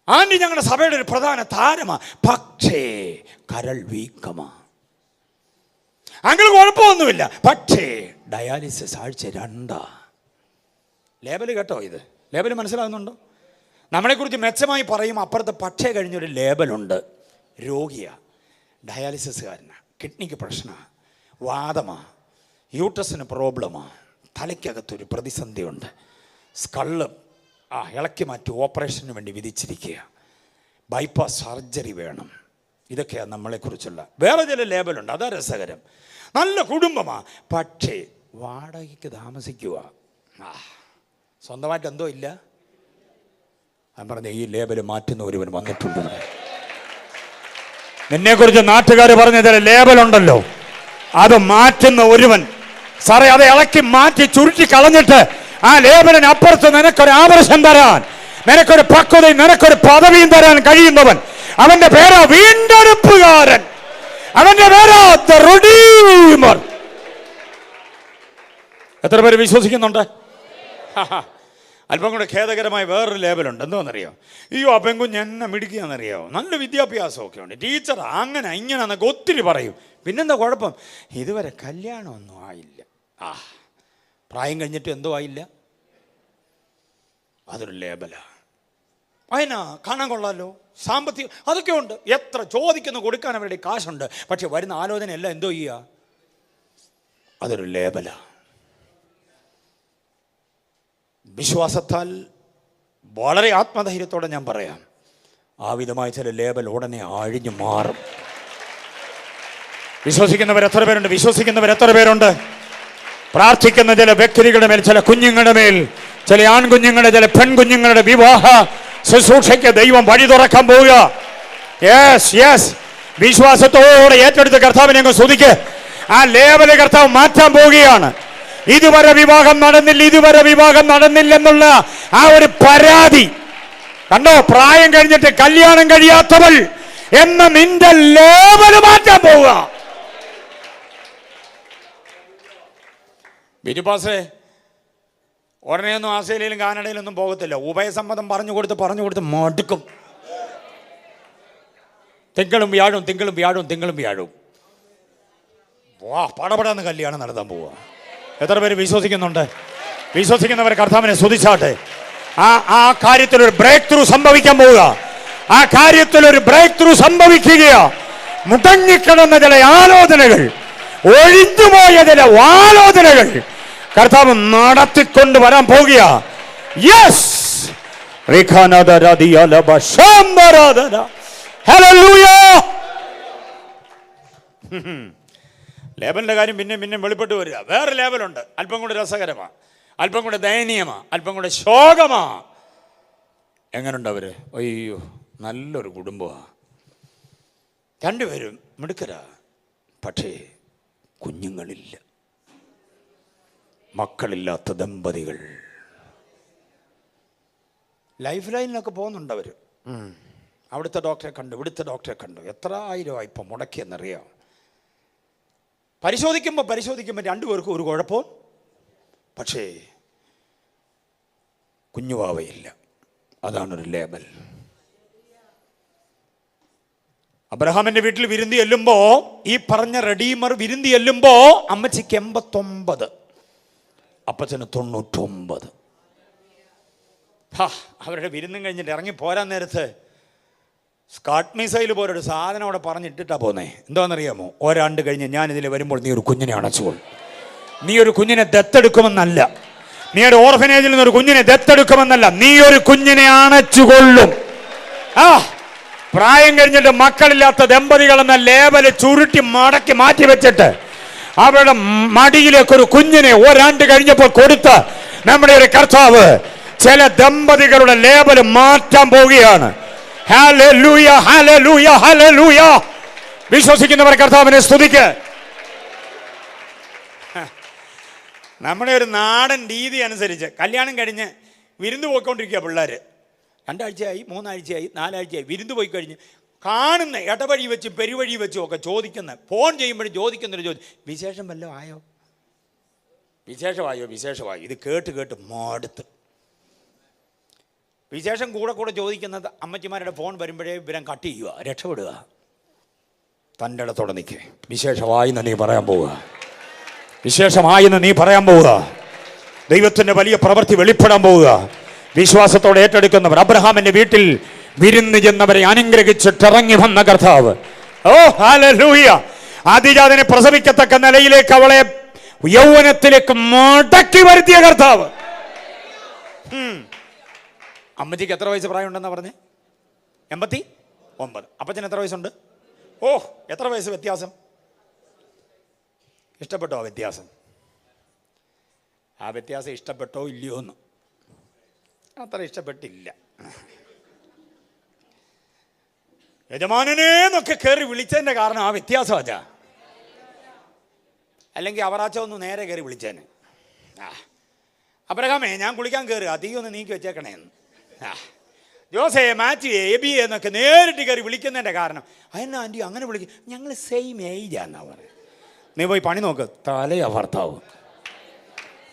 A: ആൻറ്റി ഞങ്ങളുടെ സഭയുടെ ഒരു പ്രധാന താരമാ, പക്ഷേ കരൾ വീക്കമാ. അങ്ങനെ കുഴപ്പമൊന്നുമില്ല, പക്ഷേ ഡയാലിസിസ് ആഴ്ച 2. ലേബൽ കേട്ടോ? ഇത് ലേബൽ മനസ്സിലാകുന്നുണ്ടോ? നമ്മളെക്കുറിച്ച് മെച്ചമായി പറയും, അപ്പുറത്ത് പക്ഷേ കഴിഞ്ഞൊരു ലേബലുണ്ട്. രോഗിയാ, ഡയാലിസിസുകാരനാ, കിഡ്നിക്ക് പ്രശ്നമാണ്, വാദമാ, യൂട്രസിന് പ്രോബ്ലമാ, തലയ്ക്കകത്തൊരു പ്രതിസന്ധിയുണ്ട്, സ്കള്ള് ഇളക്കി മാറ്റി ഓപ്പറേഷന് വേണ്ടി വിധിച്ചിരിക്കുക, ബൈപ്പാസ് സർജറി വേണം. ഇതൊക്കെയാണ് നമ്മളെക്കുറിച്ചുള്ള വേറെ ചില ലേബലുണ്ട്. അതാ രസകരം. നല്ല കുടുംബമാണ്, പക്ഷേ വാടകയ്ക്ക് താമസിക്കുക, സ്വന്തമായിട്ട് എന്തോ ഇല്ല. ഞാൻ പറഞ്ഞ ഈ ലേബൽ മാറ്റുന്ന ഒരുവൻ വന്നിട്ടുണ്ട്. നിന്നെക്കുറിച്ച് നാട്ടുകാർ പറഞ്ഞ ചില ലേബലുണ്ടല്ലോ, അത് മാറ്റുന്ന ഒരുവൻ. സാറേ, അത് ഇളക്കി മാറ്റി ചുരുട്ടി കളഞ്ഞിട്ട് ആ ലേബലിന് അപ്പുറത്ത് നിനക്കൊരു ആദർശം തരാൻ, നിനക്കൊരു പക്വതയും നിനക്കൊരു പദവിയും തരാൻ കഴിയുന്നവൻ, അവന്റെ പേരാ വീണ്ടെടുപ്പുകാരൻ, അവന്റെ പേരാ ദ റിഡീമർ. എത്ര പേര് വിശ്വസിക്കുന്നുണ്ട്? അല്പം കൂടെ ഖേദകരമായ വേറൊരു ലേബലുണ്ട്. എന്താണെന്നറിയോ? അയ്യോ, ആ പെൺകുഞ്ഞ് എന്നെ മിടിക്കുകയെന്നറിയോ, നല്ല വിദ്യാഭ്യാസമൊക്കെ ഉണ്ട്, ടീച്ചർ അങ്ങനെ ഇങ്ങനെന്നൊക്കെ ഒത്തിരി പറയും. പിന്നെന്താ കുഴപ്പം? ഇതുവരെ കല്യാണമൊന്നും ആയില്ല. പ്രായം കഴിഞ്ഞിട്ട് എന്തോ ആയില്ല, അതൊരു ലേബലാണ്. അതിനാ കാണാൻ കൊള്ളാലോ, സാമ്പത്തികം അതൊക്കെ ഉണ്ട്, എത്ര ചോദിക്കുന്നു കൊടുക്കാൻ അവരുടെ കാശുണ്ട്. പക്ഷെ വരുന്ന ആലോചന എല്ലാം എന്തോ ചെയ്യുക, അതൊരു ലേബലാണ്. വിശ്വാസത്താൽ വളരെ ആത്മധൈര്യത്തോടെ ഞാൻ പറയാം, ആ വിധമായ ചില ലേബൽ ഉടനെ അഴിഞ്ഞു മാറും. വിശ്വസിക്കുന്നവർ എത്ര പേരുണ്ട്? വിശ്വസിക്കുന്നവർ എത്ര പേരുണ്ട്? പ്രാർത്ഥിക്കുന്ന ചില വ്യക്തികളുടെ മേൽ, ചില കുഞ്ഞുങ്ങളുടെ മേൽ, ചില ആൺകുഞ്ഞുങ്ങളുടെ, ചില പെൺകുഞ്ഞുങ്ങളുടെ വിവാഹ ശുശ്രൂഷയ്ക്ക് ദൈവം വഴി തുറക്കാൻ പോവുക. യെസ് യെസ്, വിശ്വാസത്തോടെ ഏറ്റെടുത്ത് കർത്താവിനെ അങ്ങ് സ്തുതിക്ക്. ആ ലേബല് കർത്താവ് മാറ്റാൻ പോവുകയാണ്. ഇതുവരെ വിവാഹം നടന്നില്ല, ഇതുവരെ വിവാഹം നടന്നില്ലെന്നുള്ള ആ ഒരു പരാതി കണ്ടോ? പ്രായം കഴിഞ്ഞിട്ട് കല്യാണം കഴിയാത്തവൾ എന്ന നിന്റെ ലേബല് മാറ്റാൻ പോവുക. ബിജുപാസേ, ഉടനെയൊന്നും ആസ്ട്രേലിയയിലും കാനഡയിലൊന്നും പോകത്തില്ല. ഉഭയസമ്മതം പറഞ്ഞു കൊടുത്ത് മടുക്കും. തിങ്കളും വ്യാഴവും വാ പടപടാന്ന് കല്യാണം നടത്താൻ പോവുക. എത്ര പേര് വിശ്വസിക്കുന്നുണ്ട്? വിശ്വസിക്കുന്നവർ കർത്താവിനെ സ്തുതിച്ചാട്ടെ. ആ കാര്യത്തിലൊരു ബ്രേക്ക് ത്രൂ സംഭവിക്കാൻ പോവുക. ആ കാര്യത്തിലൊരു ബ്രേക്ക് ത്രൂ സംഭവിക്കുകയാ. മുടങ്ങിക്കിടന്ന ചില ആലോചനകൾ, ഒഴിഞ്ഞുപോയ ചില ആലോചനകൾ കർത്താവ് നടത്തിക്കൊണ്ട് വരാൻ പോകുക. യെസ്, ലേബലിന്റെ കാര്യം പിന്നെ വെളിപ്പെട്ട് വരിക. വേറെ ലേബലുണ്ട്, അല്പം കൂടെ രസകരമാണ്, അല്പം കൂടെ ദയനീയമാണ്, അല്പം കൂടെ ശോകമാ. എങ്ങനെയുണ്ട് അവര്? അയ്യോ, നല്ലൊരു കുടുംബമാണ്, രണ്ടുപേരും മിടുക്കരാ, പക്ഷേ കുഞ്ഞുങ്ങളില്ല, മക്കളില്ലാത്ത ദമ്പതികൾ. ലൈഫ് ലൈനിലൊക്കെ പോകുന്നുണ്ട് അവർ. അവിടുത്തെ ഡോക്ടറെ കണ്ടു, ഇവിടുത്തെ ഡോക്ടറെ കണ്ടു, എത്ര ആയിരമാണ് ഇപ്പം മുടക്കിയെന്നറിയാം. പരിശോധിക്കുമ്പോൾ രണ്ടുപേർക്കും ഒരു കുഴപ്പവും, പക്ഷേ കുഞ്ഞുവാവയില്ല. അതാണൊരു ലേബൽ. അബ്രഹാമിന്റെ വീട്ടിൽ വിരുന്ന് ചെല്ലുമ്പോ, ഈ പറഞ്ഞ റെഡീമർ വിരുന്ന് ചെല്ലുമ്പോ അമ്മച്ചിക്ക് 89, അപ്പച്ചന് 99. അവരുടെ വിരുന്നും കഴിഞ്ഞിട്ട് ഇറങ്ങി പോരാൻ നേരത്ത് സ്കാട്ട് മിസൈൽ പോലൊരു സാധനം അവിടെ പറഞ്ഞിട്ടിട്ടാ പോന്നേ. എന്താണെന്നറിയാമോ? ഒരാണ്ട് കഴിഞ്ഞ് ഞാൻ ഇതിൽ വരുമ്പോൾ നീ ഒരു കുഞ്ഞിനെ അണച്ചുകൊള്ളും. നീ ഒരു കുഞ്ഞിനെ ദത്തെടുക്കുമെന്നല്ല, നീ ഒരു ഓർഫനേജിൽ നിന്നൊരു കുഞ്ഞിനെ ദത്തെടുക്കുമെന്നല്ല, നീ ഒരു കുഞ്ഞിനെ അണച്ചുകൊള്ളും. പ്രായം കഴിഞ്ഞിട്ട് മക്കളില്ലാത്ത ദമ്പതികൾ എന്ന ലേബല് ചുരുട്ടി മടക്കി മാറ്റി വെച്ചിട്ട് അവരുടെ മടിയിലേക്ക് ഒരു കുഞ്ഞിനെ ഒരാണ്ട് കഴിഞ്ഞപ്പോൾ കൊടുത്ത നമ്മുടെ ഒരു കർത്താവ് ചില ദമ്പതികളുടെ ലേബല് മാറ്റാൻ പോവുകയാണ്. Hallelujah, hallelujah, hallelujah. വിശ്വസിക്കുന്നവർ കർത്താവിനെ സ്തുതിക്ക്. നമ്മുടെ ഒരു നാടൻ രീതി അനുസരിച്ച് കല്യാണം കഴിഞ്ഞ് വിരുന്ന് പോയിക്കൊണ്ടിരിക്കുക പിള്ളേർ. 2 ആഴ്ചയായി, 3 ആഴ്ചയായി, 4 ആഴ്ചയായി വിരുന്ന് പോയി കഴിഞ്ഞ് കാണുന്ന ഇടവഴി വെച്ചും പെരുവഴി വെച്ചും ഒക്കെ ചോദിക്കുന്ന, ഫോൺ ചെയ്യുമ്പോഴും ചോദിക്കുന്നൊരു ചോദ്യം, വിശേഷം വല്ലതും ആയോ? വിശേഷമായോ? ഇത് കേട്ട് മടുത്ത്. വിശേഷം കൂടെ ചോദിക്കുന്നത് അമ്മച്ചിമാരുടെ ഫോൺ വരുമ്പോഴേ ഇവരം കട്ട് ചെയ്യുക, രക്ഷപ്പെടുക. തൻ്റെ ഇടത്തോടെ നിൽക്കേ. വിശേഷമായിന്ന് നീ പറയാൻ പോവുക, വിശേഷമായിന്ന് നീ പറയാൻ പോവുക. ദൈവത്തിൻ്റെ വലിയ പ്രവൃത്തി വെളിപ്പെടാൻ പോവുക. വിശ്വാസത്തോടെ ഏറ്റെടുക്കുന്നവർ. അബ്രഹാമിന്റെ വീട്ടിൽ വിരുന്ന് ചെന്നവരെ അനുഗ്രഹിച്ചിട്ടിറങ്ങി വന്ന കർത്താവ്. ഓ ഹല്ലേലൂയ. ആദിജാതനെ പ്രസവിക്കത്തക്ക നിലയിലേക്ക് അവളെ യൗവനത്തിലേക്ക് മടക്കി വരുത്തിയ കർത്താവ്. അമ്മച്ചിക്ക് എത്ര വയസ്സ് പ്രായമുണ്ടെന്നാ പറഞ്ഞേ? 89. അപ്പച്ചന് എത്ര വയസ്സുണ്ട്? ഓ, എത്ര വയസ്സ് വ്യത്യാസം? ഇഷ്ടപ്പെട്ടോ ആ വ്യത്യാസം? ആ വ്യത്യാസം ഇഷ്ടപ്പെട്ടോ ഇല്ലയോ എന്ന്? അത്ര ഇഷ്ടപ്പെട്ടില്ല. യജമാനനേന്നൊക്കെ കയറി വിളിച്ചതിൻ്റെ കാരണം ആ വ്യത്യാസം അച്ഛാ. അല്ലെങ്കിൽ അവറാച്ച ഒന്ന് നേരെ കയറി വിളിച്ചേനെ. അബ്രഹാമേ ഞാൻ കുളിക്കാൻ കയറുക, തീ ഒന്ന് നീക്കി വെച്ചേക്കണേന്ന്. ജോസേ മാത്യു എബി എന്നൊക്കെ നേരിട്ട് കയറി വിളിക്കുന്നതിൻ്റെ കാരണം അതെന്നാ ആൻറ്റി അങ്ങനെ വിളിക്കും, ഞങ്ങൾ സെയിം ഏജാന്നാ പറയുന്നത്. നീ പോയി പണി നോക്ക്, തലയാ ഭർത്താവ്.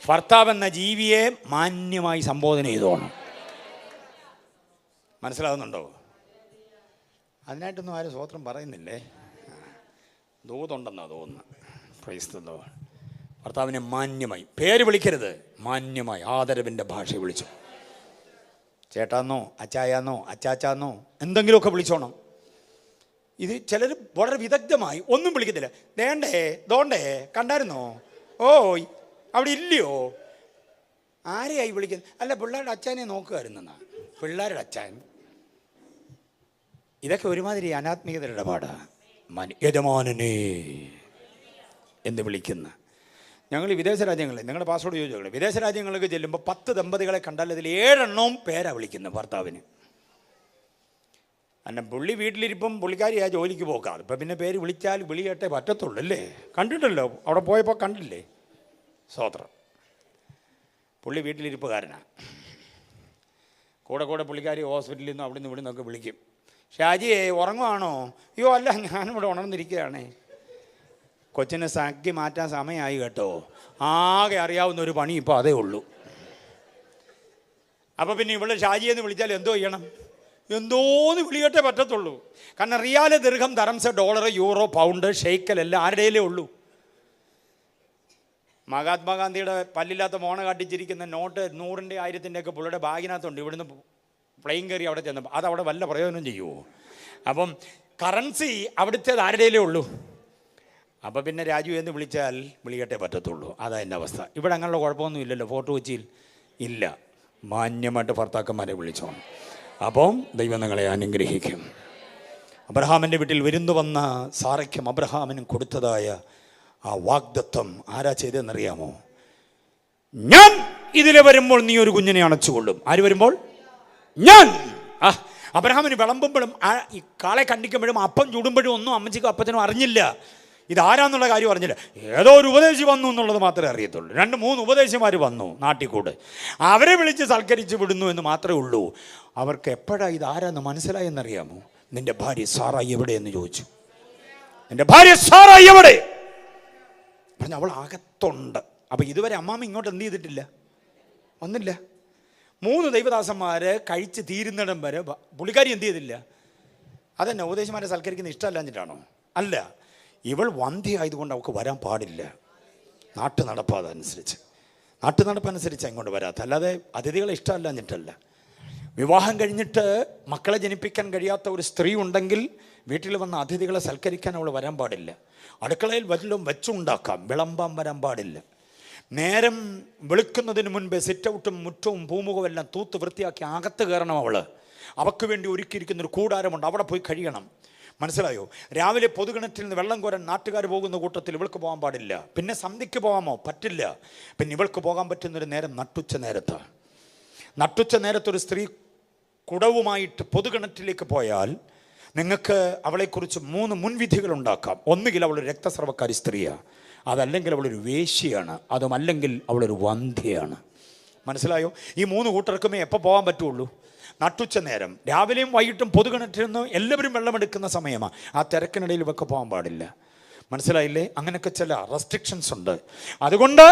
A: ഭർത്താവ് എന്ന ജീവിയെ മാന്യമായി സംബോധന ചെയ്തോണം. മനസ്സിലാകുന്നുണ്ടോ? അതിനായിട്ടൊന്നും ആരും സ്വോത്രം പറയുന്നില്ലേ? ദൂതുണ്ടെന്നാ തോന്നുന്നു. ക്രൈസ്തവ ഭർത്താവിനെ മാന്യമായി, പേര് വിളിക്കരുത്, മാന്യമായി ആദരവിൻ്റെ ഭാഷ വിളിച്ചു. ചേട്ടാന്നോ അച്ചായാന്നോ അച്ചാച്ചാന്നോ എന്തെങ്കിലുമൊക്കെ വിളിച്ചോണം. ഇത് ചിലർ വളരെ വിദഗ്ധമായി ഒന്നും വിളിക്കത്തില്ല. ദേണ്ടേ ദോണ്ടേ കണ്ടായിരുന്നോ, ഓയ് അവിടെ ഇല്ലയോ, ആരെയായി വിളിക്കുന്നത്? അല്ല പിള്ളേരുടെ അച്ചാനെ നോക്കുമായിരുന്നെന്നാ, പിള്ളേരുടെ അച്ചാൻ. ഇതൊക്കെ ഒരുമാതിരി അനാത്മീയതയുടെ ഇടപാടാണ്. യജമാനനെ എന്ന് വിളിക്കുന്ന ഞങ്ങൾ വിദേശ രാജ്യങ്ങളിൽ, നിങ്ങളുടെ പാസ്പോർട്ട് ചോദിച്ചു, വിദേശ രാജ്യങ്ങളിലേക്ക് ചെല്ലുമ്പോൾ 10 ദമ്പതികളെ കണ്ടാൽ അതിൽ 7 എണ്ണവും പേരാ വിളിക്കുന്നത് ഭർത്താവിന്. അല്ല പുള്ളി വീട്ടിലിരിപ്പം പുള്ളിക്കാരിയാ ജോലിക്ക് പോക്കാറ്. ഇപ്പം പിന്നെ പേര് വിളിച്ചാൽ വിളിയേട്ടേ പറ്റത്തുള്ളൂ അല്ലേ? കണ്ടിട്ടല്ലോ, അവിടെ പോയപ്പോൾ കണ്ടില്ലേ? സ്വോത്രം. പുള്ളി വീട്ടിലിരിപ്പുകാരനാണ്. കൂടെ കൂടെ പുള്ളിക്കാരി ഹോസ്പിറ്റലിൽ നിന്നും അവിടെ നിന്ന് ഇവിടെ നിന്നൊക്കെ വിളിക്കും. ഷാജിയെ ഉറങ്ങുവാണോ? അയ്യോ അല്ല, ഞാനിവിടെ ഉണർന്നിരിക്കുകയാണേ. കൊച്ചിനെ സാക്കി മാറ്റാൻ സമയമായി കേട്ടോ. ആകെ അറിയാവുന്ന ഒരു പണി ഇപ്പോൾ അതേ ഉള്ളൂ. അപ്പോൾ പിന്നെ ഇവിടെ ഷാജിയെന്ന് വിളിച്ചാൽ എന്തോ ചെയ്യണം? എന്തോന്ന് വിളിക്കട്ടെ പറ്റത്തുള്ളൂ. കാരണം റിയാല്, ദിർഹം, ദറംസ്, ഡോളർ, യൂറോ, പൗണ്ട്, ഷെയ്ക്കൽ എല്ലാം ആരുടെയിലേ ഉള്ളൂ. മഹാത്മാഗാന്ധിയുടെ പല്ലില്ലാത്ത മോണ കാട്ടിച്ചിരിക്കുന്ന നോട്ട് 100-ൻ്റെ 1000-ൻ്റെ ഒക്കെ പുള്ളിയുടെ ബാഗിനകത്തുണ്ട്. ഇവിടുന്ന് പ്ലെയിൻ കയറി അവിടെ ചെന്നപ്പോൾ അതവിടെ വല്ല പ്രയോജനം ചെയ്യുമോ? അപ്പം കറൻസി അവിടുത്തേത് ആരുടെയിലേ ഉള്ളൂ. അപ്പോൾ പിന്നെ രാജു എന്ന് വിളിച്ചാൽ വിളിക്കട്ടെ പറ്റത്തുള്ളൂ. അതാ എൻ്റെ അവസ്ഥ. ഇവിടെ അങ്ങനെയുള്ള കുഴപ്പമൊന്നും ഇല്ലല്ലോ. ഫോർട്ട് കൊച്ചിയിൽ ഇല്ല. മാന്യമായിട്ട് ഭർത്താക്കന്മാരെ വിളിച്ചോണം. അപ്പം ദൈവം നിങ്ങളെ അനുഗ്രഹിക്കും. അബ്രഹാമിൻ്റെ വീട്ടിൽ വിരുന്നു വന്ന സാറയ്ക്കും അബ്രഹാമിനും കൊടുത്തതായ ആ വാഗ്ദത്തം ആരാ ചെയ്തതെന്നറിയാമോ? ഞാൻ ഇതിലെ വരുമ്പോൾ നീ ഒരു കുഞ്ഞിനെ അണച്ചുകൊള്ളും. ആര് വരുമ്പോൾ? ഞാൻ. അബ്രഹാമിന് വിളമ്പുമ്പോഴും ഈ കാളെ കണ്ടിക്കുമ്പോഴും അപ്പം ചൂടുമ്പോഴും ഒന്നും അമ്മച്ചിക്കും അപ്പച്ചനും അറിഞ്ഞില്ല. ഇതാരാന്നുള്ള കാര്യം അറിഞ്ഞില്ല. ഏതോ ഒരു ഉപദേശി വന്നു എന്നുള്ളത് മാത്രമേ അറിയത്തുള്ളൂ. 2-3 ഉപദേശിമാർ വന്നു നാട്ടിൽ കൂടെ. അവരെ വിളിച്ച് സൽക്കരിച്ച് വിടുന്നു എന്ന് മാത്രമേ ഉള്ളൂ. അവർക്ക് എപ്പോഴാണ് ഇതാരാന്ന് മനസ്സിലായെന്നറിയാമോ? നിന്റെ ഭാര്യ സാറായി എവിടെയെന്ന് ചോദിച്ചു. നിന്റെ ഭാര്യ സാറായി എവിടെ? പറഞ്ഞു അവൾ അകത്തുണ്ട്. അപ്പം ഇതുവരെ അമ്മാമ്മ ഇങ്ങോട്ട് എന്ത് ചെയ്തിട്ടില്ല, വന്നില്ല. 3 ദൈവദാസന്മാർ കഴിച്ച് തീരുന്നിടം വരെ പുള്ളിക്കാരി എന്ത് ചെയ്തില്ല. അതെന്നെ ഉപദേശിമാരെ സൽക്കരിക്കുന്ന ഇഷ്ടമല്ലാഞ്ഞിട്ടാണോ? അല്ല, ഇവൾ വന്ധ്യയായതുകൊണ്ട് അവൾക്ക് വരാൻ പാടില്ല. നാട്ടു നടപ്പനുസരിച്ച് അങ്ങോട്ട് വരാത്ത, അല്ലാതെ അതിഥികളെ ഇഷ്ടമല്ലാഞ്ഞിട്ടല്ല. വിവാഹം കഴിഞ്ഞിട്ട് മക്കളെ ജനിപ്പിക്കാൻ കഴിയാത്ത ഒരു സ്ത്രീ ഉണ്ടെങ്കിൽ വീട്ടിൽ വന്ന അതിഥികളെ സൽക്കരിക്കാൻ അവൾ വരാൻ പാടില്ല. അടുക്കളയിൽ വല്ലതും വെച്ചുണ്ടാക്കാം, വിളമ്പാൻ വരാൻ പാടില്ല. നേരം വെളുക്കുന്നതിന് മുൻപേ സിറ്റൗട്ടും മുറ്റവും പൂമുഖവും എല്ലാം തൂത്ത് വൃത്തിയാക്കി അകത്ത് കയറണം. അവൾക്ക് വേണ്ടി ഒരുക്കിയിരിക്കുന്നൊരു കൂടാരമുണ്ട്, അവിടെ പോയി കഴിയണം. മനസ്സിലായോ? രാവിലെ പൊതുകിണറ്റിൽ നിന്ന് വെള്ളം കോരാൻ നാട്ടുകാർ പോകുന്ന കൂട്ടത്തിൽ ഇവൾക്ക് പോകാൻ പാടില്ല. പിന്നെ സന്ധ്യയ്ക്ക് പോകാമോ? പറ്റില്ല. പിന്നെ ഇവൾക്ക് പോകാൻ പറ്റുന്നൊരു നേരം നട്ടുച്ച നേരത്താണ്. നട്ടുച്ച നേരത്തൊരു സ്ത്രീ കുടവുമായിട്ട് പൊതുകിണറ്റിലേക്ക് പോയാൽ നിങ്ങൾക്ക് അവളെക്കുറിച്ച് 3 മുൻവിധികൾ ഉണ്ടാക്കാം. ഒന്നുകിൽ അവളൊരു രക്തസ്രവക്കാരി സ്ത്രീയാണ്, അതല്ലെങ്കിൽ അവളൊരു വേശ്യയാണ്, അതുമല്ലെങ്കിൽ അവളൊരു വന്ധ്യയാണ്. മനസ്സിലായോ? ഈ 3 കൂട്ടർക്കുമേ എപ്പോൾ പോകാൻ പറ്റുള്ളൂ? നട്ടുച്ച നേരം. രാവിലെയും വൈകിട്ടും പൊതുകിണറ്റിൽ നിന്ന് എല്ലാവരും വെള്ളമെടുക്കുന്ന സമയമാണ്. ആ തിരക്കിനിടയിൽ ഇവർക്ക് പോകാൻ പാടില്ല. മനസ്സിലായില്ലേ? അങ്ങനെയൊക്കെ ചില റെസ്ട്രിക്ഷൻസ് ഉണ്ട്. അതുകൊണ്ട്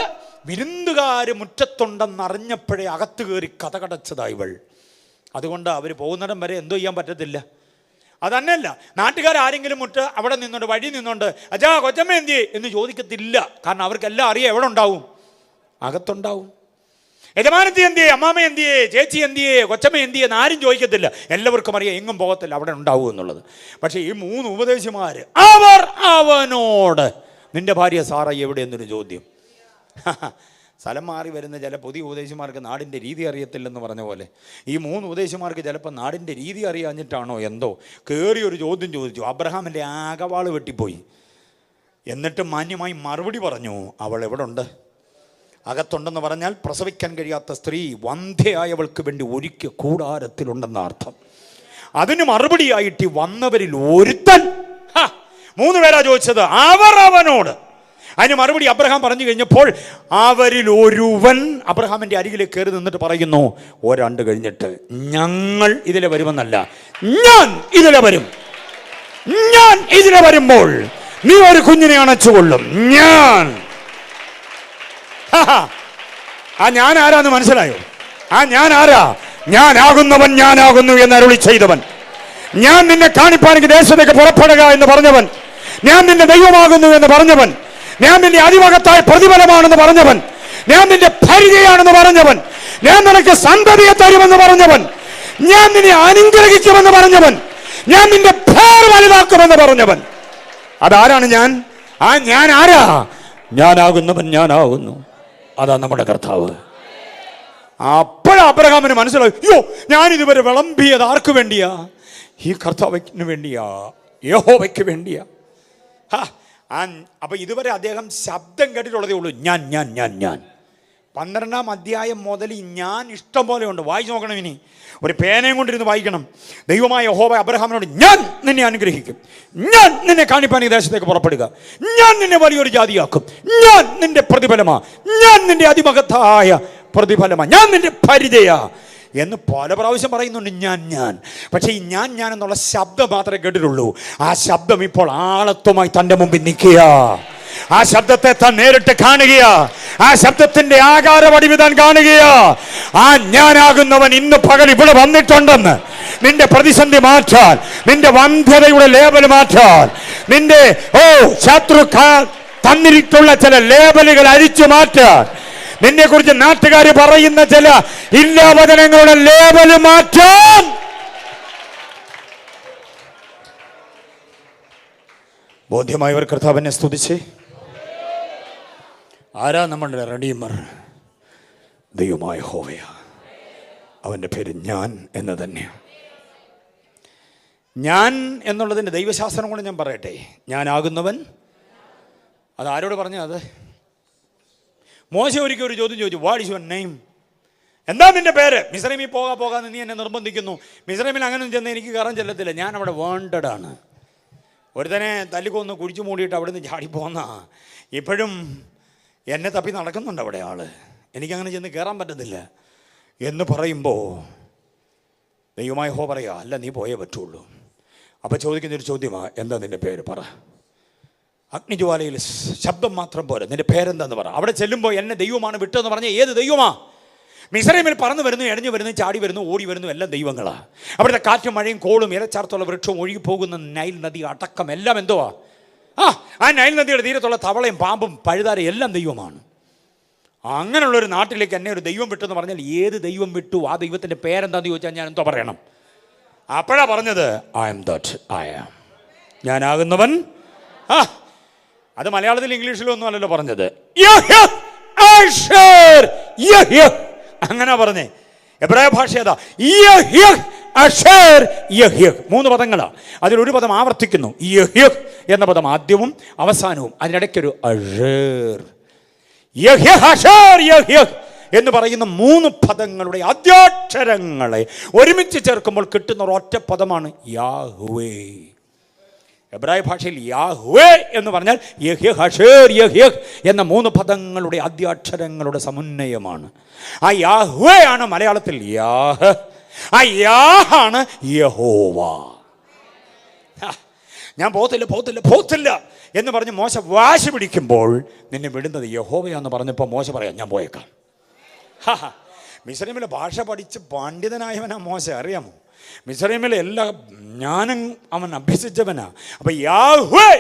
A: വിരുന്നുകാർ മുറ്റത്തുണ്ടെന്നറിഞ്ഞപ്പോഴേ അകത്ത് കയറി കഥകടച്ചതായി ഇവൾ. അതുകൊണ്ട് അവർ പോകുന്നിടം വരെ എന്തോ ചെയ്യാൻ പറ്റത്തില്ല. അതന്നെയല്ല, നാട്ടുകാരെങ്കിലും അവിടെ നിന്നുകൊണ്ട് വഴി നിന്നുകൊണ്ട് അച്ഛാ കൊച്ചമ്മ എന്തിയേ എന്ന് ചോദിക്കത്തില്ല. കാരണം അവർക്കെല്ലാം അറിയാം എവിടെ ഉണ്ടാവും, അകത്തുണ്ടാവും. യജമാനത്തി എന്തിയേ, അമ്മാമ എന്തിയേ, ചേച്ചി എന്തിയേ, കൊച്ചമ്മ എന്തിയേ എന്ന് ആരും ചോദിക്കത്തില്ല. എല്ലാവർക്കും അറിയാം എങ്ങും പോകത്തില്ല, അവിടെ ഉണ്ടാവും എന്നുള്ളത്. പക്ഷേ ഈ 3 ഉപദേശിമാർ അവനോട് നിന്റെ ഭാര്യ സാറ എവിടെ എന്നൊരു ചോദ്യം. സ്ഥലം മാറി വരുന്ന ചില പുതിയ ഉപദേശിമാർക്ക് നാടിൻ്റെ രീതി അറിയത്തില്ലെന്ന് പറഞ്ഞ പോലെ ഈ 3 ഉപദേശിമാർക്ക് ചിലപ്പോൾ നാടിൻ്റെ രീതി അറിയാഞ്ഞിട്ടാണോ എന്തോ കയറിയൊരു ചോദ്യം ചോദിച്ചു. അബ്രഹാമിൻ്റെ ആകവാള് വെട്ടിപ്പോയി. എന്നിട്ട് മാന്യമായി മറുപടി പറഞ്ഞു, അവൾ എവിടെ ഉണ്ട്? അകത്തുണ്ടെന്ന് പറഞ്ഞാൽ പ്രസവിക്കാൻ കഴിയാത്ത സ്ത്രീ വന്ധ്യയായവൾക്ക് വേണ്ടി ഒരുക്കിയ കൂടാരത്തിലുണ്ടെന്ന അർത്ഥം. അതിന് മറുപടിയായിട്ട് വന്നവരിൽ ഒരുത്തൻ, 3 പേരാ ചോദിച്ചത്, അവർ അവനോട്. അതിന് മറുപടി അബ്രഹാം പറഞ്ഞു കഴിഞ്ഞപ്പോൾ അവരിൽ ഒരുവൻ അബ്രഹാമിന്റെ അരികിലേക്ക് കയറി നിന്നിട്ട് പറയുന്നു, ഒരാണ്ട് കഴിഞ്ഞിട്ട് ഞങ്ങൾ ഇതിലെ വരുമെന്നല്ല, ഞാൻ ഇതിലെ വരും. ഞാൻ ഇതിലെ വരുമ്പോൾ നീ ഒരു കുഞ്ഞിനെ അണച്ചുകൊള്ളും. ഞാൻ ഞാൻ ആരാന്ന് മനസ്സിലായോ? ഞാൻ ആരാ? ഞാനാകുന്നവൻ, ഞാനാകുന്നു എന്ന് അരുളി ചെയ്തവൻ, ഞാൻ നിന്നെ കാണിപ്പാനെങ്കിൽ ദേശത്തേക്ക് പുറപ്പെടുക എന്ന് പറഞ്ഞവൻ, ഞാൻ നിന്റെ ദൈവമാകുന്നു എന്ന് പറഞ്ഞവൻ, ഞാൻ നിന്റെ അതിമഹത്തായ പ്രതിഫലമാണെന്ന് പറഞ്ഞവൻ, ഞാൻ നിന്റെ പരിചയാണെന്ന് പറഞ്ഞവൻ, ഞാൻ നിനക്ക് സന്തതിയെ തരുമെന്ന് പറഞ്ഞവൻ, ഞാൻ നിന്നെ അനുഗ്രഹിക്കുമെന്ന് പറഞ്ഞവൻ, ഞാൻ നിന്റെ പേർ വലുതാക്കുമെന്ന് പറഞ്ഞവൻ. അതാരാണ് ഞാൻ? ഞാൻ ആരാ? ഞാനാകുന്നവൻ, ഞാനാകുന്നു. അതാ നമ്മുടെ കർത്താവ്. അപ്പോഴാ അബ്രഹാമിന് മനസ്സിലായി, അയ്യോ, ഞാൻ ഇതുവരെ വിളമ്പിയത് ആർക്ക് വേണ്ടിയാ? ഈ കർത്താവിന് വേണ്ടിയാ, യഹോവയ്ക്ക് വേണ്ടിയാ. അപ്പൊ ഇതുവരെ അദ്ദേഹം ശബ്ദം കേട്ടിട്ടുള്ളതേ ഉള്ളൂ, ഞാൻ ഞാൻ ഞാൻ ഞാൻ. 12-ാം അധ്യായം മുതൽ ഞാൻ ഇഷ്ടം പോലെ ഉണ്ട്. വായിച്ചു നോക്കണം. ഇനി ഒരു പേനയും കൊണ്ടിരുന്ന് വായിക്കണം. ദൈവമായ യഹോവ അബ്രഹാമിനോട്, ഞാൻ നിന്നെ അനുഗ്രഹിക്കും, ഞാൻ നിന്നെ കാണിപ്പാൻ ഈ ദേശത്തേക്ക് പുറപ്പെടുക, ഞാൻ നിന്നെ വലിയൊരു ജാതിയാക്കും, ഞാൻ നിന്റെ പ്രതിഫലമാ, ഞാൻ നിന്റെ അതിമഹത്തായ പ്രതിഫലമാ, ഞാൻ നിന്റെ പരിചയാ എന്ന് പല പ്രാവശ്യം പറയുന്നുണ്ട്. ഞാൻ പക്ഷേ ഈ ഞാൻ എന്നുള്ള ശബ്ദം മാത്രമേ കേട്ടിട്ടുള്ളൂ. ആ ശബ്ദം ഇപ്പോൾ ആളത്വമായി തൻ്റെ മുമ്പിൽ നിൽക്കുക. ആ ശബ്ദത്തെ താൻ നേരിട്ട് കാണുകയാ. ആ ശബ്ദത്തിന്റെ ആകാരവടിവ് താൻ കാണുകയാ. ആ ഞാനാകുന്നവൻ ഇന്ന് പകൽ ഇവിടെ വന്നിട്ടുണ്ടെന്ന് നിന്റെ പ്രതിസന്ധി മാറ്റാൻ, നിന്റെ വന്ധ്യതയുടെ ലേബൽ മാറ്റാൻ, നിന്റെ ശത്രു തന്നിട്ടുള്ള ചില ലേബലുകൾ അഴിച്ചു മാറ്റാൻ, നിന്നെ കുറിച്ച് നാട്ടുകാർ പറയുന്ന ചില ഇല്ലാവചനങ്ങളുടെ ലേബല് മാറ്റാൻ ബോധ്യമായവർ കർത്താവിനെ സ്തുതിച്ച്. ആരാ നമ്മളുടെ റെഡീമർ? ദൈവമായ യഹോവയാ. അവൻ്റെ പേര് ഞാൻ എന്ന് തന്നെയാണ്. ഞാൻ എന്നുള്ളതിൻ്റെ ദൈവശാസ്ത്രം കൊണ്ട് ഞാൻ പറയട്ടെ. ഞാനാകുന്നവൻ. അത് ആരോട് പറഞ്ഞു? അത് മോശ ഒരിക്കൽ ഒരു ചോദ്യം ചോദിച്ചു, വാട്ട് ഈസ് യുവർ നെയിം? എന്താ നിന്റെ പേര്? മിസ്രൈമിൽ പോകാന്ന് നീ എന്നെ നിർബന്ധിക്കുന്നു. മിസ്രൈമിൽ അങ്ങനെ ചെന്ന് എനിക്ക് കയറാൻ ചെല്ലത്തില്ല, ഞാൻ അവിടെ വേണ്ടഡ് ആണ്. ഒരുത്തനെ തല്ലിക്കൊന്ന് കുഴിച്ചു മൂടിയിട്ട് അവിടെ നിന്ന് ചാടിപ്പോന്ന ഇപ്പോഴും എന്നെ തപ്പി നടക്കുന്നുണ്ട് അവിടെ ആള്. എനിക്കങ്ങനെ ചെന്ന് കയറാൻ പറ്റത്തില്ല എന്ന് പറയുമ്പോൾ ദൈവമായ യഹോവ പറയാ, അല്ല നീ പോയേ പറ്റുള്ളൂ. അപ്പം ചോദിക്കുന്നൊരു ചോദ്യമാണ്, എന്താ നിന്റെ പേര്? പറ. അഗ്നിജ്വാലയിൽ ശബ്ദം മാത്രം പോരാ, നിന്റെ പേരെന്താന്ന് പറ. അവിടെ ചെല്ലുമ്പോൾ എന്നെ ദൈവമാണ് വിട്ടതെന്ന് പറഞ്ഞാൽ ഏത് ദൈവമാ? മിസ്രൈമിൽ പറന്നു വരുന്നു, എഴഞ്ഞു വരുന്നു, ചാടി വരുന്നു, ഓടി വരുന്നു, എല്ലാം ദൈവങ്ങളാ. അവിടുത്തെ കാറ്റും മഴയും കോളും ഇലച്ചാർത്തുള്ള വൃക്ഷവും ഒഴുകിപ്പോകുന്ന നൈൽ നദി അടക്കം എല്ലാം എന്തുവാ? ആ നൈൽ നദിയുടെ തീരത്തുള്ള തവളയും പാമ്പും പഴുതാരയും എല്ലാം ദൈവമാണ്. അങ്ങനെയുള്ളൊരു നാട്ടിലേക്ക് എന്നെ ഒരു ദൈവം വിട്ടെന്ന് പറഞ്ഞാൽ ഏത് ദൈവം വിട്ടു? ആ ദൈവത്തിൻ്റെ പേരെന്താന്ന് ചോദിച്ചാൽ ഞാൻ എന്തോ പറയണം? അപ്പോഴാ പറഞ്ഞത്, I am that I am. ഞാനാകുന്നവൻ. അത് മലയാളത്തിൽ ഇംഗ്ലീഷിലും ഒന്നും അല്ലല്ലോ പറഞ്ഞത്. അങ്ങനെ പറഞ്ഞേ. എബ്രായ ഭാഷ ഏതാ? 3 പദങ്ങളാണ്. അതിലൊരു പദം ആവർത്തിക്കുന്നു. യഹ്യഹ് എന്ന പദം ആദ്യവും അവസാനവും, അതിനിടയ്ക്കൊരു അഷേർ. എന്ന് പറയുന്ന 3 പദങ്ങളുടെ ആദ്യാക്ഷരങ്ങളെ ഒരുമിച്ച് ചേർക്കുമ്പോൾ കിട്ടുന്ന ഒരൊറ്റ പദമാണ് യാഹ്വേ. എബ്രായ ഭാഷയിൽ യാഹ്വേ എന്ന് പറഞ്ഞാൽ യഹ്യഹ്, ഹഷേർ, യഹ്യഹ് എന്ന 3 പദങ്ങളുടെ ആദ്യാക്ഷരങ്ങളുടെ സമന്വയമാണ്. ആ യാഹ്വേ ആണ് മലയാളത്തിൽ യാഹ്. ആ യാഹാണ് യഹോവ. ഞാൻ പോത്തില്ല എന്ന് പറഞ്ഞ് മോശ വാശി പിടിക്കുമ്പോൾ നിന്നെ വിടുന്നത് യഹോവയാന്ന് പറഞ്ഞപ്പോൾ മോശ പറയാം, ഞാൻ പോയേക്കാം. മിസ്രൈമിലെ ഭാഷ പഠിച്ച് പണ്ഡിതനായവനാ മോശ, അറിയാമോ? മിസ്രൈമിലെ എല്ലാ ജ്ഞാനം അവൻ അഭ്യസിച്ചവനാ. അപ്പൊ യാഹ്വേ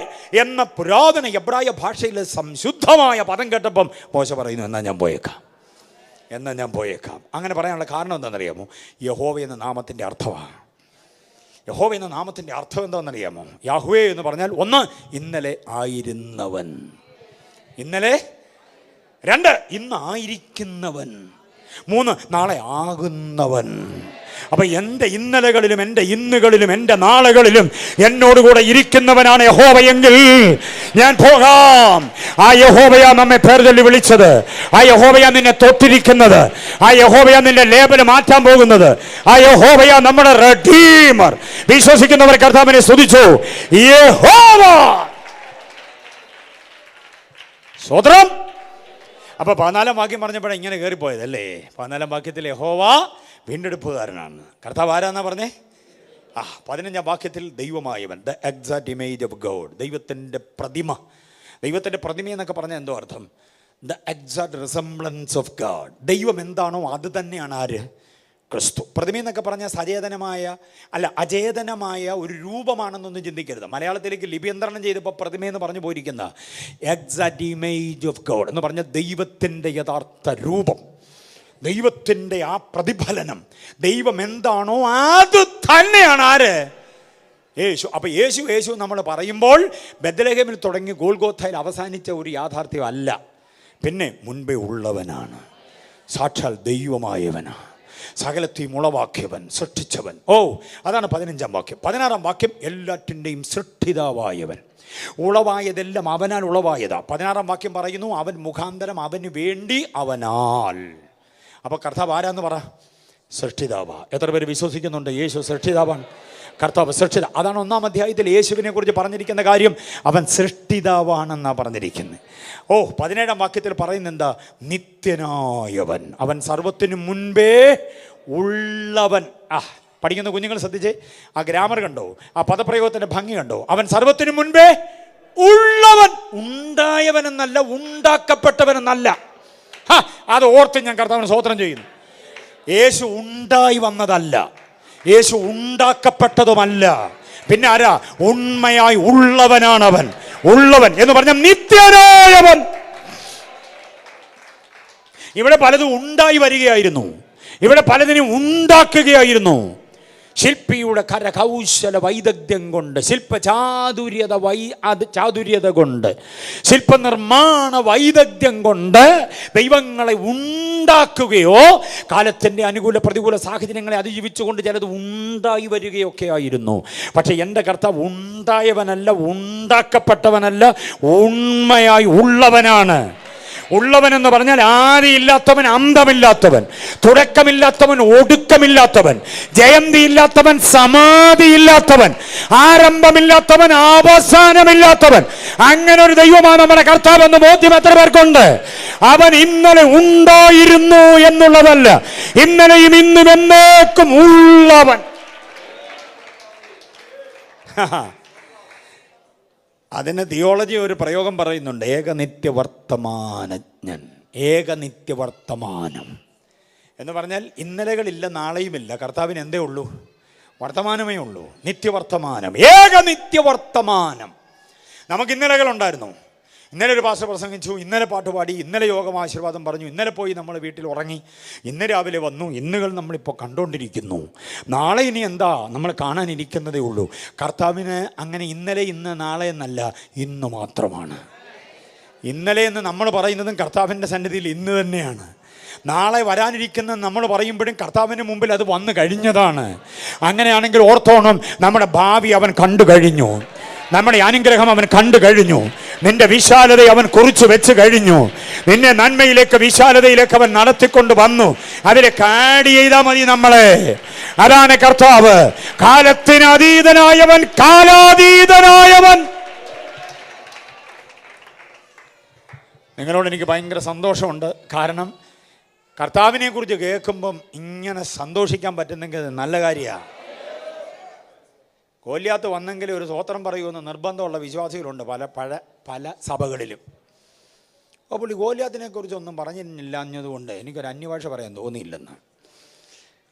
A: എന്ന പുരാതന എബ്രായ ഭാഷയിലെ സംശുദ്ധമായ പദം കേട്ടപ്പം മോശ പറയുന്നു, എന്നാ ഞാൻ പോയേക്കാം. അങ്ങനെ പറയാനുള്ള കാരണം എന്താണെന്നറിയാമോ? യഹോവ എന്ന നാമത്തിൻ്റെ അർത്ഥമാണ്. യഹോവ എന്ന നാമത്തിൻ്റെ അർത്ഥം എന്താണെന്നറിയാമോ? യാഹ്വേ എന്ന് പറഞ്ഞാൽ 1 ഇന്നലെ ആയിരുന്നവൻ, 2 ഇന്ന് ആയിരിക്കുന്നവൻ, 3 നാളെ ആകുന്നവൻ, അപ്പൊ എൻ്റെ ഇന്നലകളിലും എൻ്റെ ഇന്നുകളിലും എൻ്റെ നാളുകളിലും എന്നോടുകൂടെ ഇരിക്കുന്നവനാണ് യഹോവയെങ്കിൽ ഞാൻ പോകാം. ആ യഹോവയാ നമ്മെ പേർചൊല്ലി വിളിച്ചത്. ആ യഹോവയാ നിന്നെ തൊട്ടിരിക്കുന്നത്. ആ യഹോവയാ നിന്റെ ലേബൽ മാറ്റാൻ പോകുന്നത്. ആ യഹോവയാ നമ്മുടെ റെഡീമർ. വിശ്വസിക്കുന്നവർ കർത്താവിനെ സ്തുതിച്ചു. യഹോവ സ്തോത്രം. അപ്പൊ 14 വാക്യം പറഞ്ഞപ്പോഴാണ് ഇങ്ങനെ കയറിപ്പോയതല്ലേ. 14 വാക്യത്തിൽ യഹോവ വീണ്ടെടുപ്പുകാരനാണ്. കർത്താവ് ആരാന്നാ പറഞ്ഞേ? 15 വാക്യത്തിൽ ദൈവമായവൻ, the exact image of God, ദൈവത്തിൻ്റെ പ്രതിമ. ദൈവത്തിൻ്റെ പ്രതിമ എന്നൊക്കെ പറഞ്ഞാൽ എന്തോ അർത്ഥം? The exact resemblance of God. ദൈവം എന്താണോ അത് തന്നെയാണ് ആര്? ക്രിസ്തു. പ്രതിമ എന്നൊക്കെ പറഞ്ഞാൽ അചേതനമായ ഒരു രൂപമാണെന്നൊന്നും ചിന്തിക്കരുത്. മലയാളത്തിലേക്ക് ലിപ്യന്തരണം ചെയ്തപ്പോൾ പ്രതിമയെന്ന് പറഞ്ഞു പോയിരിക്കുന്ന എക്സാക്ട് ഇമേജ് ഓഫ് ഗോഡ് എന്ന് പറഞ്ഞ ദൈവത്തിൻ്റെ യഥാർത്ഥ രൂപം, ദൈവത്തിൻ്റെ ആ പ്രതിഫലനം. ദൈവം എന്താണോ അത് തന്നെയാണ് ആര്? യേശു. അപ്പോൾ യേശു നമ്മൾ പറയുമ്പോൾ ബെത്ലഹേമിൽ തുടങ്ങി ഗോൽഗോഥയിൽ അവസാനിച്ച ഒരു യാഥാർത്ഥ്യം അല്ല. പിന്നെ മുൻപേ ഉള്ളവനാണ്, സാക്ഷാൽ ദൈവമായവനാണ്, സകലത്തെയും ഉളവാക്കിയവൻ, സൃഷ്ടിച്ചവൻ. അതാണ് 15 വാക്യം. 16 വാക്യം എല്ലാറ്റിൻ്റെയും സൃഷ്ടിതാവായവൻ. ഉളവായതെല്ലാം അവനാൽ ഉളവായതാ. 16 വാക്യം പറയുന്നു അവൻ മുഖാന്തരം, അവന് വേണ്ടി, അവനാൽ. അപ്പോൾ കർത്താവ് ആരാന്ന് പറ? സൃഷ്ടിതാവാ. എത്ര പേര് വിശ്വസിക്കുന്നുണ്ട് യേശു സൃഷ്ടിതാവാണ്? കർത്താവ് സൃഷ്ടിത. അതാണ് 1-ാം അധ്യായത്തിൽ യേശുവിനെ കുറിച്ച് പറഞ്ഞിരിക്കുന്ന കാര്യം. അവൻ സൃഷ്ടിതാവാണെന്നാണ് പറഞ്ഞിരിക്കുന്നത്. 17-ാം വാക്യത്തിൽ പറയുന്നത് എന്താ? നിത്യനായവൻ, അവൻ സർവത്തിനു മുൻപേ ഉള്ളവൻ. പഠിക്കുന്ന കുഞ്ഞുങ്ങൾ ശ്രദ്ധിച്ചേ, ആ ഗ്രാമർ കണ്ടോ? ആ പദപ്രയോഗത്തിന്റെ ഭംഗി കണ്ടോ? അവൻ സർവത്തിനു മുൻപേ ഉള്ളവൻ. ഉണ്ടായവനെന്നല്ല, ഉണ്ടാക്കപ്പെട്ടവനെന്നല്ല. അത് ഓർത്ത് ഞാൻ കർത്താവിന് സ്തോത്രം ചെയ്യുന്നു. യേശു ഉണ്ടായി വന്നതല്ല, യേശു ഉണ്ടാക്കപ്പെട്ടതുമല്ല. പിന്നെ ആരാ? ഉണ്മയായി ഉള്ളവനാണ് അവൻ. ഉള്ളവൻ എന്ന് പറഞ്ഞ നിത്യനായവൻ. ഇവിടെ പലതും ഉണ്ടായി വരികയായിരുന്നു, ഇവിടെ പലതിനും ഉണ്ടാക്കുകയായിരുന്നു. ശില്പിയുടെ കരകൗശല വൈദഗ്ധ്യം കൊണ്ട്, ചാതുര്യത കൊണ്ട്, ശില്പനിർമ്മാണ വൈദഗ്ധ്യം കൊണ്ട് ദൈവങ്ങളെ ഉണ്ടാക്കുകയോ കാലത്തിൻ്റെ അനുകൂല പ്രതികൂല സാഹചര്യങ്ങളെ അതിജീവിച്ചുകൊണ്ട് ചിലത് ഉണ്ടായി വരികയൊക്കെ ആയിരുന്നു. പക്ഷെ എൻ്റെ കർത്താവ് ഉണ്ടായവനല്ല, ഉണ്ടാക്കപ്പെട്ടവനല്ല, ഉണ്മയായി ഉള്ളവനാണ്. ഉള്ളവൻ എന്ന് പറഞ്ഞാൽ ആദിയില്ലാത്തവൻ, അന്തമില്ലാത്തവൻ, തുടക്കമില്ലാത്തവൻ, ഒടുക്കമില്ലാത്തവൻ, ജയന്തിയില്ലാത്തവൻ, സമാധിയില്ലാത്തവൻ, ആരംഭമില്ലാത്തവൻ, അവസാനമില്ലാത്തവൻ. അങ്ങനെ ഒരു ദൈവമാണ് നമ്മുടെ കർത്താവ് എന്ന് ബോധ്യം എത്ര പേർക്കുണ്ട്? അവൻ ഇന്നലെ ഉണ്ടായിരുന്നു എന്നുള്ളതല്ല, ഇന്നലെയും ഇന്നും എന്നേക്കും ഉള്ളവൻ. അതിന് തിയോളജി ഒരു പ്രയോഗം പറയുന്നുണ്ട്, ഏകനിത്യവർത്തമാനജ്ഞൻ. ഏകനിത്യവർത്തമാനം എന്ന് പറഞ്ഞാൽ ഇന്നലകളില്ല, നാളെയുമില്ല. കർത്താവിന് എന്തേ ഉള്ളൂ? വർത്തമാനമേ ഉള്ളൂ. നിത്യവർത്തമാനം, ഏകനിത്യവർത്തമാനം. നമുക്ക് ഇന്നലകളുണ്ടായിരുന്നു. ഇന്നലെ ഒരു പാസ്റ്റർ പ്രസംഗിച്ചു, ഇന്നലെ പാട്ടുപാടി, ഇന്നലെ യോഗമാശീർവാദം പറഞ്ഞു, ഇന്നലെ പോയി നമ്മൾ വീട്ടിൽ ഉറങ്ങി, ഇന്ന് രാവിലെ വന്നു. ഇന്നുകൾ നമ്മളിപ്പോൾ കണ്ടുകൊണ്ടിരിക്കുന്നു. നാളെ ഇനി എന്താ നമ്മൾ കാണാനിരിക്കുന്നതേ ഉള്ളൂ. കർത്താവിന് അങ്ങനെ ഇന്നലെ, ഇന്ന്, നാളെ എന്നല്ല, ഇന്ന് മാത്രമാണ്. ഇന്നലെ എന്ന് നമ്മൾ പറയുന്നതും കർത്താവിൻ്റെ സന്നിധിയിൽ ഇന്ന് തന്നെയാണ്. നാളെ വരാനിരിക്കുന്ന നമ്മൾ പറയുമ്പോഴും കർത്താവിന് മുമ്പിൽ അത് വന്നു കഴിഞ്ഞതാണ്. അങ്ങനെയാണെങ്കിൽ ഓർത്തോണം, നമ്മുടെ ഭാവി അവൻ കണ്ടു കഴിഞ്ഞു, നമ്മുടെ അനുഗ്രഹം അവൻ കണ്ടു കഴിഞ്ഞു, നിന്റെ വിശാലത അവൻ കുറിച്ച് വെച്ച് കഴിഞ്ഞു, നിന്നെ നന്മയിലേക്ക്, വിശാലതയിലേക്ക് അവൻ നടത്തിക്കൊണ്ട് വന്നു. അതിലേക്ക് ആഡ് ചെയ്താൽ മതി നമ്മളെ. അതാണ് കർത്താവ്. കാലത്തിന് അതീതനായവൻ, കാലാതീതനായവൻ. നിങ്ങളോട് എനിക്ക് ഭയങ്കര സന്തോഷമുണ്ട്. കാരണം കർത്താവിനെ കുറിച്ച് കേൾക്കുമ്പം ഇങ്ങനെ സന്തോഷിക്കാൻ പറ്റുന്നെങ്കിൽ നല്ല കാര്യമാണ്. ഗോലിയാത്ത് വന്നെങ്കിൽ ഒരു സ്തോത്രം പറയുമെന്ന് നിർബന്ധമുള്ള വിശ്വാസികളുണ്ട് പല സഭകളിലും. അപ്പോൾ പുള്ളി ഗോലിയാത്തിനെ കുറിച്ചൊന്നും പറഞ്ഞില്ല എന്നതുകൊണ്ട് എനിക്കൊരു അന്യഭാഷ പറയാൻ തോന്നിയില്ലെന്ന്.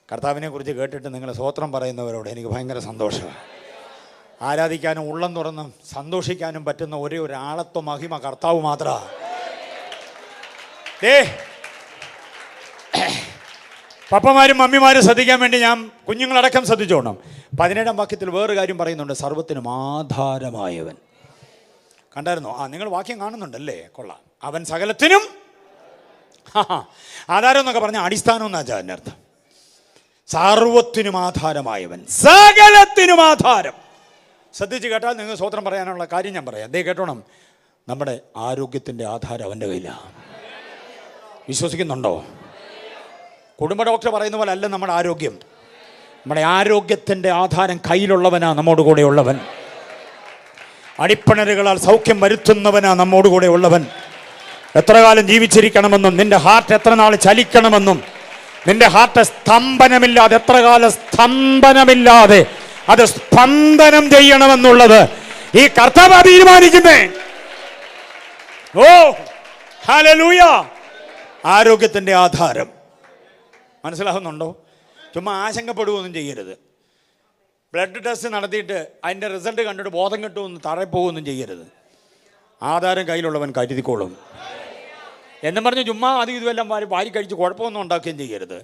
A: കർത്താവിനെ കുറിച്ച് കേട്ടിട്ട് നിങ്ങൾ സ്തോത്രം പറയുന്നവരോട് എനിക്ക് ഭയങ്കര സന്തോഷമാണ്. ആരാധിക്കാനും ഉള്ളം തുറന്നും സന്തോഷിക്കാനും പറ്റുന്ന ഒരേ ഒരാളത്വ മഹിമ കർത്താവ് മാത്രമാണ്. പപ്പമാരും മമ്മിമാരും ശ്രദ്ധിക്കാൻ വേണ്ടി ഞാൻ കുഞ്ഞുങ്ങളടക്കം ശ്രദ്ധിച്ചോണം. 17-ാം വാക്യത്തിൽ വേറൊരു കാര്യം പറയുന്നുണ്ട്, സർവ്വത്തിനും ആധാരമായവൻ. കണ്ടായിരുന്നോ? നിങ്ങൾ വാക്യം കാണുന്നുണ്ടല്ലേ? കൊള്ളാം. അവൻ സകലത്തിനും ആധാരം എന്നൊക്കെ പറഞ്ഞാൽ അടിസ്ഥാനം എന്നാ അതിൻ്റെ അർത്ഥം. സർവത്തിനും ആധാരമായവൻ, സകലത്തിനും ആധാരം. ശ്രദ്ധിച്ച് കേട്ടാൽ നിങ്ങൾ സ്വതന്ത്രം പറയാനുള്ള കാര്യം ഞാൻ പറയാം. ദേ കേട്ടോണം, നമ്മുടെ ആരോഗ്യത്തിൻ്റെ ആധാരം അവൻ്റെ കയ്യിലാണ്. വിശ്വസിക്കുന്നുണ്ടോ? കുടുംബ ഡോക്ടർ പറയുന്ന പോലെ അല്ല നമ്മുടെ ആരോഗ്യം. നമ്മുടെ ആരോഗ്യത്തിൻ്റെ ആധാരം കയ്യിലുള്ളവനാ നമ്മോട് കൂടെ ഉള്ളവൻ. അടിപ്പിണരുകളാൽ സൗഖ്യം വരുത്തുന്നവനാ നമ്മോട് കൂടെ ഉള്ളവൻ. എത്ര കാലം ജീവിച്ചിരിക്കണമെന്നും നിന്റെ ഹാർട്ട് എത്ര നാൾ ചലിക്കണമെന്നും നിന്റെ ഹാർട്ട് സ്തംഭനമില്ലാതെ എത്ര കാലം സ്തംഭനമില്ലാതെ അത് സ്പന്ദനം ചെയ്യണമെന്നുള്ളത് ഈ കർത്താവ് തീരുമാനിക്കുന്നേ. ഓ ഹല്ലേലൂയ! ആരോഗ്യത്തിൻ്റെ ആധാരം മനസ്സിലാകുന്നുണ്ടോ? ചുമ്മാ ആശങ്കപ്പെടുകയൊന്നും ചെയ്യരുത്. ബ്ലഡ് ടെസ്റ്റ് നടത്തിയിട്ട് അതിൻ്റെ റിസൾട്ട് കണ്ടിട്ട് ബോധം കിട്ടുമെന്ന് തറയിൽ പോകുകയൊന്നും ചെയ്യരുത്. ആധാരം കയ്യിലുള്ളവൻ കരുതിക്കോളും എന്നും പറഞ്ഞ് ചുമ്മാ അത് ഇതുമെല്ലാം വാരി കഴിച്ച് കുഴപ്പമൊന്നും ഉണ്ടാക്കുകയും ചെയ്യരുത്.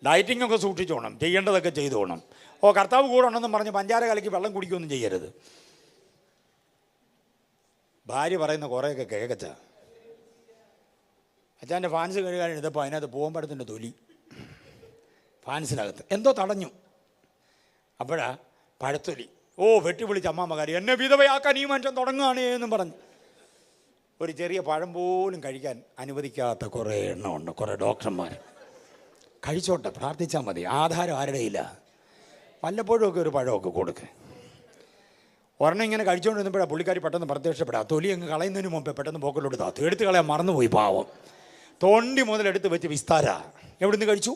A: ഡയറ്റിങ്ങൊക്കെ സൂക്ഷിച്ചോണം, ചെയ്യേണ്ടതൊക്കെ ചെയ്തോണം. ഓ കർത്താവ് കൂടെ ഉണ്ടെന്നും പറഞ്ഞ് പഞ്ചാര കലക്കി വെള്ളം കുടിക്കുകയൊന്നും ചെയ്യരുത്. ഭാര്യ പറയുന്ന കുറേയൊക്കെ കേൾക്കച്ച. അച്ഛൻ്റെ ഫാൻസ് കഴുകാൻ എഴുതപ്പോൾ അതിനകത്ത് പൂവമ്പഴത്തിൻ്റെ തൊലി ഫാൻസിനകത്ത് എന്തോ തടഞ്ഞു. അപ്പോഴാ പഴത്തൊലി. ഓ വെട്ടി വിളിച്ച് അമ്മാമ്മക്കാരി എന്നെ വിധവയാക്കാൻ ഈ മനുഷ്യൻ തുടങ്ങുകയാണ് എന്നും പറഞ്ഞു. ഒരു ചെറിയ പഴം പോലും കഴിക്കാൻ അനുവദിക്കാത്ത കുറേ എണ്ണമുണ്ട്, കുറേ ഡോക്ടർമാർ. കഴിച്ചോട്ടെ, പ്രാർത്ഥിച്ചാൽ മതി. ആധാരം ആരുടെ ഇല്ല. വല്ലപ്പോഴും ഒക്കെ ഒരു പഴമൊക്കെ കൊടുക്കുക. ഒരെണ്ണം ഇങ്ങനെ കഴിച്ചുകൊണ്ടിരുന്നപ്പോഴാണ് പുള്ളിക്കാരി പെട്ടെന്ന് പ്രത്യക്ഷപ്പെടാം. തൊലി അങ്ങ് കളയുന്നതിന് മുമ്പേ പെട്ടെന്ന് പോക്കലോട്ട് താത്തു. എടുത്ത് കളയാൻ മറന്നുപോയി പാവം. തൊണ്ടി മുതലെടുത്ത് വെച്ച് വിസ്താര. എവിടെ നിന്ന് കഴിച്ചു?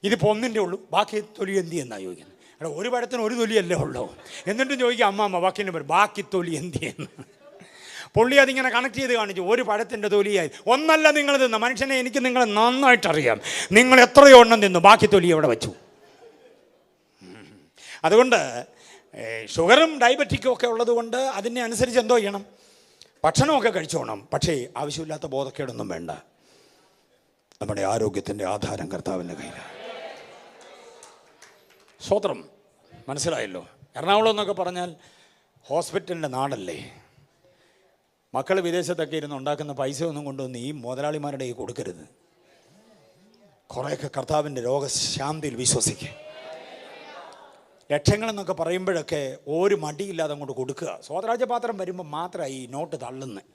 A: ഇതിപ്പോൾ ഒന്നിൻ്റെ ഉള്ളൂ, ബാക്കി തൊലി എന്തി എന്നാണ് ചോദിക്കുന്നത്. എടാ ഒരു പഴത്തിന് ഒരു തൊലിയല്ലേ ഉള്ളൂ. എന്നിട്ടും ചോദിക്കുക അമ്മാമ്മ ബാക്കിൻ്റെ പേര് ബാക്കി തൊലി എന്തി എന്ന്. പുള്ളി അതിങ്ങനെ കണക്ട് ചെയ്ത് കാണിച്ചു. ഒരു പഴത്തിൻ്റെ തൊലിയായി. ഒന്നല്ല നിങ്ങൾ തിന്ന മനുഷ്യനെ എനിക്ക് നിങ്ങളെ നന്നായിട്ടറിയാം. നിങ്ങൾ എത്രയോ എണ്ണം തിന്നു, ബാക്കി തൊലി എവിടെ വെച്ചു? അതുകൊണ്ട് ഷുഗറും ഡയബറ്റിക്കും ഒക്കെ ഉള്ളത് കൊണ്ട് അതിനെ അനുസരിച്ച് എന്തോ ചെയ്യണം, ഭക്ഷണമൊക്കെ കഴിച്ചോണം. പക്ഷേ ആവശ്യമില്ലാത്ത ബോധക്കേടൊന്നും വേണ്ട. നമ്മുടെ ആരോഗ്യത്തിൻ്റെ ആധാരം കർത്താവിൻ്റെ കയ്യിലാണ്. സ്വത്രം മനസ്സിലായല്ലോ. എറണാകുളം എന്നൊക്കെ പറഞ്ഞാൽ ഹോസ്പിറ്റലിൻ്റെ നാടല്ലേ. മക്കൾ വിദേശത്തൊക്കെ ഇരുന്ന് ഉണ്ടാക്കുന്ന പൈസ ഒന്നും കൊണ്ടുവന്ന് ഈ മുതലാളിമാരുടെ കയ്യിൽ കൊടുക്കരുത്. കുറേയൊക്കെ കർത്താവിൻ്റെ രോഗശാന്തിയിൽ വിശ്വസിക്കുക. ലക്ഷങ്ങളെന്നൊക്കെ പറയുമ്പോഴൊക്കെ ഒരു മടിയില്ലാതെ അങ്ങോട്ട് കൊടുക്കുക. സ്വതരാജ്യപാത്രം വരുമ്പോൾ മാത്രമായി ഈ നോട്ട് തള്ളുന്നത്.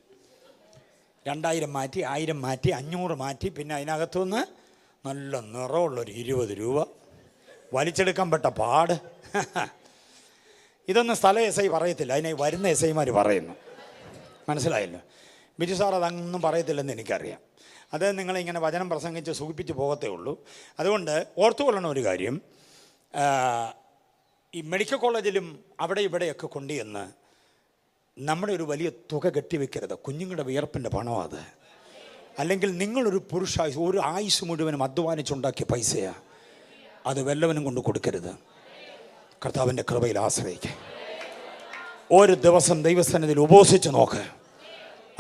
A: 2000 മാറ്റി, 1000 മാറ്റി, 500 മാറ്റി, പിന്നെ അതിനകത്തുനിന്ന് നല്ല നിറമുള്ളൊരു 20 രൂപ വലിച്ചെടുക്കാൻ പെട്ട പാട്. ഇതൊന്നും സ്ഥല എസ് ഐ പറയത്തില്ല, അതിനെ വരുന്ന എസ് ഐമാർ പറയുന്നു. മനസ്സിലായല്ലോ. ബിജു സാർ അതൊന്നും പറയത്തില്ലെന്ന് എനിക്കറിയാം. അത് നിങ്ങളിങ്ങനെ വചനം പ്രസംഗിച്ച് സുഖിപ്പിച്ച് പോകത്തേ ഉള്ളൂ. അതുകൊണ്ട് ഓർത്തുകൊള്ളണം ഒരു കാര്യം, ഈ മെഡിക്കൽ കോളേജിലും അവിടെ ഇവിടെയൊക്കെ കൊണ്ടുചെന്ന് നമ്മുടെ ഒരു വലിയ തുക കെട്ടിവെക്കരുത്. കുഞ്ഞുങ്ങളുടെ വിയർപ്പിൻ്റെ പണമാണ് അത്. അല്ലെങ്കിൽ നിങ്ങളൊരു പുരുഷായുസ്, ഒരു ആയുസ് മുഴുവനും അധ്വാനിച്ചുണ്ടാക്കിയ പൈസയാണ് അത്. വല്ലവനും കൊണ്ട് കൊടുക്കരുത്. കർത്താവിൻ്റെ കൃപയിൽ ആശ്രയിക്കുക. ഒരു ദിവസം ദൈവസന്നിധിയിൽ ഉപവസിച്ച് നോക്ക്,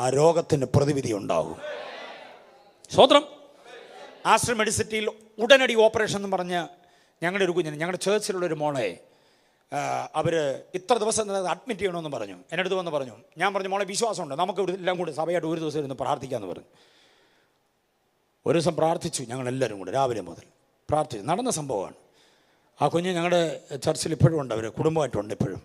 A: ആ രോഗത്തിന് പ്രതിവിധി ഉണ്ടാവും. സ്വതന്ത്രം ആശ്രമ മെഡിസിറ്റിയിൽ ഉടനടി ഓപ്പറേഷൻ എന്ന് പറഞ്ഞ് ഞങ്ങളുടെ ഒരു കുഞ്ഞിന്, ഞങ്ങളുടെ ചേർച്ചിലുള്ളൊരു മോളെ അവർ ഇത്ര ദിവസം അഡ്മിറ്റ് ചെയ്യണമെന്ന് പറഞ്ഞു. എൻ്റെ അടുത്ത് വന്ന് പറഞ്ഞു. ഞാൻ പറഞ്ഞു മോളെ വിശ്വാസമുണ്ട്, നമുക്ക് എല്ലാം കൂടി സഭയായിട്ട് ഒരു ദിവസം ഇരുന്ന് പ്രാർത്ഥിക്കാമെന്ന് പറഞ്ഞു. ഒരു ദിവസം പ്രാർത്ഥിച്ചു. ഞങ്ങളെല്ലാവരും കൂടെ രാവിലെ മുതൽ പ്രാർത്ഥിച്ചു. നടന്ന സംഭവമാണ്. ആ കുഞ്ഞ് ഞങ്ങളുടെ ചർച്ചിൽ ഇപ്പോഴും ഉണ്ട്, അവർ കുടുംബമായിട്ടുണ്ട് ഇപ്പോഴും.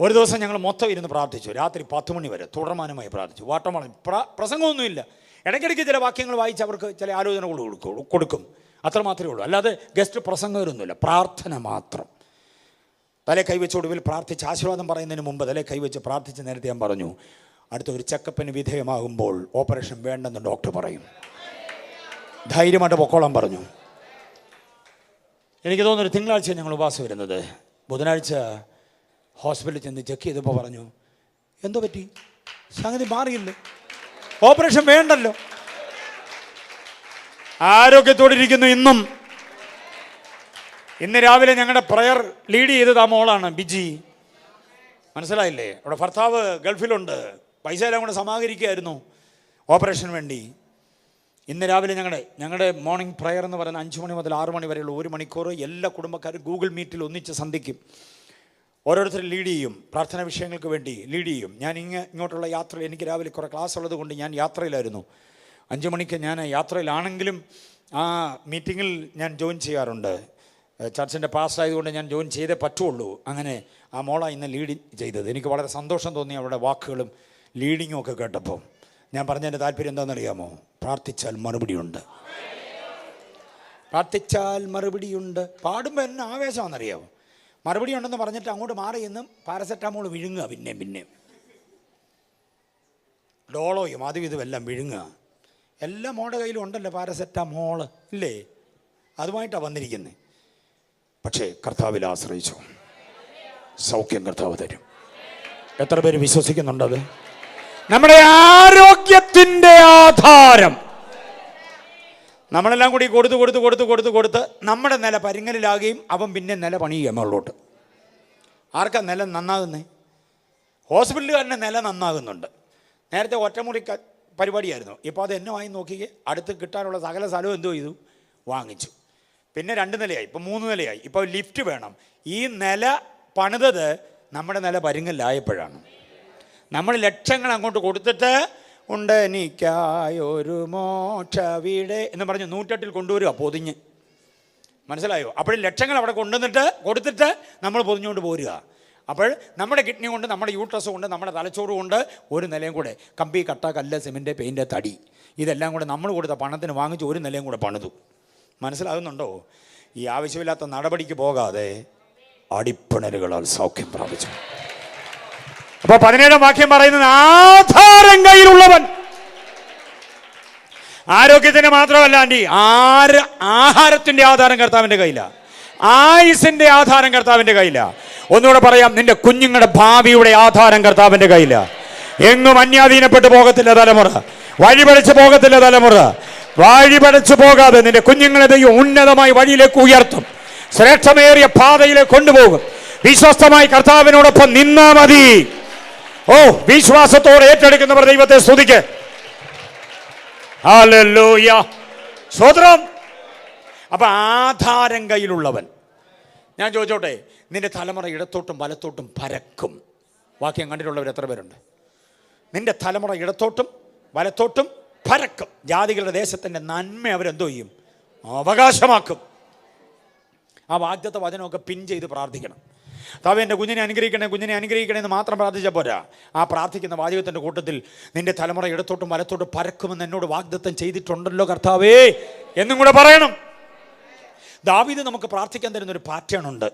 A: ഒരു ദിവസം ഞങ്ങൾ മൊത്തം ഇരുന്ന് പ്രാർത്ഥിച്ചു. രാത്രി 10 മണി വരെ തുടർമാനമായി പ്രാർത്ഥിച്ചു. വാട്ടമാണ്, പ്രസംഗമൊന്നുമില്ല. ഇടയ്ക്കിടയ്ക്ക് ചില വാക്യങ്ങൾ വായിച്ച് അവർക്ക് ചില ആലോചനകൾ കൊടുക്കും. അത്രമാത്രമേ ഉള്ളൂ. അല്ലാതെ ഗസ്റ്റ് പ്രസംഗമൊന്നുമില്ല, പ്രാർത്ഥന മാത്രം. തലേ കൈവച്ച് ഒടുവിൽ പ്രാർത്ഥിച്ച് ആശീർവാദം പറയുന്നതിന് മുമ്പ് തലേ കൈവച്ച് പ്രാർത്ഥിച്ച് നേരത്തെ ഞാൻ പറഞ്ഞു, അടുത്ത ഒരു ചെക്കപ്പിന് വിധേയമാകുമ്പോൾ ഓപ്പറേഷൻ വേണ്ടെന്ന് ഡോക്ടർ പറയും. ധൈര്യമായിട്ട് പൊക്കോളാൻ പറഞ്ഞു. എനിക്ക് തോന്നുന്നൊരു തിങ്കളാഴ്ച ഞങ്ങൾ ഉപവാസം വരുന്നത്. ബുധനാഴ്ച ഹോസ്പിറ്റലിൽ ചെന്ന് ചെക്ക് ചെയ്തപ്പോൾ പറഞ്ഞു, എന്തോ പറ്റി, സംഗതി മാറിയില്ല, ഓപ്പറേഷൻ വേണ്ടല്ലോ. ആരോഗ്യത്തോടിരിക്കുന്നു ഇന്നും. ഇന്ന് രാവിലെ ഞങ്ങളുടെ പ്രയർ ലീഡ് ചെയ്തത് ആ മോളാണ്, ബിജി. മനസ്സിലായില്ലേ? അവിടെ ഭർത്താവ് ഗൾഫിലുണ്ട്, പൈസ എല്ലാം കൂടെ സമാഹരിക്കുകയായിരുന്നു ഓപ്പറേഷന് വേണ്ടി. ഇന്ന് രാവിലെ ഞങ്ങളുടെ മോർണിംഗ് പ്രയർ എന്ന് പറയുന്ന 5 മണി മുതൽ 6 മണി വരെയുള്ള 1 മണിക്കൂർ എല്ലാ കുടുംബക്കാരും ഗൂഗിൾ മീറ്റിൽ ഒന്നിച്ച് സന്ധിക്കും. ഓരോരുത്തർ ലീഡ് ചെയ്യും, പ്രാർത്ഥനാ വിഷയങ്ങൾക്ക് വേണ്ടി ലീഡ് ചെയ്യും. ഞാൻ ഇങ്ങോട്ടുള്ള യാത്രയിൽ, എനിക്ക് രാവിലെ കുറേ ക്ലാസ് ഉള്ളത് കൊണ്ട് ഞാൻ യാത്രയിലായിരുന്നു. 5 മണിക്ക് ഞാൻ യാത്രയിലാണെങ്കിലും ആ മീറ്റിങ്ങിൽ ഞാൻ ജോയിൻ ചെയ്യാറുണ്ട്. ചർച്ചിൻ്റെ പാസ് ആയതുകൊണ്ട് ഞാൻ ജോയിൻ ചെയ്തേ പറ്റുള്ളൂ. അങ്ങനെ ആ മോളാണ് ഇന്ന് ലീഡിങ് ചെയ്തത്. എനിക്ക് വളരെ സന്തോഷം തോന്നി അവരുടെ വാക്കുകളും ലീഡിങ്ങും ഒക്കെ കേട്ടപ്പോൾ. ഞാൻ പറഞ്ഞതിൻ്റെ താല്പര്യം എന്താണെന്നറിയാമോ? പ്രാർത്ഥിച്ചാൽ മറുപടിയുണ്ട്, പ്രാർത്ഥിച്ചാൽ മറുപടിയുണ്ട്. പാടുമ്പോൾ എന്നെ ആവേശമാണെന്നറിയാമോ? മറുപടി ഉണ്ടെന്ന് പറഞ്ഞിട്ട് അങ്ങോട്ട് മാറി ഇന്നും പാരസെറ്റാമോൾ വിഴുങ്ങുക, പിന്നെയും ഡോളോയും അതും ഇതുമെല്ലാം വിഴുങ്ങുക. എല്ലാം മോളുടെ കയ്യിലും ഉണ്ടല്ലോ പാരസെറ്റാമോൾ, ഇല്ലേ? അതുമായിട്ടാണ് വന്നിരിക്കുന്നത്. പക്ഷേ കർത്താവിൽ ആശ്രയിച്ചു, സൗഖ്യം കർത്താവ് തരും. എത്ര പേര് വിശ്വസിക്കുന്നുണ്ടത്? നമ്മുടെ ആരോഗ്യത്തിൻ്റെ ആധാരം നമ്മളെല്ലാം കൂടി കൊടുത്ത് നമ്മുടെ നില പരിങ്ങലിലാകുകയും അവൻ പിന്നെ നില പണിയുക മുകളിലോട്ട്. ആർക്കാ നില നന്നാകുന്നേ? ഹോസ്പിറ്റലുകാരൻ്റെ നില നന്നാകുന്നുണ്ട്. നേരത്തെ ഒറ്റമുറി പരിപാടിയായിരുന്നു. ഇപ്പോൾ അത് എന്നെ വാങ്ങി നോക്കിക്കേ, അടുത്ത് കിട്ടാനുള്ള സകല സ്ഥലവും എന്തോ ചെയ്തു, വാങ്ങിച്ചു. പിന്നെ 2 നിലയായി, ഇപ്പോൾ 3 നിലയായി. ഇപ്പോൾ ലിഫ്റ്റ് വേണം. ഈ നില പണിതത് നമ്മുടെ നില പരിങ്ങലിലായപ്പോഴാണ്. നമ്മൾ ലക്ഷങ്ങൾ അങ്ങോട്ട് കൊടുത്തിട്ട് ഉണ്ട് എനിക്കായൊരു മോക്ഷവിടെ എന്ന് പറഞ്ഞ് 108 കൊണ്ടുവരിക പൊതിഞ്ഞ്. മനസ്സിലായോ? അപ്പോഴും ലക്ഷങ്ങൾ അവിടെ കൊടുത്തിട്ട് നമ്മൾ പൊതിഞ്ഞുകൊണ്ട് പോരുക. അപ്പോൾ നമ്മുടെ കിഡ്നി കൊണ്ട്, നമ്മുടെ യൂട്രസ് കൊണ്ട്, നമ്മുടെ തലച്ചോറ് കൊണ്ട് ഒരു നിലയും കൂടെ കമ്പി, കട്ട, കല്ല്, സിമെൻറ്റ്, പെയിൻറ്റ്, തടി ഇതെല്ലാം കൂടെ നമ്മൾ കൊടുത്ത പണത്തിന് വാങ്ങിച്ച് ഒരു നിലയും കൂടെ പണിതു. മനസ്സിലാകുന്നുണ്ടോ? ഈ ആവശ്യമില്ലാത്ത നടപടിക്ക് പോകാതെ അടിപ്പിണരുകളാൽ സൗഖ്യം പ്രാപിച്ചു. അപ്പോൾ 17-ാം വാക്യം പറയുന്നത് ആധാരം കയ്യിലുള്ളവൻ. ആരോഗ്യത്തിന് മാത്രമല്ല ആൻറ്റി, ആഹാരത്തിൻ്റെ ആധാരം കർത്താവിൻ്റെ കയ്യിലാണ്. ആയുസിൻ്റെ ആധാരം കർത്താവിൻ്റെ കയ്യിലാണ്. ഒന്നുകൂടെ പറയാം, നിന്റെ കുഞ്ഞുങ്ങളുടെ ഭാവിയുടെ ആധാരം കർത്താവിൻ്റെ കയ്യിലാണ്. എങ്ങും അന്യാധീനപ്പെട്ടു പോകത്തില്ല തലമുറ, വഴിപടച്ച് പോകത്തില്ല തലമുറ. വഴിപടച്ചു പോകാതെ നിന്റെ കുഞ്ഞുങ്ങളെ ദൈവം ഉന്നതമായി വഴിയിലേക്ക് ഉയർത്തും, ശ്രേഷ്ഠമേറിയ പാതയിലേക്ക് കൊണ്ടുപോകും. വിശ്വസ്തമായി കർത്താവിനോടൊപ്പം നിന്നാ മതി. ഓ, വിശ്വാസത്തോടെ ഏറ്റെടുക്കുന്നവർ ദൈവത്തെ സ്തുതിക്ക്. ഹല്ലേലൂയ, സ്തോത്രം. അപ്പൊ ആധാരം കയ്യിലുള്ളവൻ. ഞാൻ ചോദിച്ചോട്ടെ, നിന്റെ തലമുറ ഇടത്തോട്ടും വലത്തോട്ടും പരക്കും. വാക്യം കണ്ടിട്ടുള്ളവർ എത്ര പേരുണ്ട്? നിന്റെ തലമുറ ഇടത്തോട്ടും വലത്തോട്ടും പരക്കും. ജാതികളുടെ ദേശത്തിൻ്റെ നന്മ അവരെന്തോ ചെയ്യും? അവകാശമാക്കും. ആ വാഗ്ദത്ത വചനമൊക്കെ പിൻ ചെയ്ത് പ്രാർത്ഥിക്കണം. കർത്താവേ, എൻ്റെ കുഞ്ഞിനെ അനുഗ്രഹിക്കണേ എന്ന് മാത്രം പ്രാർത്ഥിച്ചാൽ പോരാ. ആ പ്രാർത്ഥിക്കുന്ന വാചകത്തിൻ്റെ കൂട്ടത്തിൽ നിന്റെ തലമുറ ഇടത്തോട്ടും വലത്തോട്ടും പരക്കുമെന്ന് എന്നോട് വാഗ്ദത്തം ചെയ്തിട്ടുണ്ടല്ലോ കർത്താവേ എന്നും കൂടെ പറയണം. ദാവീദ് നമുക്ക് പ്രാർത്ഥിക്കാൻ തരുന്നൊരു പാറ്റേൺ ഉണ്ട്.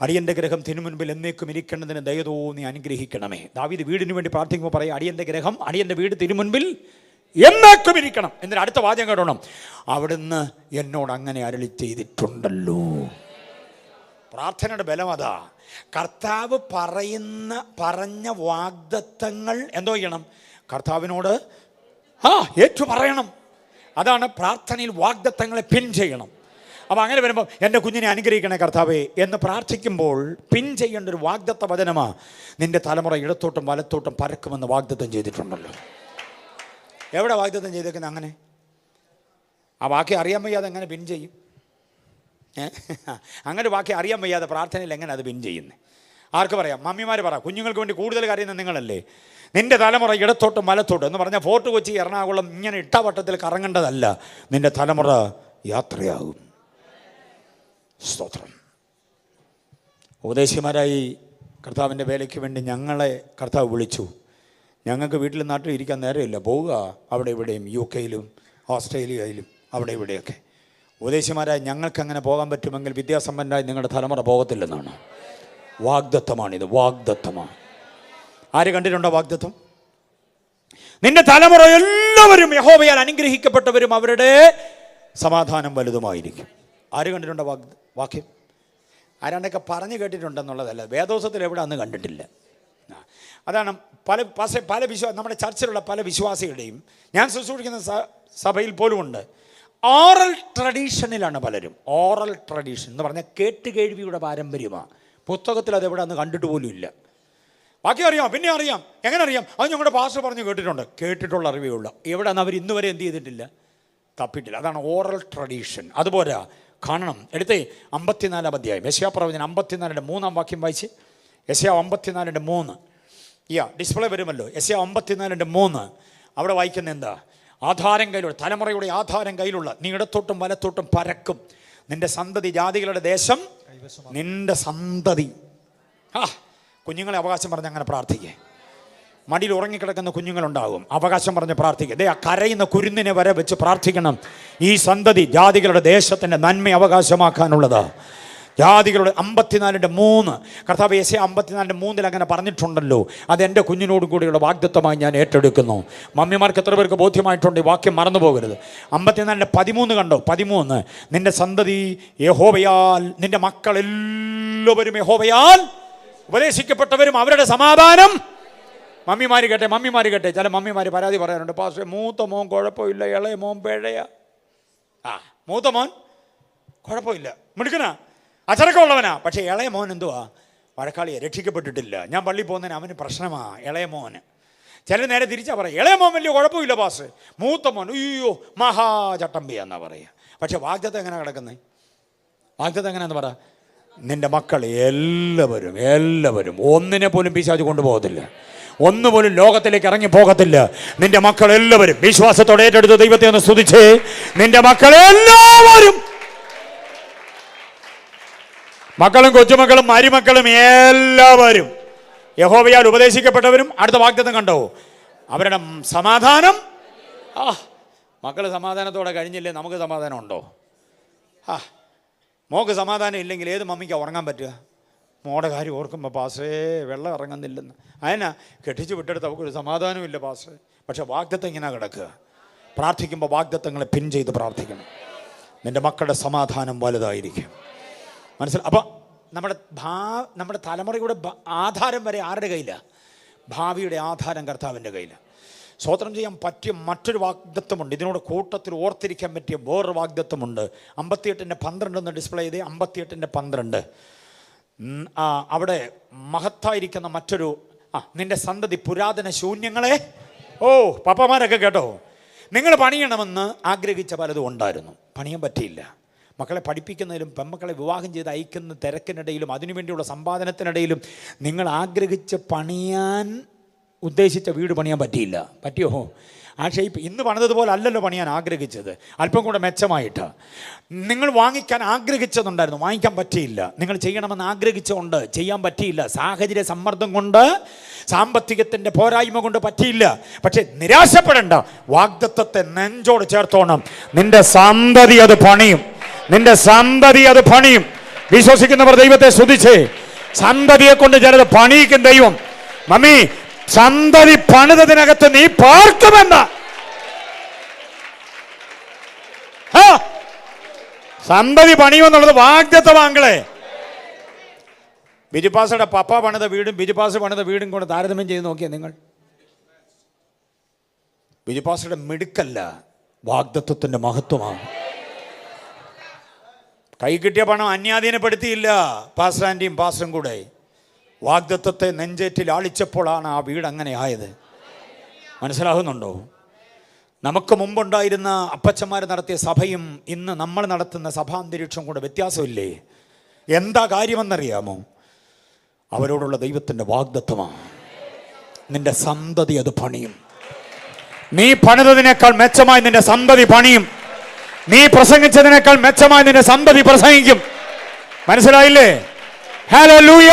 A: അടിയൻ്റെ ഗ്രഹം തിരുമുൻപിൽ എന്നേക്കും ഇരിക്കേണ്ടതിന് ദയ തോന്നി അനുഗ്രഹിക്കണമേ. ദാവീദ് വീടിന് വേണ്ടി പ്രാർത്ഥിക്കുമ്പോൾ പറയും, അടിയൻ്റെ വീട് തിരുമുൻപിൽ എന്നേക്കും ഇരിക്കണം. എന്നിട്ട് അടുത്ത വാചകം കേട്ടോണം, അവിടുന്ന് എന്നോട് അങ്ങനെ അരുളി ചെയ്തിട്ടുണ്ടല്ലോ. പ്രാർത്ഥനയുടെ ബലം അതാ. കർത്താവ് പറഞ്ഞ വാഗ്ദത്തങ്ങൾ എന്തോ ചെയ്യണം? കർത്താവിനോട് ഏറ്റു പറയണം. അതാണ് പ്രാർത്ഥനയിൽ വാഗ്ദത്തങ്ങളെ പിൻ ചെയ്യണം. അപ്പോൾ അങ്ങനെ വരുമ്പോൾ എൻ്റെ കുഞ്ഞിനെ അനുഗ്രഹിക്കണേ കർത്താവേ എന്ന് പ്രാർത്ഥിക്കുമ്പോൾ പിൻ ചെയ്യേണ്ട ഒരു വാഗ്ദത്ത വചനമാ, നിന്റെ തലമുറ ഇടത്തോട്ടും വലത്തോട്ടും പരക്കുമെന്ന് വാഗ്ദത്തം ചെയ്തിട്ടുണ്ടല്ലോ. എവിടെ വാഗ്ദത്തം ചെയ്തേക്കുന്നത്? അങ്ങനെ ആ വാക്യം അറിയാൻ വയ്യാതെ എങ്ങനെ പിൻ ചെയ്യും? അങ്ങനെ വാക്യം അറിയാൻ വയ്യാതെ പ്രാർത്ഥനയിൽ എങ്ങനെ അത് പിൻ ചെയ്യുന്നത്? ആർക്ക് പറയാം? മമ്മിമാർ പറ. കുഞ്ഞുങ്ങൾക്ക് വേണ്ടി കൂടുതൽ കരയുന്നത് നിങ്ങളല്ലേ. നിന്റെ തലമുറ ഇടത്തോട്ടും വലത്തോട്ടും എന്ന് പറഞ്ഞാൽ ഫോർട്ട് കൊച്ചി, എറണാകുളം ഇങ്ങനെ ഇട്ടവട്ടത്തിൽ കറങ്ങേണ്ടതല്ല. നിന്റെ തലമുറ യാത്രയാകും. സ്തോത്രം. ഉപദേശിമാരായി കർത്താവിൻ്റെ വേലയ്ക്ക് വേണ്ടി ഞങ്ങളെ കർത്താവ് വിളിച്ചു. ഞങ്ങൾക്ക് വീട്ടിലും നാട്ടിലും ഇരിക്കാൻ നേരമില്ല. പോവുക അവിടെ ഇവിടെയും, UK-യിലും ഓസ്ട്രേലിയയിലും അവിടെ ഇവിടെയൊക്കെ. ഉപദേശിമാരായി ഞങ്ങൾക്കങ്ങനെ പോകാൻ പറ്റുമെങ്കിൽ വിദ്യാസമ്പന്നരായി നിങ്ങളുടെ തലമുറ പോകത്തില്ലെന്നാണ്. വാഗ്ദത്തമാണിത്, വാഗ്ദത്തമാണ്. ആര് കണ്ടിട്ടുണ്ടോ വാഗ്ദത്തം? നിന്റെ തലമുറ എല്ലാവരും യഹോവയാൽ അനുഗ്രഹിക്കപ്പെട്ടവരും അവരുടെ സമാധാനം വലുതുമായിരിക്കും. ആര് കണ്ടിട്ടുണ്ടോ വാക്യം? ആരാണ്ടൊക്കെ പറഞ്ഞു കേട്ടിട്ടുണ്ടെന്നുള്ളതല്ല, വേദോസത്തിൽ എവിടെ അന്ന് കണ്ടിട്ടില്ല. അതാണ് പല നമ്മുടെ ചർച്ചിലുള്ള പല വിശ്വാസികളുടെയും, ഞാൻ ശുശ്രൂഷിക്കുന്ന സഭയിൽ പോലും ഉണ്ട്, ഓറൽ ട്രഡീഷനിലാണ് പലരും. ഓറൽ ട്രഡീഷൻ എന്ന് പറഞ്ഞാൽ കേട്ടുകേഴ്വിയുടെ പാരമ്പര്യമാണ്. പുസ്തകത്തിൽ അതെവിടെ അന്ന് കണ്ടിട്ട് പോലും ഇല്ല. ബാക്കി അറിയാം, പിന്നെ അറിയാം. എങ്ങനെ അറിയാം? അത് ഞങ്ങളുടെ പാസ്റ്റർ പറഞ്ഞു കേട്ടിട്ടുള്ള അറിവേ ഉള്ളൂ. എവിടെ അന്ന് അവർ ഇന്ന് വരെ എന്ത് ചെയ്തിട്ടില്ല? തപ്പിട്ടില്ല. അതാണ് ഓറൽ ട്രഡീഷൻ. അതുപോലെ കാണണം. എടുത്തേ 54-ാം അധ്യായം യെശയ്യാപ്രവചനം 54-3 വാക്യം വായിച്ച്. യെശയ്യാ 54:3 ഡിസ്പ്ലേ വരുമല്ലോ. യെശയ്യാ 54:3 അവിടെ വായിക്കുന്ന എന്താ? ആധാരം കയ്യിലുള്ള, തലമുറയുടെ ആധാരം കയ്യിലുള്ള, നീ ഇടത്തോട്ടും വലത്തോട്ടും പരക്കും. നിന്റെ സന്തതി ജാതികളുടെ ദേശം നിന്റെ സന്തതി. കുഞ്ഞുങ്ങളെ അവകാശം പറഞ്ഞ് അങ്ങനെ പ്രാർത്ഥിക്കേ. മടിയിൽ ഉറങ്ങിക്കിടക്കുന്ന കുഞ്ഞുങ്ങളുണ്ടാകും, അവകാശം പറഞ്ഞ് പ്രാർത്ഥിക്കുക. ആ കരയുന്ന കുരുന്നിനെ വരെ വെച്ച് പ്രാർത്ഥിക്കണം. ഈ സന്തതി ജാതികളുടെ ദേശത്തിൻ്റെ നന്മ അവകാശമാക്കാനുള്ളത്. ജാതികളുടെ 54:3 കർത്താവ് യെശയ്യാ 54:3 അങ്ങനെ പറഞ്ഞിട്ടുണ്ടല്ലോ. അതെൻ്റെ കുഞ്ഞിനോടും കൂടിയുള്ള വാഗ്ദത്തമായി ഞാൻ ഏറ്റെടുക്കുന്നു. മമ്മിമാർക്ക് എത്ര പേർക്ക് ബോധ്യമായിട്ടുണ്ട്? ഈ വാക്യം മറന്നു പോകരുത്. 54:13 കണ്ടോ? 13 നിന്റെ സന്തതി യഹോവയാൽ, നിന്റെ മക്കളെല്ലാവരും യഹോവയാൽ ഉപദേശിക്കപ്പെട്ടവരും അവരുടെ സമാധാനം. മമ്മിമാർ കേട്ടെ. ചില മമ്മിമാർ പരാതി പറയാറുണ്ട്, പാസ്റ്റേ മൂത്ത മോൻ കുഴപ്പമില്ല, ഇളയ മോൻ പിഴയ. മൂത്ത മോൻ കുഴപ്പമില്ല, മിടുക്കനാ, അച്ചടക്കമുള്ളവനാ, പക്ഷേ ഇളയ മോൻ എന്തുവാ? വഴക്കാളിയെ രക്ഷിക്കപ്പെട്ടിട്ടില്ല. ഞാൻ പള്ളി പോകുന്നതിന് അവന് പ്രശ്നമാണ് ഇളയ മോന്. ചില നേരെ തിരിച്ചാ പറയാം, ഇളയ മോൻ വലിയ കുഴപ്പമില്ല പാസ്റ്റേ, മൂത്ത മോൻ അയ്യോ മഹാചട്ടമ്പി എന്നാ പറയുക. പക്ഷെ വാഗ്ദത്തം എങ്ങനെ കിടക്കുന്നത്? വാഗ്ദത്തം എങ്ങനെയാന്ന് പറ. നിന്റെ മക്കൾ എല്ലാവരും ഒന്നിനെ പോലും പിശാച് കൊണ്ടുപോകത്തില്ല, ഒന്നുപോലും ലോകത്തിലേക്ക് ഇറങ്ങി പോകത്തില്ല. നിന്റെ മക്കൾ എല്ലാവരും വിശ്വാസത്തോടെ ഏറ്റെടുത്ത് ദൈവത്തെ ഒന്ന് സ്തുതിച്ചേ. നിന്റെ മക്കളെല്ലാവരും, മക്കളും കൊച്ചുമക്കളും മരുമക്കളും എല്ലാവരും യഹോവയാൽ ഉപദേശിക്കപ്പെട്ടവരും. അടുത്ത വാഗ്ദത്തം കണ്ടോ? അവരുടെ സമാധാനം. മക്കൾ സമാധാനത്തോടെ കഴിഞ്ഞില്ലേ നമുക്ക് സമാധാനം ഉണ്ടോ? മോക്ക് സമാധാനം ഇല്ലെങ്കിൽ ഏത് മമ്മിക്കാണ് ഉറങ്ങാൻ പറ്റുക? മോടെ കാര്യം ഓർക്കുമ്പോൾ പാസ്റ്റേ വെള്ളം ഇറങ്ങുന്നില്ലെന്ന്. അതിനാ കെട്ടിച്ച് വിട്ടെടുത്ത് അവൾക്കൊരു സമാധാനമില്ല പാസ്റ്റേ. പക്ഷെ വാഗ്ദത്തം ഇങ്ങനെ കിടക്കുക. പ്രാർത്ഥിക്കുമ്പോൾ വാഗ്ദത്തങ്ങളെ പിൻ ചെയ്ത് പ്രാർത്ഥിക്കണം. നിൻ്റെ മക്കളുടെ സമാധാനം വലുതായിരിക്കും. മനസ്സിലായി? അപ്പം നമ്മുടെ തലമുറയുടെ ആധാരം വരെ ആരുടെ കയ്യിലാണ്? ഭാവിയുടെ ആധാരം കർത്താവിൻ്റെ കയ്യിലാണ്. സ്തോത്രം ചെയ്യാൻ പറ്റിയ മറ്റൊരു വാഗ്ദത്തമുണ്ട്. ഇതിനോട് കൂട്ടത്തിൽ ഓർത്തിരിക്കാൻ പറ്റിയ വേറൊരു വാഗ്ദത്തമുണ്ട്. 58:12 ഒന്ന് ഡിസ്പ്ലേ ചെയ്തേ. 58:12 അവിടെ മഹത്തായിരിക്കുന്ന മറ്റൊരു നിന്റെ സന്തതി പുരാതന ശൂന്യങ്ങളെ. പപ്പമാരൊക്കെ കേട്ടോ, നിങ്ങൾ പണിയണമെന്ന് ആഗ്രഹിച്ച പലതും ഉണ്ടായിരുന്നു, പണിയാൻ പറ്റിയില്ല. മക്കളെ പഠിപ്പിക്കുന്നതിലും പെൺമക്കളെ വിവാഹം ചെയ്ത് അയക്കുന്ന തിരക്കിനിടയിലും അതിനുവേണ്ടിയുള്ള സമ്പാദനത്തിനിടയിലും നിങ്ങൾ ആഗ്രഹിച്ച് പണിയാൻ ഉദ്ദേശിച്ച വീട് പണിയാൻ പറ്റിയില്ല. പറ്റിയോ? ആ ഷേപ്പ് ഇന്ന് പണിതതുപോലെ അല്ലല്ലോ പണിയാൻ ആഗ്രഹിച്ചത്, അല്പം കൂടെ മെച്ചമായിട്ട്. നിങ്ങൾ വാങ്ങിക്കാൻ ആഗ്രഹിച്ചതുണ്ടായിരുന്നു, വാങ്ങിക്കാൻ പറ്റിയില്ല. നിങ്ങൾ ചെയ്യണമെന്ന് ആഗ്രഹിച്ചുകൊണ്ട് ചെയ്യാൻ പറ്റിയില്ല. സാഹചര്യ സമ്മർദ്ദം കൊണ്ട്, സാമ്പത്തികത്തിൻ്റെ പോരായ്മ കൊണ്ട് പറ്റിയില്ല. പക്ഷെ നിരാശപ്പെടേണ്ട, വാഗ്ദത്തത്തെ നെഞ്ചോട് ചേർത്തോണം. നിന്റെ സന്തതി അത് പണിയും, നിന്റെ സന്തതി അത് പണിയും. വിശ്വസിക്കുന്നവർ ദൈവത്തെ സ്തുതിച്ചേ. സന്തതിയെ കൊണ്ട് ചിലത് പണിയിക്കും ദൈവം. മമ്മി, സന്തതി പണിതതിനകത്ത് നീ പാർക്കുമെന്ന സന്തതി പണിയുമെന്നുള്ളത് വാഗ്ദത്തമാങ്കളെ. ബിജുപാസയുടെ പപ്പ പണിത വീടും ബിജുപാസ് പണിത വീടും കൊണ്ട് താരതമ്യം ചെയ്ത് നോക്കിയാൽ നിങ്ങൾ, ബിജുപാസയുടെ മിടുക്കല്ല, വാഗ്ദത്തത്തിന്റെ മഹത്വമാണ്. കൈ കിട്ടിയ പണം അന്യാധീനപ്പെടുത്തിയില്ല പാസ്റ്റർ ആൻറ്റിയും പാസ്റ്ററും കൂടെ. വാഗ്ദത്തത്തെ നെഞ്ചേറ്റിൽ ആളിച്ചപ്പോഴാണ് ആ വീട് അങ്ങനെ ആയത്. മനസ്സിലാകുന്നുണ്ടോ? നമുക്ക് മുമ്പുണ്ടായിരുന്ന അപ്പച്ചന്മാർ നടത്തിയ സഭയും ഇന്ന് നമ്മൾ നടത്തുന്ന സഭാന്തരീക്ഷം കൂടെ വ്യത്യാസമില്ലേ? എന്താ കാര്യമെന്നറിയാമോ? അവരോടുള്ള ദൈവത്തിൻ്റെ വാഗ്ദത്തമാണ്. നിന്റെ സന്തതി അത് പണിയും. നീ പണിതതിനേക്കാൾ മെച്ചമായി നിന്റെ സന്തതി പണിയും. നീ പ്രസംഗിച്ചതിനേക്കാൾ മെച്ചമായി നിന്റെ സന്തതി പ്രസംഗിക്കും. മനസ്സിലായില്ലേ? ഹല്ലേലൂയ.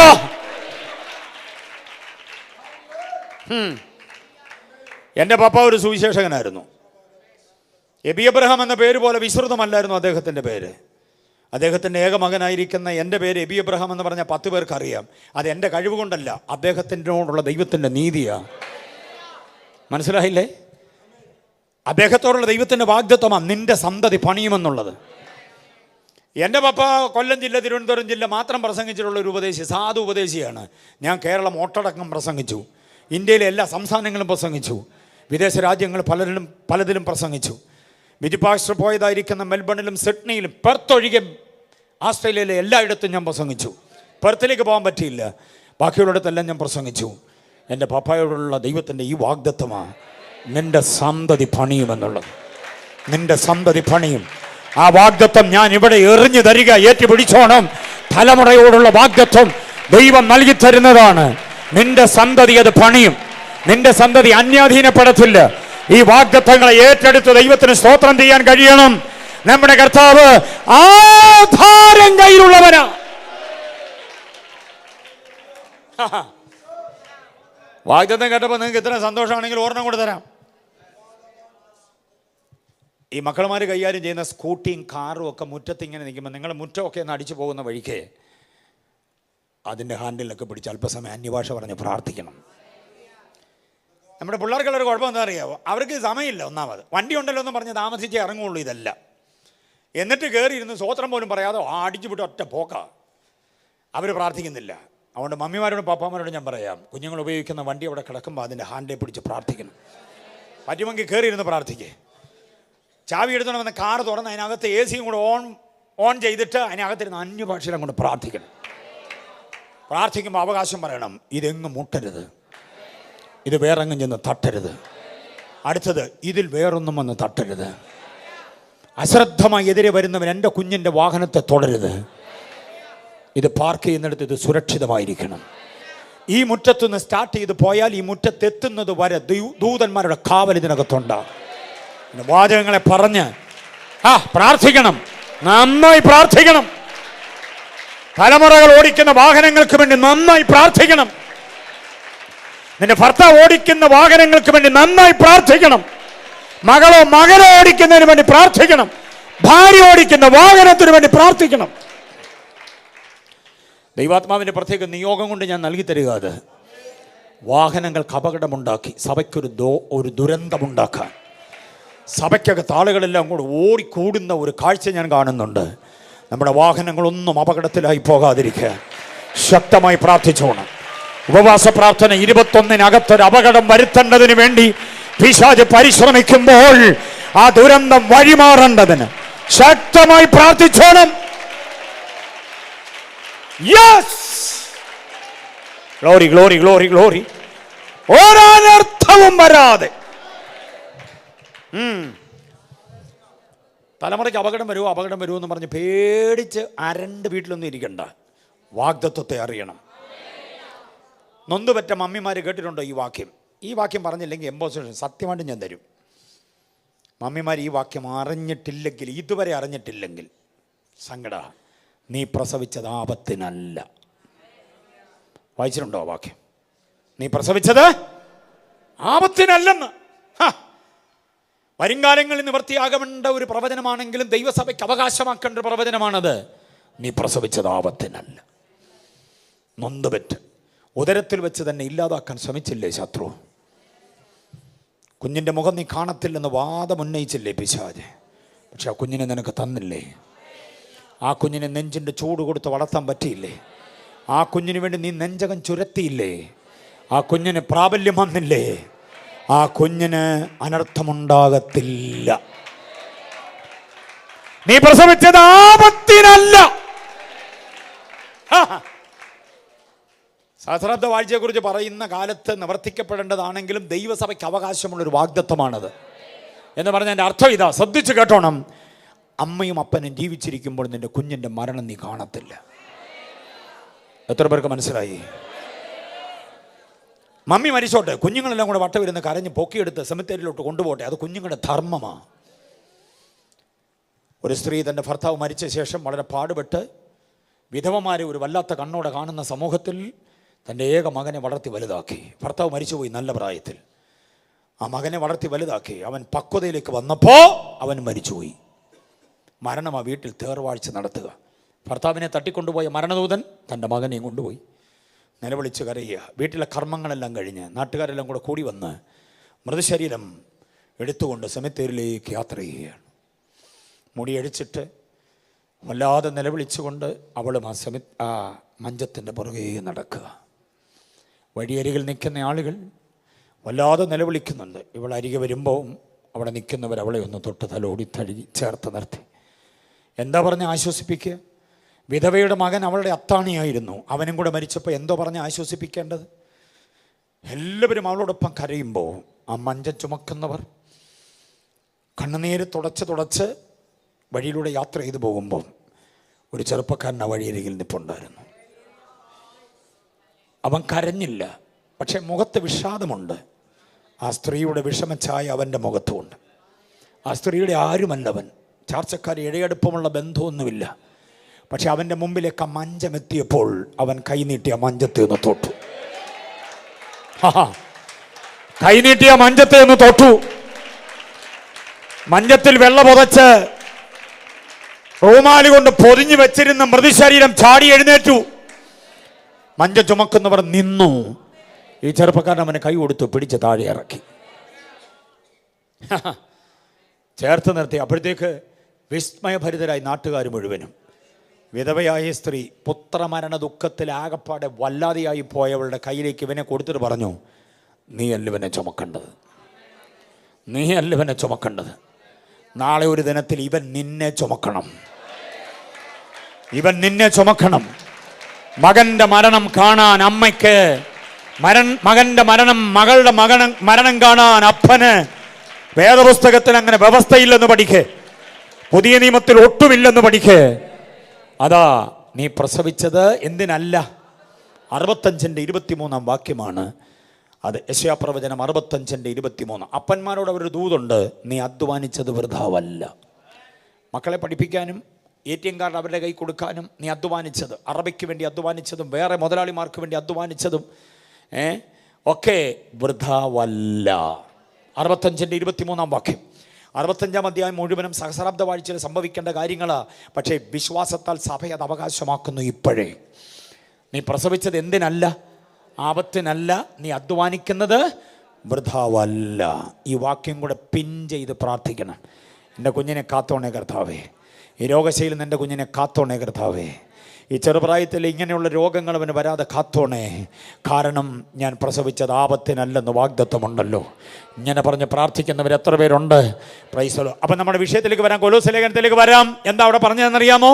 A: എൻ്റെ പപ്പ ഒരു സുവിശേഷകനായിരുന്നു. എബി എബ്രഹാം എന്ന പേര് പോലെ വിശ്രുതമല്ലായിരുന്നു അദ്ദേഹത്തിൻ്റെ പേര്. അദ്ദേഹത്തിൻ്റെ ഏകമകനായിരിക്കുന്ന എൻ്റെ പേര് എബി എബ്രഹാം എന്ന് പറഞ്ഞാൽ 10 പേർക്ക് അറിയാം. അത് എൻ്റെ കഴിവ് കൊണ്ടല്ല, അദ്ദേഹത്തിനോടുള്ള ദൈവത്തിൻ്റെ നീതിയാണ്. മനസ്സിലായില്ലേ? അദ്ദേഹത്തോടുള്ള ദൈവത്തിൻ്റെ വാഗ്ദത്തമാണ് നിന്റെ സന്തതി പണിയുമെന്നുള്ളത്. എൻ്റെ പപ്പ കൊല്ലം ജില്ല, തിരുവനന്തപുരം ജില്ല മാത്രം പ്രസംഗിച്ചിട്ടുള്ള ഒരു ഉപദേശി, സാധു ഉപദേശിയാണ്. ഞാൻ കേരളം ഒട്ടടക്കം പ്രസംഗിച്ചു, ഇന്ത്യയിലെ എല്ലാ സംസ്ഥാനങ്ങളും പ്രസംഗിച്ചു, വിദേശ രാജ്യങ്ങൾ പലതിലും പ്രസംഗിച്ചു. ബിജു പാസ്റ്റർ പോയതായിരിക്കുന്ന മെൽബണിലും സിഡ്നിയിലും പെർത്തൊഴികെ ആസ്ട്രേലിയയിലെ എല്ലായിടത്തും ഞാൻ പ്രസംഗിച്ചു. പെർത്തിലേക്ക് പോകാൻ പറ്റിയില്ല, ബാക്കിയുള്ളിടത്തെല്ലാം ഞാൻ പ്രസംഗിച്ചു. എൻ്റെ പപ്പായോടുള്ള ദൈവത്തിൻ്റെ ഈ വാഗ്ദത്തമാണ് നിന്റെ സന്തതി പണിയുമെന്നുള്ളത്. നിന്റെ സന്തതി പണിയും. ആ വാഗ്ദത്തം ഞാൻ ഇവിടെ എറിഞ്ഞു തരിക, ഏറ്റുപിടിച്ചോണം. തലമുറയോടുള്ള വാഗ്ദത്തം ദൈവം നൽകി തരുന്നതാണ്. നിന്റെ സന്തതി അത് പണിയും. നിന്റെ സന്തതി അന്യാധീനപ്പെടത്തില്ല. ഈ വാഗ്ദത്തങ്ങളെ ഏറ്റെടുത്ത് ദൈവത്തിന് സ്തോത്രം ചെയ്യാൻ കഴിയണം. നമ്മുടെ കർത്താവ് ആധാരം കയ്യിലുള്ളവനാ. വാഗ്ദത്തം കേട്ടപ്പോൾ നിങ്ങൾക്ക് ഇത്ര സന്തോഷമാണെങ്കിൽ ഒരെണ്ണം കൂടെ തരാം. ഈ മക്കളമാർ കൈകാര്യം ചെയ്യുന്ന സ്കൂട്ടിയും കാറും ഒക്കെ മുറ്റത്ത് ഇങ്ങനെ നിൽക്കുമ്പോൾ നിങ്ങളുടെ മുറ്റമൊക്കെ ഒന്ന് അടിച്ചു പോകുന്ന വഴിക്ക് അതിൻ്റെ ഹാൻഡിലൊക്കെ പിടിച്ച് അല്പസമയം അന്യഭാഷ പറഞ്ഞ് പ്രാർത്ഥിക്കണം. നമ്മുടെ പിള്ളേർക്കുള്ളൊരു കുഴപ്പം എന്താ അറിയാമോ? അവർക്ക് സമയമില്ല. ഒന്നാമത് വണ്ടി ഉണ്ടല്ലോ എന്ന് പറഞ്ഞ് താമസിച്ചേ ഇറങ്ങുള്ളൂ. ഇതല്ല, എന്നിട്ട് കയറിയിരുന്ന് സ്വോത്രം പോലും പറയാതെ അടിച്ചു വിട്ട് ഒറ്റ പോക്ക. അവർ പ്രാർത്ഥിക്കുന്നില്ല. അതുകൊണ്ട് മമ്മിമാരോടും പാപ്പാമാരോടും ഞാൻ പറയാം, കുഞ്ഞുങ്ങൾ ഉപയോഗിക്കുന്ന വണ്ടി അവിടെ കിടക്കുമ്പോൾ അതിൻ്റെ ഹാൻഡിലെ പിടിച്ച് പ്രാർത്ഥിക്കണം. പറ്റുമെങ്കിൽ കയറിയിരുന്ന് പ്രാർത്ഥിക്കേ. ചാവി എടുത്തോണ്ട് വന്ന കാർ തുറന്ന് അതിനകത്ത് എ സിയും കൂടെ ഓൺ ചെയ്തിട്ട് അതിനകത്തിരുന്ന് അന്യഭാഷയിലും കൊണ്ട് പ്രാർത്ഥിക്കണം. പ്രാർത്ഥിക്കുമ്പോൾ അവകാശം പറയണം, ഇതെങ്ങും മുട്ടരുത്, ഇത് വേറെങ്ങും ചെന്ന് തട്ടരുത്, അടുത്തത് ഇതിൽ വേറൊന്നും വന്ന് തട്ടരുത്, അശ്രദ്ധമായി എതിരെ വരുന്നവൻ എൻ്റെ കുഞ്ഞിൻ്റെ വാഹനത്തെ തുടരുത്, ഇത് പാർക്ക് ചെയ്യുന്നിടത്ത് ഇത് സുരക്ഷിതമായിരിക്കണം. ഈ മുറ്റത്തുനിന്ന് സ്റ്റാർട്ട് ചെയ്ത് പോയാൽ ഈ മുറ്റത്തെത്തുന്നത് വരെ ദൂതന്മാരുടെ കാവൽ ഇതിനകത്തുണ്ടാകും. വാചകങ്ങളെ പറഞ്ഞ് പ്രാർത്ഥിക്കണം, നന്നായി പ്രാർത്ഥിക്കണം. തലമുറകൾ ഓടിക്കുന്ന വാഹനങ്ങൾക്ക് വേണ്ടി നന്നായി പ്രാർത്ഥിക്കണം. നിന്റെ ഭർത്താവ് ഓടിക്കുന്ന വാഹനങ്ങൾക്ക് വേണ്ടി നന്നായി പ്രാർത്ഥിക്കണം. മകളോ മകനോ ഓടിക്കുന്നതിന് വേണ്ടി പ്രാർത്ഥിക്കണം. ഭാര്യ ഓടിക്കുന്ന വാഹനത്തിന് വേണ്ടി പ്രാർത്ഥിക്കണം. ദൈവാത്മാവിൻ്റെ പ്രത്യേക നിയോഗം കൊണ്ട് ഞാൻ നൽകി തരിക. അത് വാഹനങ്ങൾക്ക് അപകടമുണ്ടാക്കി സഭയ്ക്കൊരു ദുരന്തമുണ്ടാക്കാൻ സഭയ്ക്കകത്ത് ആളുകളെല്ലാം കൂടെ ഓടിക്കൂടുന്ന ഒരു കാഴ്ച ഞാൻ കാണുന്നുണ്ട്. നമ്മുടെ വാഹനങ്ങളൊന്നും അപകടത്തിലായി പോകാതിരിക്കാൻ ശക്തമായി പ്രാർത്ഥിച്ചോണം. ഉപവാസ പ്രാർത്ഥന 21-നകത്തൊരു അപകടം വരുത്തേണ്ടതിന് വേണ്ടി പിശാച് പരിശ്രമിക്കുമ്പോൾ ആ ദുരന്തം വഴിമാറേണ്ടതിന് ശക്തമായി പ്രാർത്ഥിച്ചോണം. Yes, glory glory glory glory. ഒരനർത്ഥവും വരാതെ. തലമുറയ്ക്ക് അപകടം വരുമോ എന്ന് പറഞ്ഞ് പേടിച്ച് അരണ്ട് വീട്ടിലൊന്നും ഇരിക്കണ്ട. വാഗ്ദത്വത്തെ അറിയണം. നൊന്തുപറ്റ മമ്മിമാർ കേട്ടിട്ടുണ്ടോ ഈ വാക്യം? ഈ വാക്യം പറഞ്ഞില്ലെങ്കിൽ എംബോസിഷൻ സത്യമായിട്ട് ഞാൻ തരും. മമ്മിമാർ ഈ വാക്യം അറിഞ്ഞിട്ടില്ലെങ്കിൽ, ഇതുവരെ അറിഞ്ഞിട്ടില്ലെങ്കിൽ സങ്കട. നീ പ്രസവിച്ചത് ആപത്തിനല്ല. വായിച്ചിട്ടുണ്ടോ ആ വാക്യം? നീ പ്രസവിച്ചത് ആപത്തിനല്ലെന്ന്. വരുംകാലങ്ങളിൽ നിവൃത്തിയാകേണ്ട ഒരു പ്രവചനമാണെങ്കിലും ദൈവസഭയ്ക്ക് അവകാശമാക്കേണ്ട ഒരു പ്രവചനമാണത്. നീ പ്രസവിച്ചത് ആപത്തിനല്ല. നൊന്തുപെറ്റ് ഉദരത്തിൽ വെച്ച് തന്നെ ഇല്ലാതാക്കാൻ ശ്രമിച്ചില്ലേ ശത്രു? കുഞ്ഞിൻ്റെ മുഖം നീ കാണത്തില്ലെന്ന് വാദമുന്നയിച്ചില്ലേ പിശാച്? പക്ഷെ ആ കുഞ്ഞിനെ നിനക്ക് തന്നില്ലേ? ആ കുഞ്ഞിനെ നെഞ്ചിൻ്റെ ചൂട് കൊടുത്ത് വളർത്താൻ പറ്റിയില്ലേ? ആ കുഞ്ഞിന് വേണ്ടി നീ നെഞ്ചകം ചുരത്തിയില്ലേ? ആ കുഞ്ഞിന് പ്രാബല്യം വന്നില്ലേ? ആ കുഞ്ഞിന് അനർത്ഥമുണ്ടാകത്തില്ല. നീ പ്രസവിച്ചത് ആപത്തിനല്ല. സഹസ്രാബ്ദ വാഴ്ചയെക്കുറിച്ച് പറയുന്ന കാലത്ത് നിവർത്തിക്കപ്പെടേണ്ടതാണെങ്കിലും ദൈവസഭയ്ക്ക് അവകാശമുള്ളൊരു വാഗ്ദത്തമാണത് എന്ന് പറഞ്ഞ എൻ്റെ അർത്ഥം ഇതാ. ശ്രദ്ധിച്ച് കേട്ടോണം. അമ്മയും അപ്പനും ജീവിച്ചിരിക്കുമ്പോൾ നിന്റെ കുഞ്ഞിൻ്റെ മരണം നീ കാണത്തില്ല. എത്ര പേർക്ക് മനസ്സിലായി? മമ്മി മരിച്ചോട്ടെ, കുഞ്ഞുങ്ങളെല്ലാം കൂടെ വട്ടവിരുന്ന് കരഞ്ഞ് പൊക്കിയെടുത്ത് സെമിത്തേരിയിലോട്ട് കൊണ്ടുപോട്ടെ, അത് കുഞ്ഞുങ്ങളുടെ ധർമ്മമാണ്. ഒരു സ്ത്രീ തൻ്റെ ഭർത്താവ് മരിച്ച ശേഷം വളരെ പാടുപെട്ട് വിധവമാരെ ഒരു വല്ലാത്ത കണ്ണോടെ കാണുന്ന സമൂഹത്തിൽ തൻ്റെ ഏക മകനെ വളർത്തി വലുതാക്കി. ഭർത്താവ് മരിച്ചുപോയി നല്ല പ്രായത്തിൽ. ആ മകനെ വളർത്തി വലുതാക്കി. അവൻ പക്വതയിലേക്ക് വന്നപ്പോൾ അവൻ മരിച്ചുപോയി. മരണം ആ വീട്ടിൽ തേർവാഴ്ച നടത്തുക. ഭർത്താവിനെ തട്ടിക്കൊണ്ടുപോയ മരണദൂതൻ തൻ്റെ മകനെയും കൊണ്ടുപോയി. നിലവിളിച്ച് കരയുക. വീട്ടിലെ കർമ്മങ്ങളെല്ലാം കഴിഞ്ഞ് നാട്ടുകാരെല്ലാം കൂടെ കൂടി വന്ന് മൃതശരീരം എടുത്തുകൊണ്ട് സെമിത്തേരിയിലേക്ക് യാത്ര ചെയ്യുകയാണ്. മുടിയടിച്ചിട്ട് വല്ലാതെ നിലവിളിച്ചുകൊണ്ട് അവളും ആ മഞ്ചത്തിൻ്റെ പുറകെ നടക്കുക. വഴിയരികിൽ നിൽക്കുന്ന ആളുകൾ വല്ലാതെ നിലവിളിക്കുന്നുണ്ട്. ഇവൾ അരികെ വരുമ്പോൾ അവിടെ നിൽക്കുന്നവർ അവളെ ഒന്ന് തൊട്ട് തലോടി തഴുകി ചേർത്ത് നിർത്തി. എന്താ പറഞ്ഞ് ആശ്വസിപ്പിക്കുക? വിധവയുടെ മകൻ അവളുടെ അത്താണിയായിരുന്നു. അവനും കൂടെ മരിച്ചപ്പോൾ എന്തോ പറഞ്ഞ് ആശ്വസിപ്പിക്കേണ്ടത്? എല്ലാവരും അവളോടൊപ്പം കരയുമ്പോൾ ആ മഞ്ചം ചുമക്കുന്നവർ കണ്ണുനീര് തുടച്ച് വഴിയിലൂടെ യാത്ര ചെയ്തു പോകുമ്പോൾ ഒരു ചെറുപ്പക്കാരൻ ആ വഴിയരികിൽ നിൽപ്പുണ്ടായിരുന്നു. അവൻ കരഞ്ഞില്ല, പക്ഷെ മുഖത്ത് വിഷാദമുണ്ട്. ആ സ്ത്രീയുടെ വിഷമച്ചായ അവൻ്റെ മുഖത്തുമുണ്ട്. ആ സ്ത്രീയുടെ ആരുമല്ലവൻ, ചാർച്ചക്കാർ ഇഴയടുപ്പമുള്ള ബന്ധമൊന്നുമില്ല. പക്ഷെ അവൻ്റെ മുമ്പിലേക്ക് ആ മഞ്ചമെത്തിയപ്പോൾ അവൻ കൈനീട്ടിയ മഞ്ചത്തെ ഒന്ന് തൊട്ടു. കൈനീട്ടിയ മഞ്ചത്തെ ഒന്ന് തൊട്ടു. മഞ്ചത്തിൽ വെള്ളം പുതച്ച് റൂമാലി കൊണ്ട് പൊതിഞ്ഞു വെച്ചിരുന്ന മൃതശരീരം ചാടി എഴുന്നേറ്റു. മഞ്ച ചുമക്കുന്നവർ നിന്നു. ഈ ചെറുപ്പക്കാരൻ അവനെ കൈ കൊടുത്തു പിടിച്ച് താഴെ ഇറക്കി, ചേർത്ത് നിർത്തി. അപ്പോഴത്തേക്ക് വിസ്മയഭരിതരായി നാട്ടുകാർ മുഴുവനും. വിധവയായ സ്ത്രീ പുത്രമരണ ദുഃഖത്തിൽ ആകപ്പാടെ വല്ലാതെയായി പോയവളുടെ കയ്യിലേക്ക് ഇവനെ കൊടുത്തിട്ട് പറഞ്ഞു, നീ അല്ല ഇവനെ ചുമക്കേണ്ടത്, നീ അല്ല ഇവനെ ചുമക്കേണ്ടത്. നാളെ ഒരു ദിനത്തിൽ ഇവൻ നിന്നെ ചുമക്കണം, ഇവൻ നിന്നെ ചുമക്കണം. മകന്റെ മരണം കാണാൻ അമ്മയ്ക്ക്, മകന്റെ മരണം, മകളുടെ മരണം കാണാൻ അപ്പന്. വേദപുസ്തകത്തിൽ അങ്ങനെ വ്യവസ്ഥയില്ലെന്ന് പഠിക്ക്, പുതിയ നിയമത്തിൽ ഒട്ടുമില്ലെന്ന് പഠിക്ക്. അതാ നീ പ്രസവിച്ചത് എന്തിനല്ല. 65:23 വാക്യമാണ് അത്. യെശയ്യാപ്രവചനം 65:23. അപ്പന്മാരോട് അവരൊരു ദൂതുണ്ട്, നീ അധ്വാനിച്ചത് വൃഥാവല്ല. മക്കളെ പഠിപ്പിക്കാനും ATM കാർഡ് അവരുടെ കൈ കൊടുക്കാനും നീ അധ്വാനിച്ചത്, അറബിക്ക് വേണ്ടി അധ്വാനിച്ചതും വേറെ മുതലാളിമാർക്ക് വേണ്ടി അധ്വാനിച്ചതും ഒക്കെ വൃഥാവല്ല. 65:23 വാക്യം. 65-ാം അധ്യായം മുഴുവനും സഹസ്രാബ്ദ വാഴ്ചയിൽ സംഭവിക്കേണ്ട കാര്യങ്ങളാണ്. പക്ഷേ വിശ്വാസത്താൽ സഭയെ അത് അവകാശമാക്കുന്നു. ഇപ്പോഴേ നീ പ്രസവിച്ചത് എന്തിനല്ല, ആപത്തിനല്ല, നീ അധ്വാനിക്കുന്നത് വൃഥാവല്ല. ഈ വാക്യം കൂടെ പിൻ ചെയ്ത് പ്രാർത്ഥിക്കണം. എൻ്റെ കുഞ്ഞിനെ കാത്തോണേ കർത്താവേ, ഈ രോഗശൈലിയിൽ നിന്ന് എൻ്റെ കുഞ്ഞിനെ കാത്തോണേ കർത്താവേ, ഈ ചെറുപ്രായത്തിൽ ഇങ്ങനെയുള്ള രോഗങ്ങൾ അവന് വരാതെ കാത്തോണേ. കാരണം ഞാൻ പ്രസവിച്ചത് ആപത്തിനല്ലെന്ന് വാഗ്ദത്തമുണ്ടല്ലോ. ഇങ്ങനെ പറഞ്ഞ് പ്രാർത്ഥിക്കുന്നവർ എത്ര പേരുണ്ട്? Price the Lord. അപ്പം നമ്മുടെ വിഷയത്തിലേക്ക് വരാം, കൊലോസ്യ ലേഖനത്തിലേക്ക് വരാം. എന്താ അവിടെ പറഞ്ഞതെന്നറിയാമോ?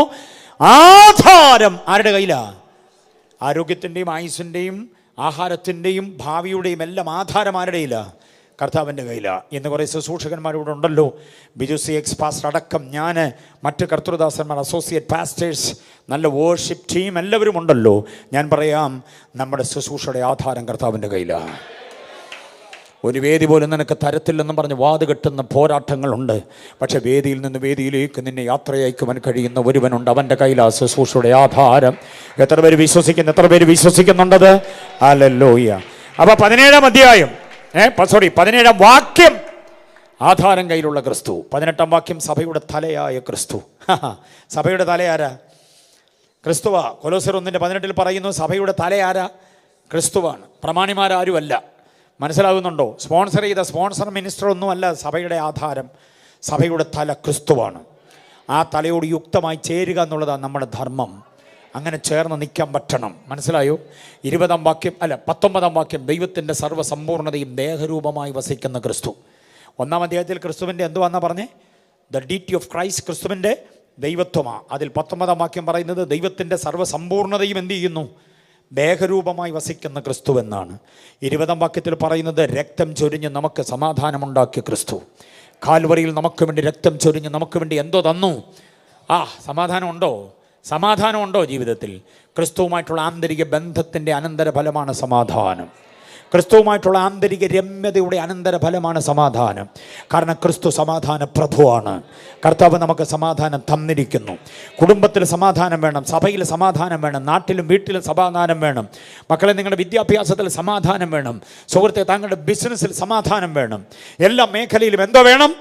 A: ആധാരം ആരുടെ കയ്യിലാണ്? ആരോഗ്യത്തിൻ്റെയും ആയുസ്സിൻ്റെയും ആഹാരത്തിൻ്റെയും ഭാവിയുടെയും എല്ലാം ആധാരം ആരുടെ കയ്യിലാണ്? കർത്താവിൻ്റെ കയ്യിലാണ്. ഇന്ന് കുറേ ശുശ്രൂഷകന്മാരിവിടെ ഉണ്ടല്ലോ. ബിജു CX പാസ്റ്റർ അടക്കം, ഞാൻ, മറ്റ് കർത്തൃദാസന്മാർ, അസോസിയേറ്റ് പാസ്റ്റേഴ്സ്, നല്ല വേർഷിപ്പ് ടീം എല്ലാവരും ഉണ്ടല്ലോ. ഞാൻ പറയാം, നമ്മുടെ ശുശ്രൂഷയുടെ ആധാരം കർത്താവിൻ്റെ കയ്യിലാണ്. ഒരു വേദി പോലും നിനക്ക് തരത്തില്ലെന്നും പറഞ്ഞ് വാത് കെട്ടുന്ന പോരാട്ടങ്ങളുണ്ട്. പക്ഷെ വേദിയിൽ നിന്ന് വേദിയിലേക്ക് നിന്നെ യാത്രയയക്കുവാൻ കഴിയുന്ന ഒരുവനുണ്ട്. അവൻ്റെ കയ്യിലാണ് ശുശ്രൂഷയുടെ ആധാരം. എത്ര പേര് വിശ്വസിക്കുന്നു? എത്ര പേര് വിശ്വസിക്കുന്നുണ്ടത്? ഹല്ലേലൂയ. അപ്പോൾ 17-ാം അധ്യായം 17-ാം വാക്യം ആധാരം കയ്യിലുള്ള ക്രിസ്തു. 18-ാം വാക്യം സഭയുടെ തലയായ ക്രിസ്തു. സഭയുടെ തലയാരാ? ക്രിസ്തുവാ. കൊലോസ്യർ 1:18 പറയുന്നു, സഭയുടെ തലയാരാ? ക്രിസ്തുവാണ്. പ്രമാണിമാരാരുമല്ല. മനസ്സിലാകുന്നുണ്ടോ? സ്പോൺസർ ചെയ്ത സ്പോൺസർ മിനിസ്റ്റർ ഒന്നുമല്ല സഭയുടെ ആധാരം. സഭയുടെ തല ക്രിസ്തുവാണ്. ആ തലയോട് യുക്തമായി ചേരുക എന്നുള്ളതാണ് നമ്മുടെ ധർമ്മം. അങ്ങനെ ചേർന്ന് നിൽക്കാൻ പറ്റണം. മനസ്സിലായോ? 19-ാം വാക്യം ദൈവത്തിൻ്റെ സർവ്വസമ്പൂർണ്ണതയും ദേഹരൂപമായി വസിക്കുന്ന ക്രിസ്തു. 1-ാം അധ്യായത്തിൽ ക്രിസ്തുവിൻ്റെ എന്തുവാന്നാ പറഞ്ഞേ? ദ ഡീറ്റി ഓഫ് ക്രൈസ്റ്റ്, ക്രിസ്തുവിൻ്റെ ദൈവത്വമാണ്. അതിൽ 19-ാം വാക്യം പറയുന്നത് ദൈവത്തിൻ്റെ സർവ്വസമ്പൂർണ്ണതയും എന്ത് ചെയ്യുന്നു? ദേഹരൂപമായി വസിക്കുന്ന ക്രിസ്തു എന്നാണ്. 20-ാം വാക്യത്തിൽ പറയുന്നത് രക്തം ചൊരിഞ്ഞ് നമുക്ക് സമാധാനമുണ്ടാക്കിയ ക്രിസ്തു. കാൽവറിയിൽ നമുക്ക് വേണ്ടി രക്തം ചൊരിഞ്ഞ് നമുക്ക് വേണ്ടി എന്തോ തന്നു. സമാധാനമുണ്ടോ? സമാധാനമുണ്ടോ ജീവിതത്തിൽ? ക്രിസ്തുവുമായിട്ടുള്ള ആന്തരിക ബന്ധത്തിൻ്റെ അനന്തരഫലമാണ് സമാധാനം. ക്രിസ്തുവുമായിട്ടുള്ള ആന്തരിക രമ്യതയുടെ അനന്തരഫലമാണ് സമാധാനം. കാരണം ക്രിസ്തു സമാധാന പ്രഭുവാണ്. കർത്താവ് നമുക്ക് സമാധാനം തന്നിരിക്കുന്നു. കുടുംബത്തിൽ സമാധാനം വേണം, സഭയിൽ സമാധാനം വേണം, നാട്ടിലും വീട്ടിലും സമാധാനം വേണം. മക്കളെ, നിങ്ങളുടെ വിദ്യാഭ്യാസത്തിൽ സമാധാനം വേണം. സുഹൃത്തെ, താങ്കളുടെ ബിസിനസ്സിൽ സമാധാനം വേണം. എല്ലാ മേഖലയിലും എന്തോ വേണം?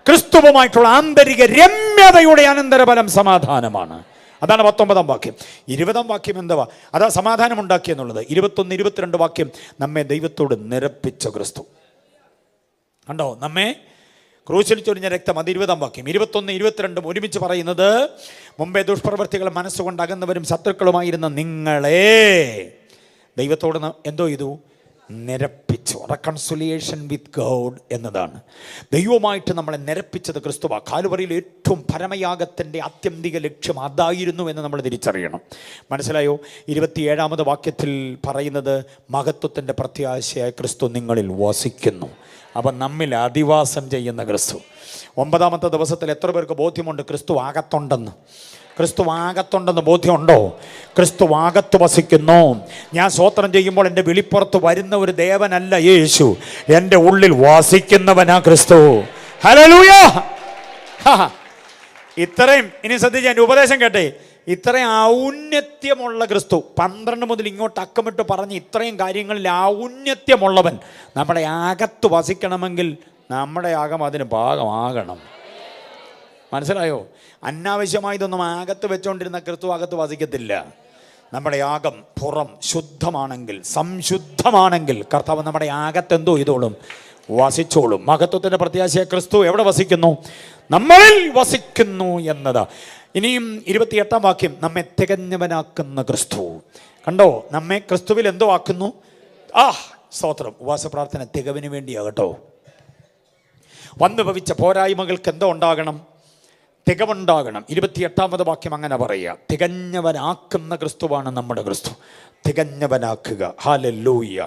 A: ക്രിസ്തുവുമായിട്ടുള്ള ആന്തരിക രമ്യതയുടെ അനന്തരഫലം സമാധാനമാണ്. അതാണ് 19-ാം വാക്യം. 20-ാം വാക്യം എന്തുവാ? അതാ സമാധാനം ഉണ്ടാക്കിയെന്നുള്ളത്. 21, 22 വാക്യം നമ്മെ ദൈവത്തോട് നിരപ്പിച്ച ക്രിസ്തു. കണ്ടോ? നമ്മെ ക്രൂശിൽ ചൊരിഞ്ഞ രക്തം. അത് 20-ാം വാക്യം. 21, 22 ഒരുമിച്ച് പറയുന്നത്, മുമ്പേ ദുഷ്പ്രവൃത്തികൾ മനസ്സുകൊണ്ട് അകന്നവരും ശത്രുക്കളുമായിരുന്ന നിങ്ങളെ ദൈവത്തോട് എന്തോ ചെയ്തു? നിരപ്പിച്ചു. റെക്കൺസിലിയേഷൻ വിത്ത് ഗോഡ് എന്നതാണ്. ദൈവമായിട്ട് നമ്മളെ നിരപ്പിച്ചത് ക്രിസ്തുവാ. കാൽവറിയിൽ ഏറ്റവും പരമയാഗത്തിൻ്റെ ആത്യന്തിക ലക്ഷ്യം അതായിരുന്നു എന്ന് നമ്മൾ തിരിച്ചറിയണം. മനസ്സിലായോ? 27-ാമത് വാക്യത്തിൽ പറയുന്നത് മഹത്വത്തിൻ്റെ പ്രത്യാശയായ ക്രിസ്തു നിങ്ങളിൽ വസിക്കുന്നു. അപ്പം നമ്മിൽ അധിവാസം ചെയ്യുന്ന ക്രിസ്തു. 9-ാമത്തെ ദിവസത്തിൽ എത്ര പേർക്ക് ബോധ്യമുണ്ട് ക്രിസ്തു ആകത്തുണ്ടെന്ന്? ക്രിസ്തു ആകത്തുണ്ടെന്ന് ബോധ്യമുണ്ടോ? ക്രിസ്തു ആകത്ത് വസിക്കുന്നു. ഞാൻ സ്തോത്രം ചെയ്യുമ്പോൾ എൻ്റെ വെളിപ്പുറത്ത് വരുന്ന ഒരു ദേവനല്ല യേശു, എൻ്റെ ഉള്ളിൽ വസിക്കുന്നവനാ ക്രിസ്തു. ഹല്ലേലൂയ. ഇത്രയും, ഇനി ശ്രദ്ധിച്ച് എൻ്റെ ഉപദേശം കേട്ടെ, ഇത്രയും ഔന്നത്യമുള്ള ക്രിസ്തു 12 മുതൽ ഇങ്ങോട്ട് അക്കമിട്ട് പറഞ്ഞ് ഇത്രയും കാര്യങ്ങളിൽ ഔന്നത്യമുള്ളവൻ നമ്മുടെ അകത്ത് വസിക്കണമെങ്കിൽ നമ്മുടെ അകം അതിന് ഭാഗമാകണം. മനസ്സിലായോ? അനാവശ്യമായതൊന്നും അകത്ത് വെച്ചുകൊണ്ടിരുന്ന ക്രിസ്തു അകത്ത് വസിക്കത്തില്ല. നമ്മുടെ യാഗം പുറം ശുദ്ധമാണെങ്കിൽ, സംശുദ്ധമാണെങ്കിൽ കർത്താവ് നമ്മുടെ അകത്ത് എന്തോ ചെയ്തോളും, വസിച്ചോളും. മഹത്വത്തിൻ്റെ പ്രത്യാശയ ക്രിസ്തു എവിടെ വസിക്കുന്നു? നമ്മളിൽ വസിക്കുന്നു എന്നത്. ഇനിയും 28-ാം വാക്യം, നമ്മെ തികഞ്ഞവനാക്കുന്ന ക്രിസ്തു. കണ്ടോ, നമ്മെ ക്രിസ്തുവിൽ എന്തോ ആക്കുന്നു? സ്തോത്രം. ഉപവാസ പ്രാർത്ഥന തികവിന് വേണ്ടിയാകട്ടോ. വന്നു ഭവിച്ച പോരായ്മകൾക്ക് എന്തോ ഉണ്ടാകണം? തികവുണ്ടാകണം. 28-ാമത് വാക്യം അങ്ങനെ പറയുക, തികഞ്ഞവനാക്കുന്ന ക്രിസ്തുവാണ് നമ്മുടെ ക്രിസ്തു. തികഞ്ഞവനാക്കുക. ഹല്ലേലൂയ.